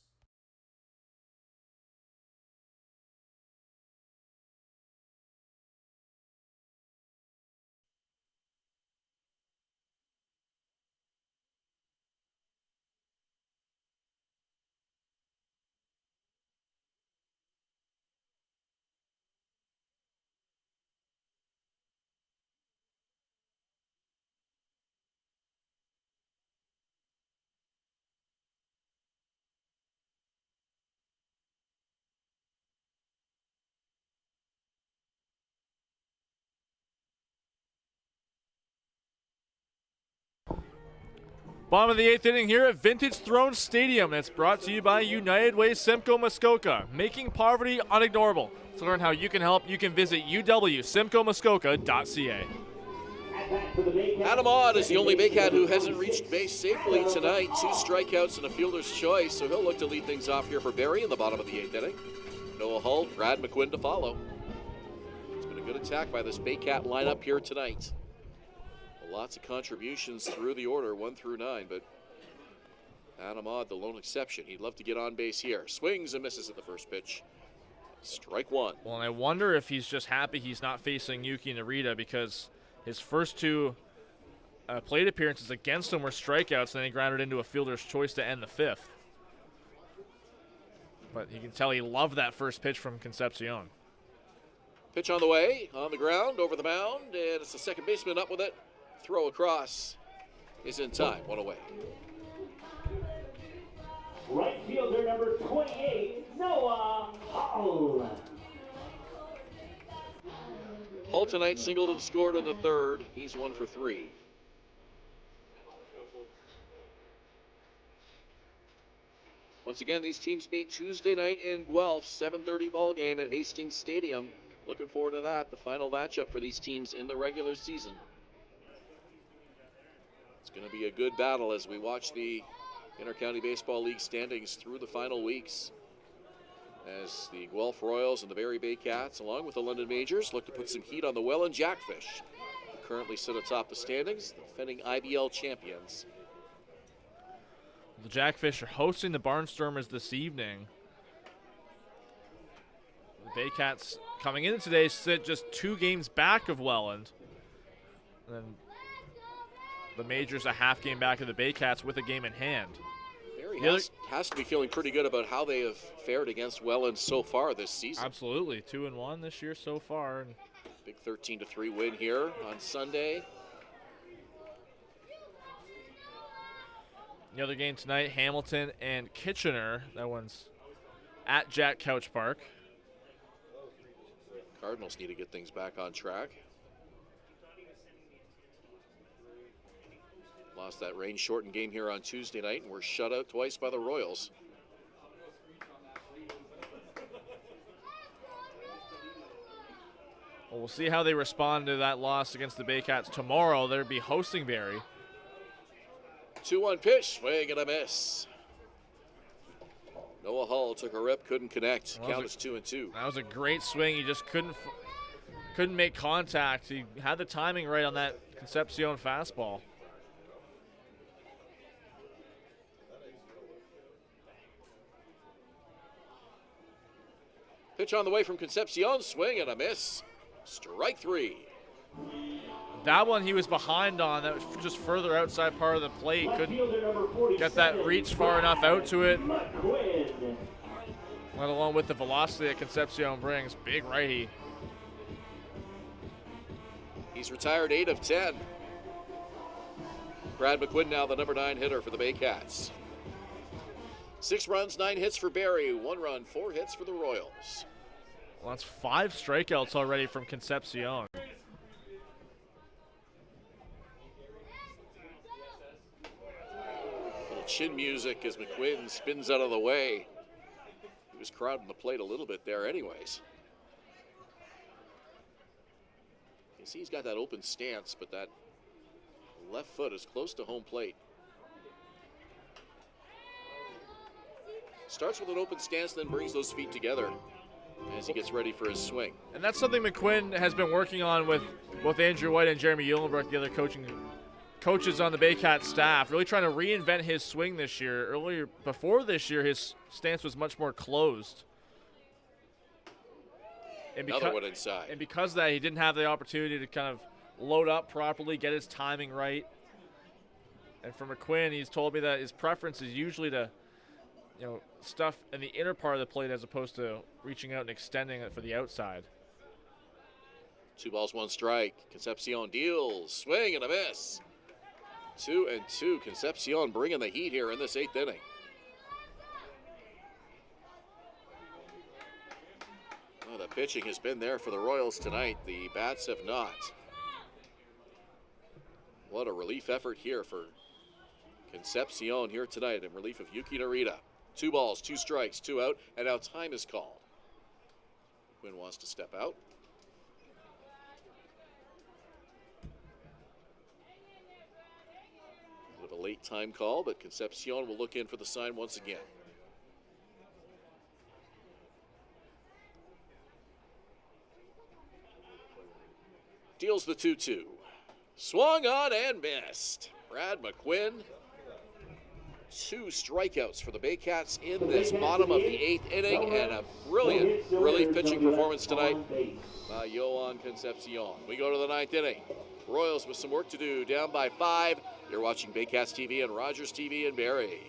Bottom of the 8th inning here at Vintage Throne Stadium. That's brought to you by United Way Simcoe Muskoka, making poverty unignorable. To learn how you can help, you can visit uwsimcoemuskoka.ca. Adam Odd is the only Baycat who hasn't reached base safely tonight. 2 strikeouts and a fielder's choice, so he'll look to lead things off here for Barrie in the bottom of the 8th inning. Noah Hull, Brad McQuinn to follow. It's been a good attack by this Baycat lineup here tonight. Lots of contributions through the order, 1 through 9, but Adam Odd, the lone exception. He'd love to get on base here. Swings and misses at the first pitch. Strike 1. Well, and I wonder if he's just happy he's not facing Yuki Narita, because his first 2 plate appearances against him were strikeouts, and then he grounded into a fielder's choice to end the 5th. But you can tell he loved that first pitch from Concepcion. Pitch on the way, on the ground, over the mound, and it's the second baseman up with it. Throw across is in time, 1 away. Right fielder number 28, Noah Hull. Hull tonight singled and scored in the 3rd. He's 1 for 3. Once again, these teams meet Tuesday night in Guelph, 7:30 ball game at Hastings Stadium. Looking forward to that, the final matchup for these teams in the regular season. It's going to be a good battle as we watch the Intercounty Baseball League standings through the final weeks, as the Guelph Royals and the Barrie Baycats, along with the London Majors, look to put some heat on the Welland Jackfish, who currently sit atop the standings, the defending IBL champions. The Jackfish are hosting the Barnstormers this evening. The Baycats coming in today sit just 2 games back of Welland. And then the Majors a half game back of the Baycats with a game in hand. Barrie has to be feeling pretty good about how they have fared against Welland so far this season. Absolutely, 2-1 this year so far. And big 13-3 win here on Sunday. the other game tonight, Hamilton and Kitchener. That one's at Jack Couch Park. Cardinals need to get things back on track. Lost that rain-shortened game here on Tuesday night and were shut out twice by the Royals. Well, we'll see how they respond to that loss against the Baycats tomorrow. They'll be hosting Barrie. 2-1 pitch, swing and a miss. Noah Hull took a rip, couldn't connect. Count is 2-2. That was a great swing. He just couldn't make contact. He had the timing right on that Concepcion fastball. Pitch on the way from Concepcion, swing and a miss. Strike three. That one he was behind on. That was just further outside part of the plate. Couldn't get that reach far enough out to it. Let alone with the velocity that Concepcion brings. Big righty. He's retired 8 of 10. Brad McQuinn now the number 9 hitter for the Baycats. 6 runs, 9 hits for Barrie. 1 run, 4 hits for the Royals. Well, that's 5 strikeouts already from Concepcion. Little chin music as McQuinn spins out of the way. He was crowding the plate a little bit there anyways. You see he's got that open stance, but that left foot is close to home plate. Starts with an open stance, then brings those feet together as he gets ready for his swing. And that's something McQuinn has been working on with both Andrew White and Jeremy Eulenbrook, the other coaches on the Baycats staff, really trying to reinvent his swing this year. Before this year, his stance was much more closed. And Another one inside. And because of that, he didn't have the opportunity to kind of load up properly, get his timing right. And for McQuinn, he's told me that his preference is usually to, stuff in the inner part of the plate as opposed to reaching out and extending it for the outside. 2 balls, 1 strike. Concepcion deals. Swing and a miss. 2-2. Concepcion bringing the heat here in this 8th inning. Well, the pitching has been there for the Royals tonight. The bats have not. What a relief effort here for Concepcion here tonight in relief of Yuki Narita. 2 balls, 2 strikes, 2 out, and now time is called. Quinn wants to step out. A bit of a late time call, but Concepcion will look in for the sign once again. Deals the 2-2. Swung on and missed. Brad McQuinn. 2 strikeouts for the Baycats in this bottom of the 8th inning, and a brilliant relief pitching performance tonight by Yohan Concepcion. We go to the 9th inning. Royals with some work to do, down by 5. You're watching Baycats TV and Rogers TV in Barrie.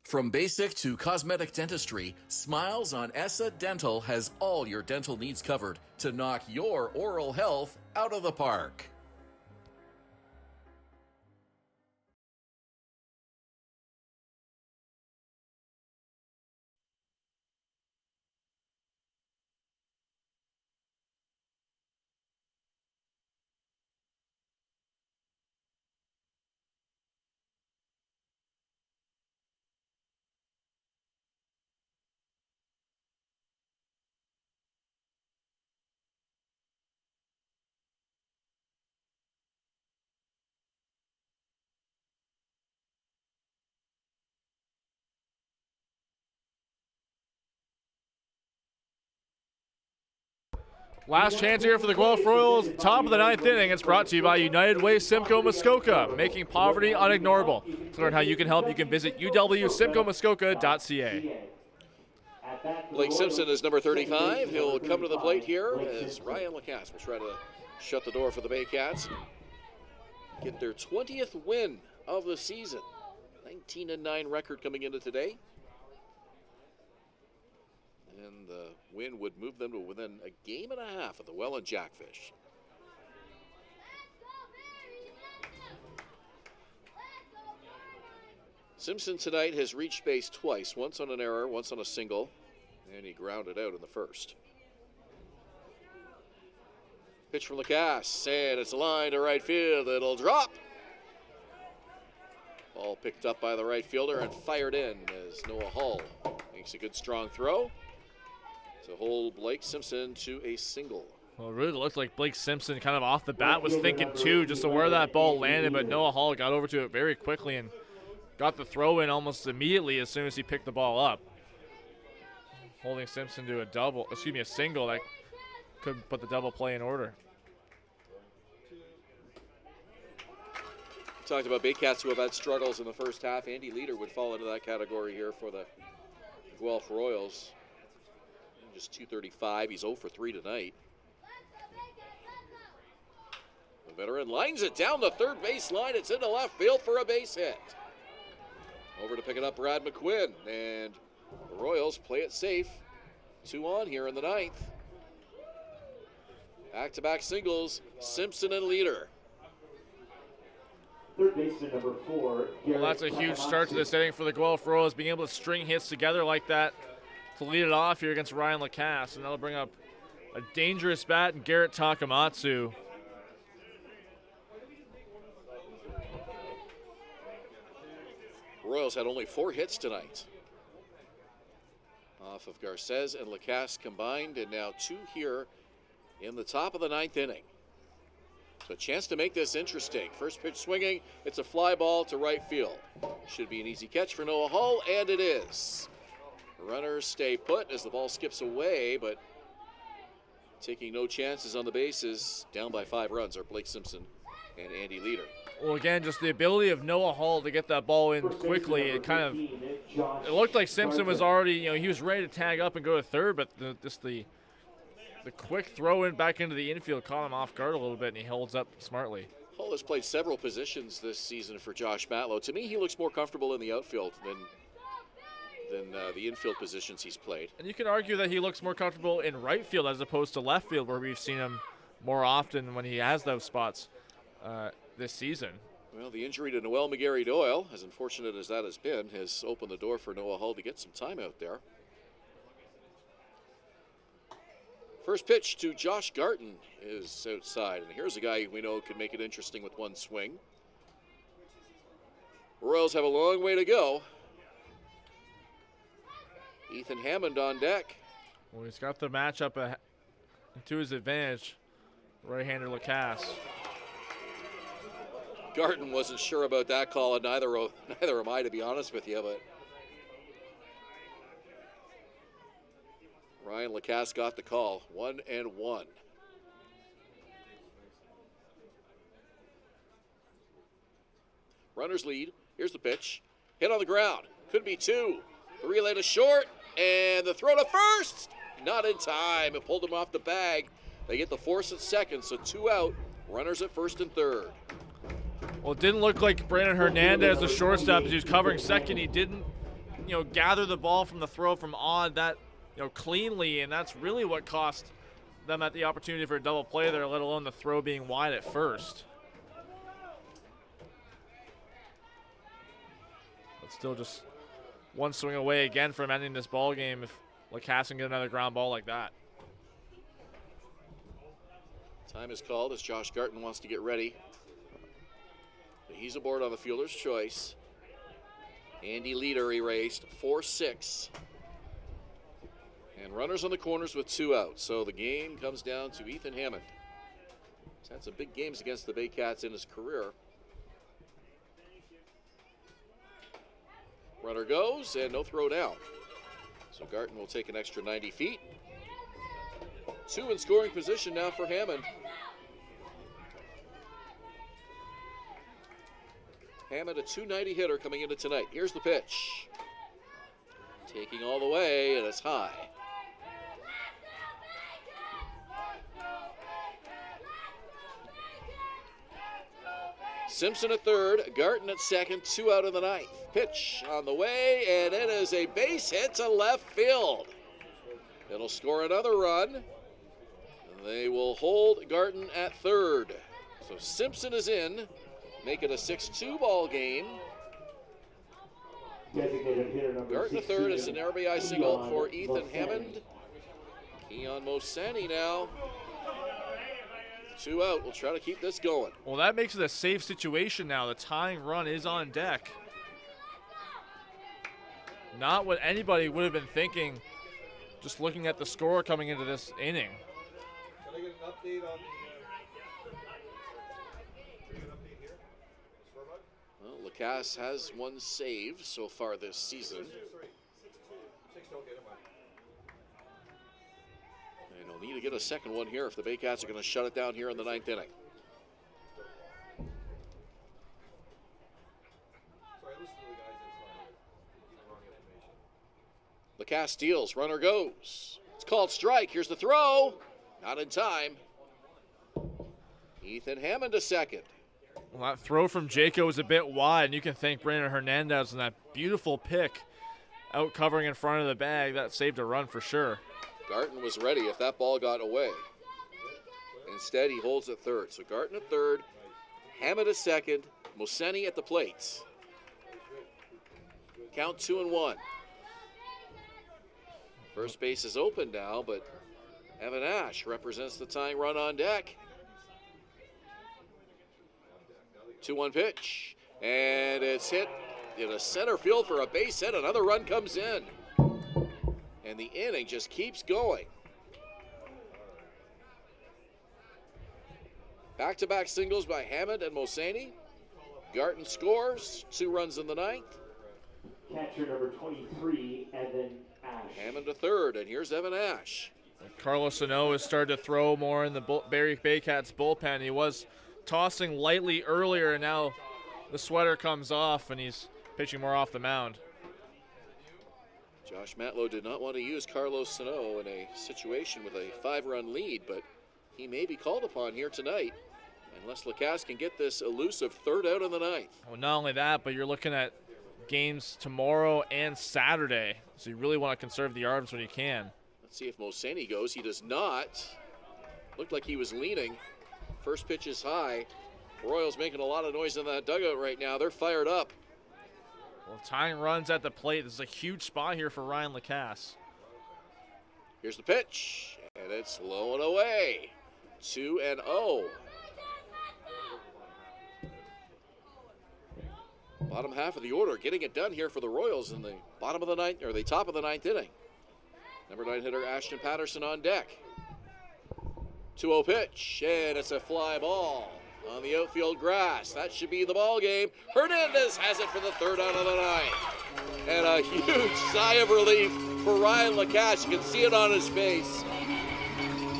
From basic to cosmetic dentistry, Smiles on Essa Dental has all your dental needs covered to knock your oral health out of the park. Last chance here for the Guelph Royals, top of the 9th inning. It's brought to you by United Way Simcoe Muskoka, making poverty unignorable. To learn how you can help, you can visit uwsimcoemuskoka.ca. Blake Simpson is number 35. He'll come to the plate here as Ryan Lacasse will try to shut the door for the Baycats. Get their 20th win of the season. 19-9 record coming into today. And the win would move them to within a game and a half of the Welland Jackfish. Simpson tonight has reached base twice, once on an error, once on a single, and he grounded out in the first. Pitch from Lacasse, and it's a line to right field. It'll drop. Ball picked up by the right fielder and fired in as Noah Hull makes a good strong throw to hold Blake Simpson to a single. Well, it really looked like Blake Simpson kind of off the bat was thinking too, just to where that ball landed, but Noah Hull got over to it very quickly and got the throw in almost immediately as soon as he picked the ball up. Holding Simpson to a single that could put the double play in order. Talked about Baycats who have had struggles in the first half. Andy Leader would fall into that category here for the Guelph Royals. just .235. He's 0 for 3 tonight. The veteran lines it down the third base line. It's into left field for a base hit. Over to pick it up, Brad McQuinn. And the Royals play it safe. 2 on here in the 9th. Back-to-back singles, Simpson and Leader. Third baseman number 4. Well, that's a huge start to this inning for the Guelph Royals, being able to string hits together like that to lead it off here against Ryan Lacasse. And that'll bring up a dangerous bat in Garrett Takamatsu. Royals had only 4 hits tonight. Off of Garces and Lacasse combined, and now 2 here in the top of the 9th inning. So a chance to make this interesting. First pitch swinging, it's a fly ball to right field. Should be an easy catch for Noah Hull, and it is. Runners stay put as the ball skips away, but taking no chances on the bases. Down by 5 runs are Blake Simpson and Andy Leader. Well, again, just the ability of Noah Hull to get that ball in quickly. It looked like Simpson was already, he was ready to tag up and go to third, but the quick throw in back into the infield caught him off guard a little bit, and he holds up smartly. Hull has played several positions this season for Josh Matlow. To me, he looks more comfortable in the outfield than the infield positions he's played. And you can argue that he looks more comfortable in right field as opposed to left field, where we've seen him more often when he has those spots this season. Well, the injury to Noel McGarry Doyle, as unfortunate as that has been, has opened the door for Noah Hull to get some time out there. First pitch to Josh Garton is outside, and here's a guy we know can make it interesting with one swing. Royals have a long way to go. Ethan Hammond on deck. Well, he's got the matchup to his advantage, right-hander Lacasse. Garton wasn't sure about that call, and neither am I, to be honest with you, but Ryan Lacasse got the call. 1-1. Runners lead. Here's the pitch. Hit on the ground. Could be 2. The relay to short, and the throw to first. Not in time. It pulled him off the bag. They get the force at second, so 2 out. Runners at first and third. Well, it didn't look like Brandon Hernandez, the shortstop, as he was covering second. He didn't, gather the ball from the throw from on that, cleanly, and that's really what cost them at the opportunity for a double play there, let alone the throw being wide at first. But still just one swing away again from ending this ball game if Lacasse can get another ground ball like that. Time is called as Josh Garton wants to get ready. He's aboard on the fielder's choice. Andy Leader erased, 4-6. And runners on the corners with 2 out. So the game comes down to Ethan Hammond. He's had some big games against the Baycats in his career. Runner goes, and no throw down. So Garton will take an extra 90 feet. 2 in scoring position now for Hammond. Hammond, a .290 hitter coming into tonight. Here's the pitch. Taking all the way, and it's high. Simpson at third, Garton at second, 2 out in the 9th. Pitch on the way, and it is a base hit to left field. It'll score another run. They will hold Garton at third. So Simpson is in. Make it a 6-2 ball game. Garton at third is an RBI single for Ethan Hammond. Keon Mosani now. 2 out. We'll try to keep this going. Well, that makes it a safe situation now. The tying run is on deck. Not what anybody would have been thinking just looking at the score coming into this inning. Can I get an update on Well, Lacasse has 1 save so far this season. And he'll need to get a second one here if the Baycats are going to shut it down here in the 9th inning. Lacasse steals, runner goes. It's called strike. Here's the throw. Not in time. Ethan Hammond to second. Well, that throw from Jaco was a bit wide, and you can thank Brandon Hernandez on that beautiful pick out covering in front of the bag. That saved a run for sure. Garton was ready if that ball got away. Instead, he holds at third. So Garton at third, Hammond at second, Moseni at the plate. Count 2-1. First base is open now, but Evan Ash represents the tying run on deck. 2-1 pitch, and it's hit in a center field for a base hit. Another run comes in, and the inning just keeps going. Back-to-back singles by Hammond and Moseni. Garton scores, 2 runs in the ninth. Catcher number 23, Evan Ash. Hammond to third, and here's Evan Ash. Carlos Sano has started to throw more in the Barrie Baycats bullpen. He was tossing lightly earlier, and now the sweater comes off, and he's pitching more off the mound. Josh Matlow did not want to use Carlos Sano in a situation with a 5-run lead, but he may be called upon here tonight unless Lacasse can get this elusive third out in the ninth. Well, not only that, but you're looking at games tomorrow and Saturday, so you really want to conserve the arms when you can. Let's see if Moseni goes. He does not. Looked like he was leaning. First pitch is high. Royals making a lot of noise in that dugout right now. They're fired up. Well, tying runs at the plate. This is a huge spot here for Ryan Lacasse. Here's the pitch, and it's low and away. 2-0. Bottom half of the order getting it done here for the Royals in the bottom of the ninth, or the top of the ninth inning. Number 9 hitter Ashton Patterson on deck. 2-0 pitch, and it's a fly ball on the outfield grass. That should be the ball game. Hernandez has it for the third out of the ninth. And a huge sigh of relief for Ryan Lacasse. You can see it on his face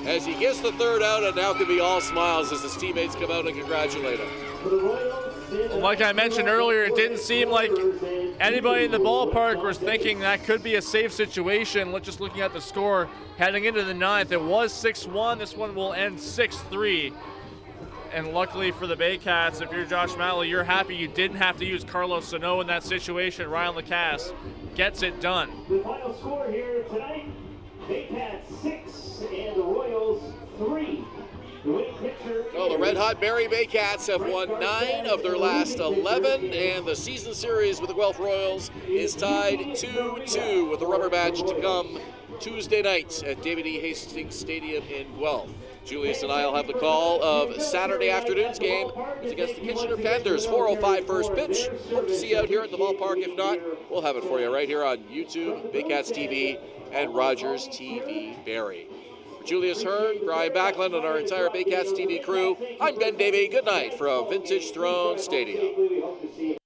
as he gets the third out, and now can be all smiles as his teammates come out and congratulate him. Like I mentioned earlier, it didn't seem like anybody in the ballpark was thinking that could be a safe situation. Just looking at the score heading into the ninth, it was 6-1. This one will end 6-3. And luckily for the Baycats, if you're Josh Matlow, you're happy you didn't have to use Carlos Sano in that situation. Ryan Lacasse gets it done. The final score here tonight, Baycats 6 and the Royals 3. Well, the red-hot Barrie Baycats have won 9 of their last 11, and the season series with the Guelph Royals is tied 2-2 with the rubber match to come Tuesday night at David E. Hastings Stadium in Guelph. Julius and I will have the call of Saturday afternoon's game. It's against the Kitchener Panthers, 4:05 first pitch. Hope to see you out here at the ballpark. If not, we'll have it for you right here on YouTube, Baycats TV, and Rogers TV Barrie. Julius Hern, Brian Backland, and our entire Baycats TV crew, I'm Ben Davy. Good night from Vintage Throne Stadium.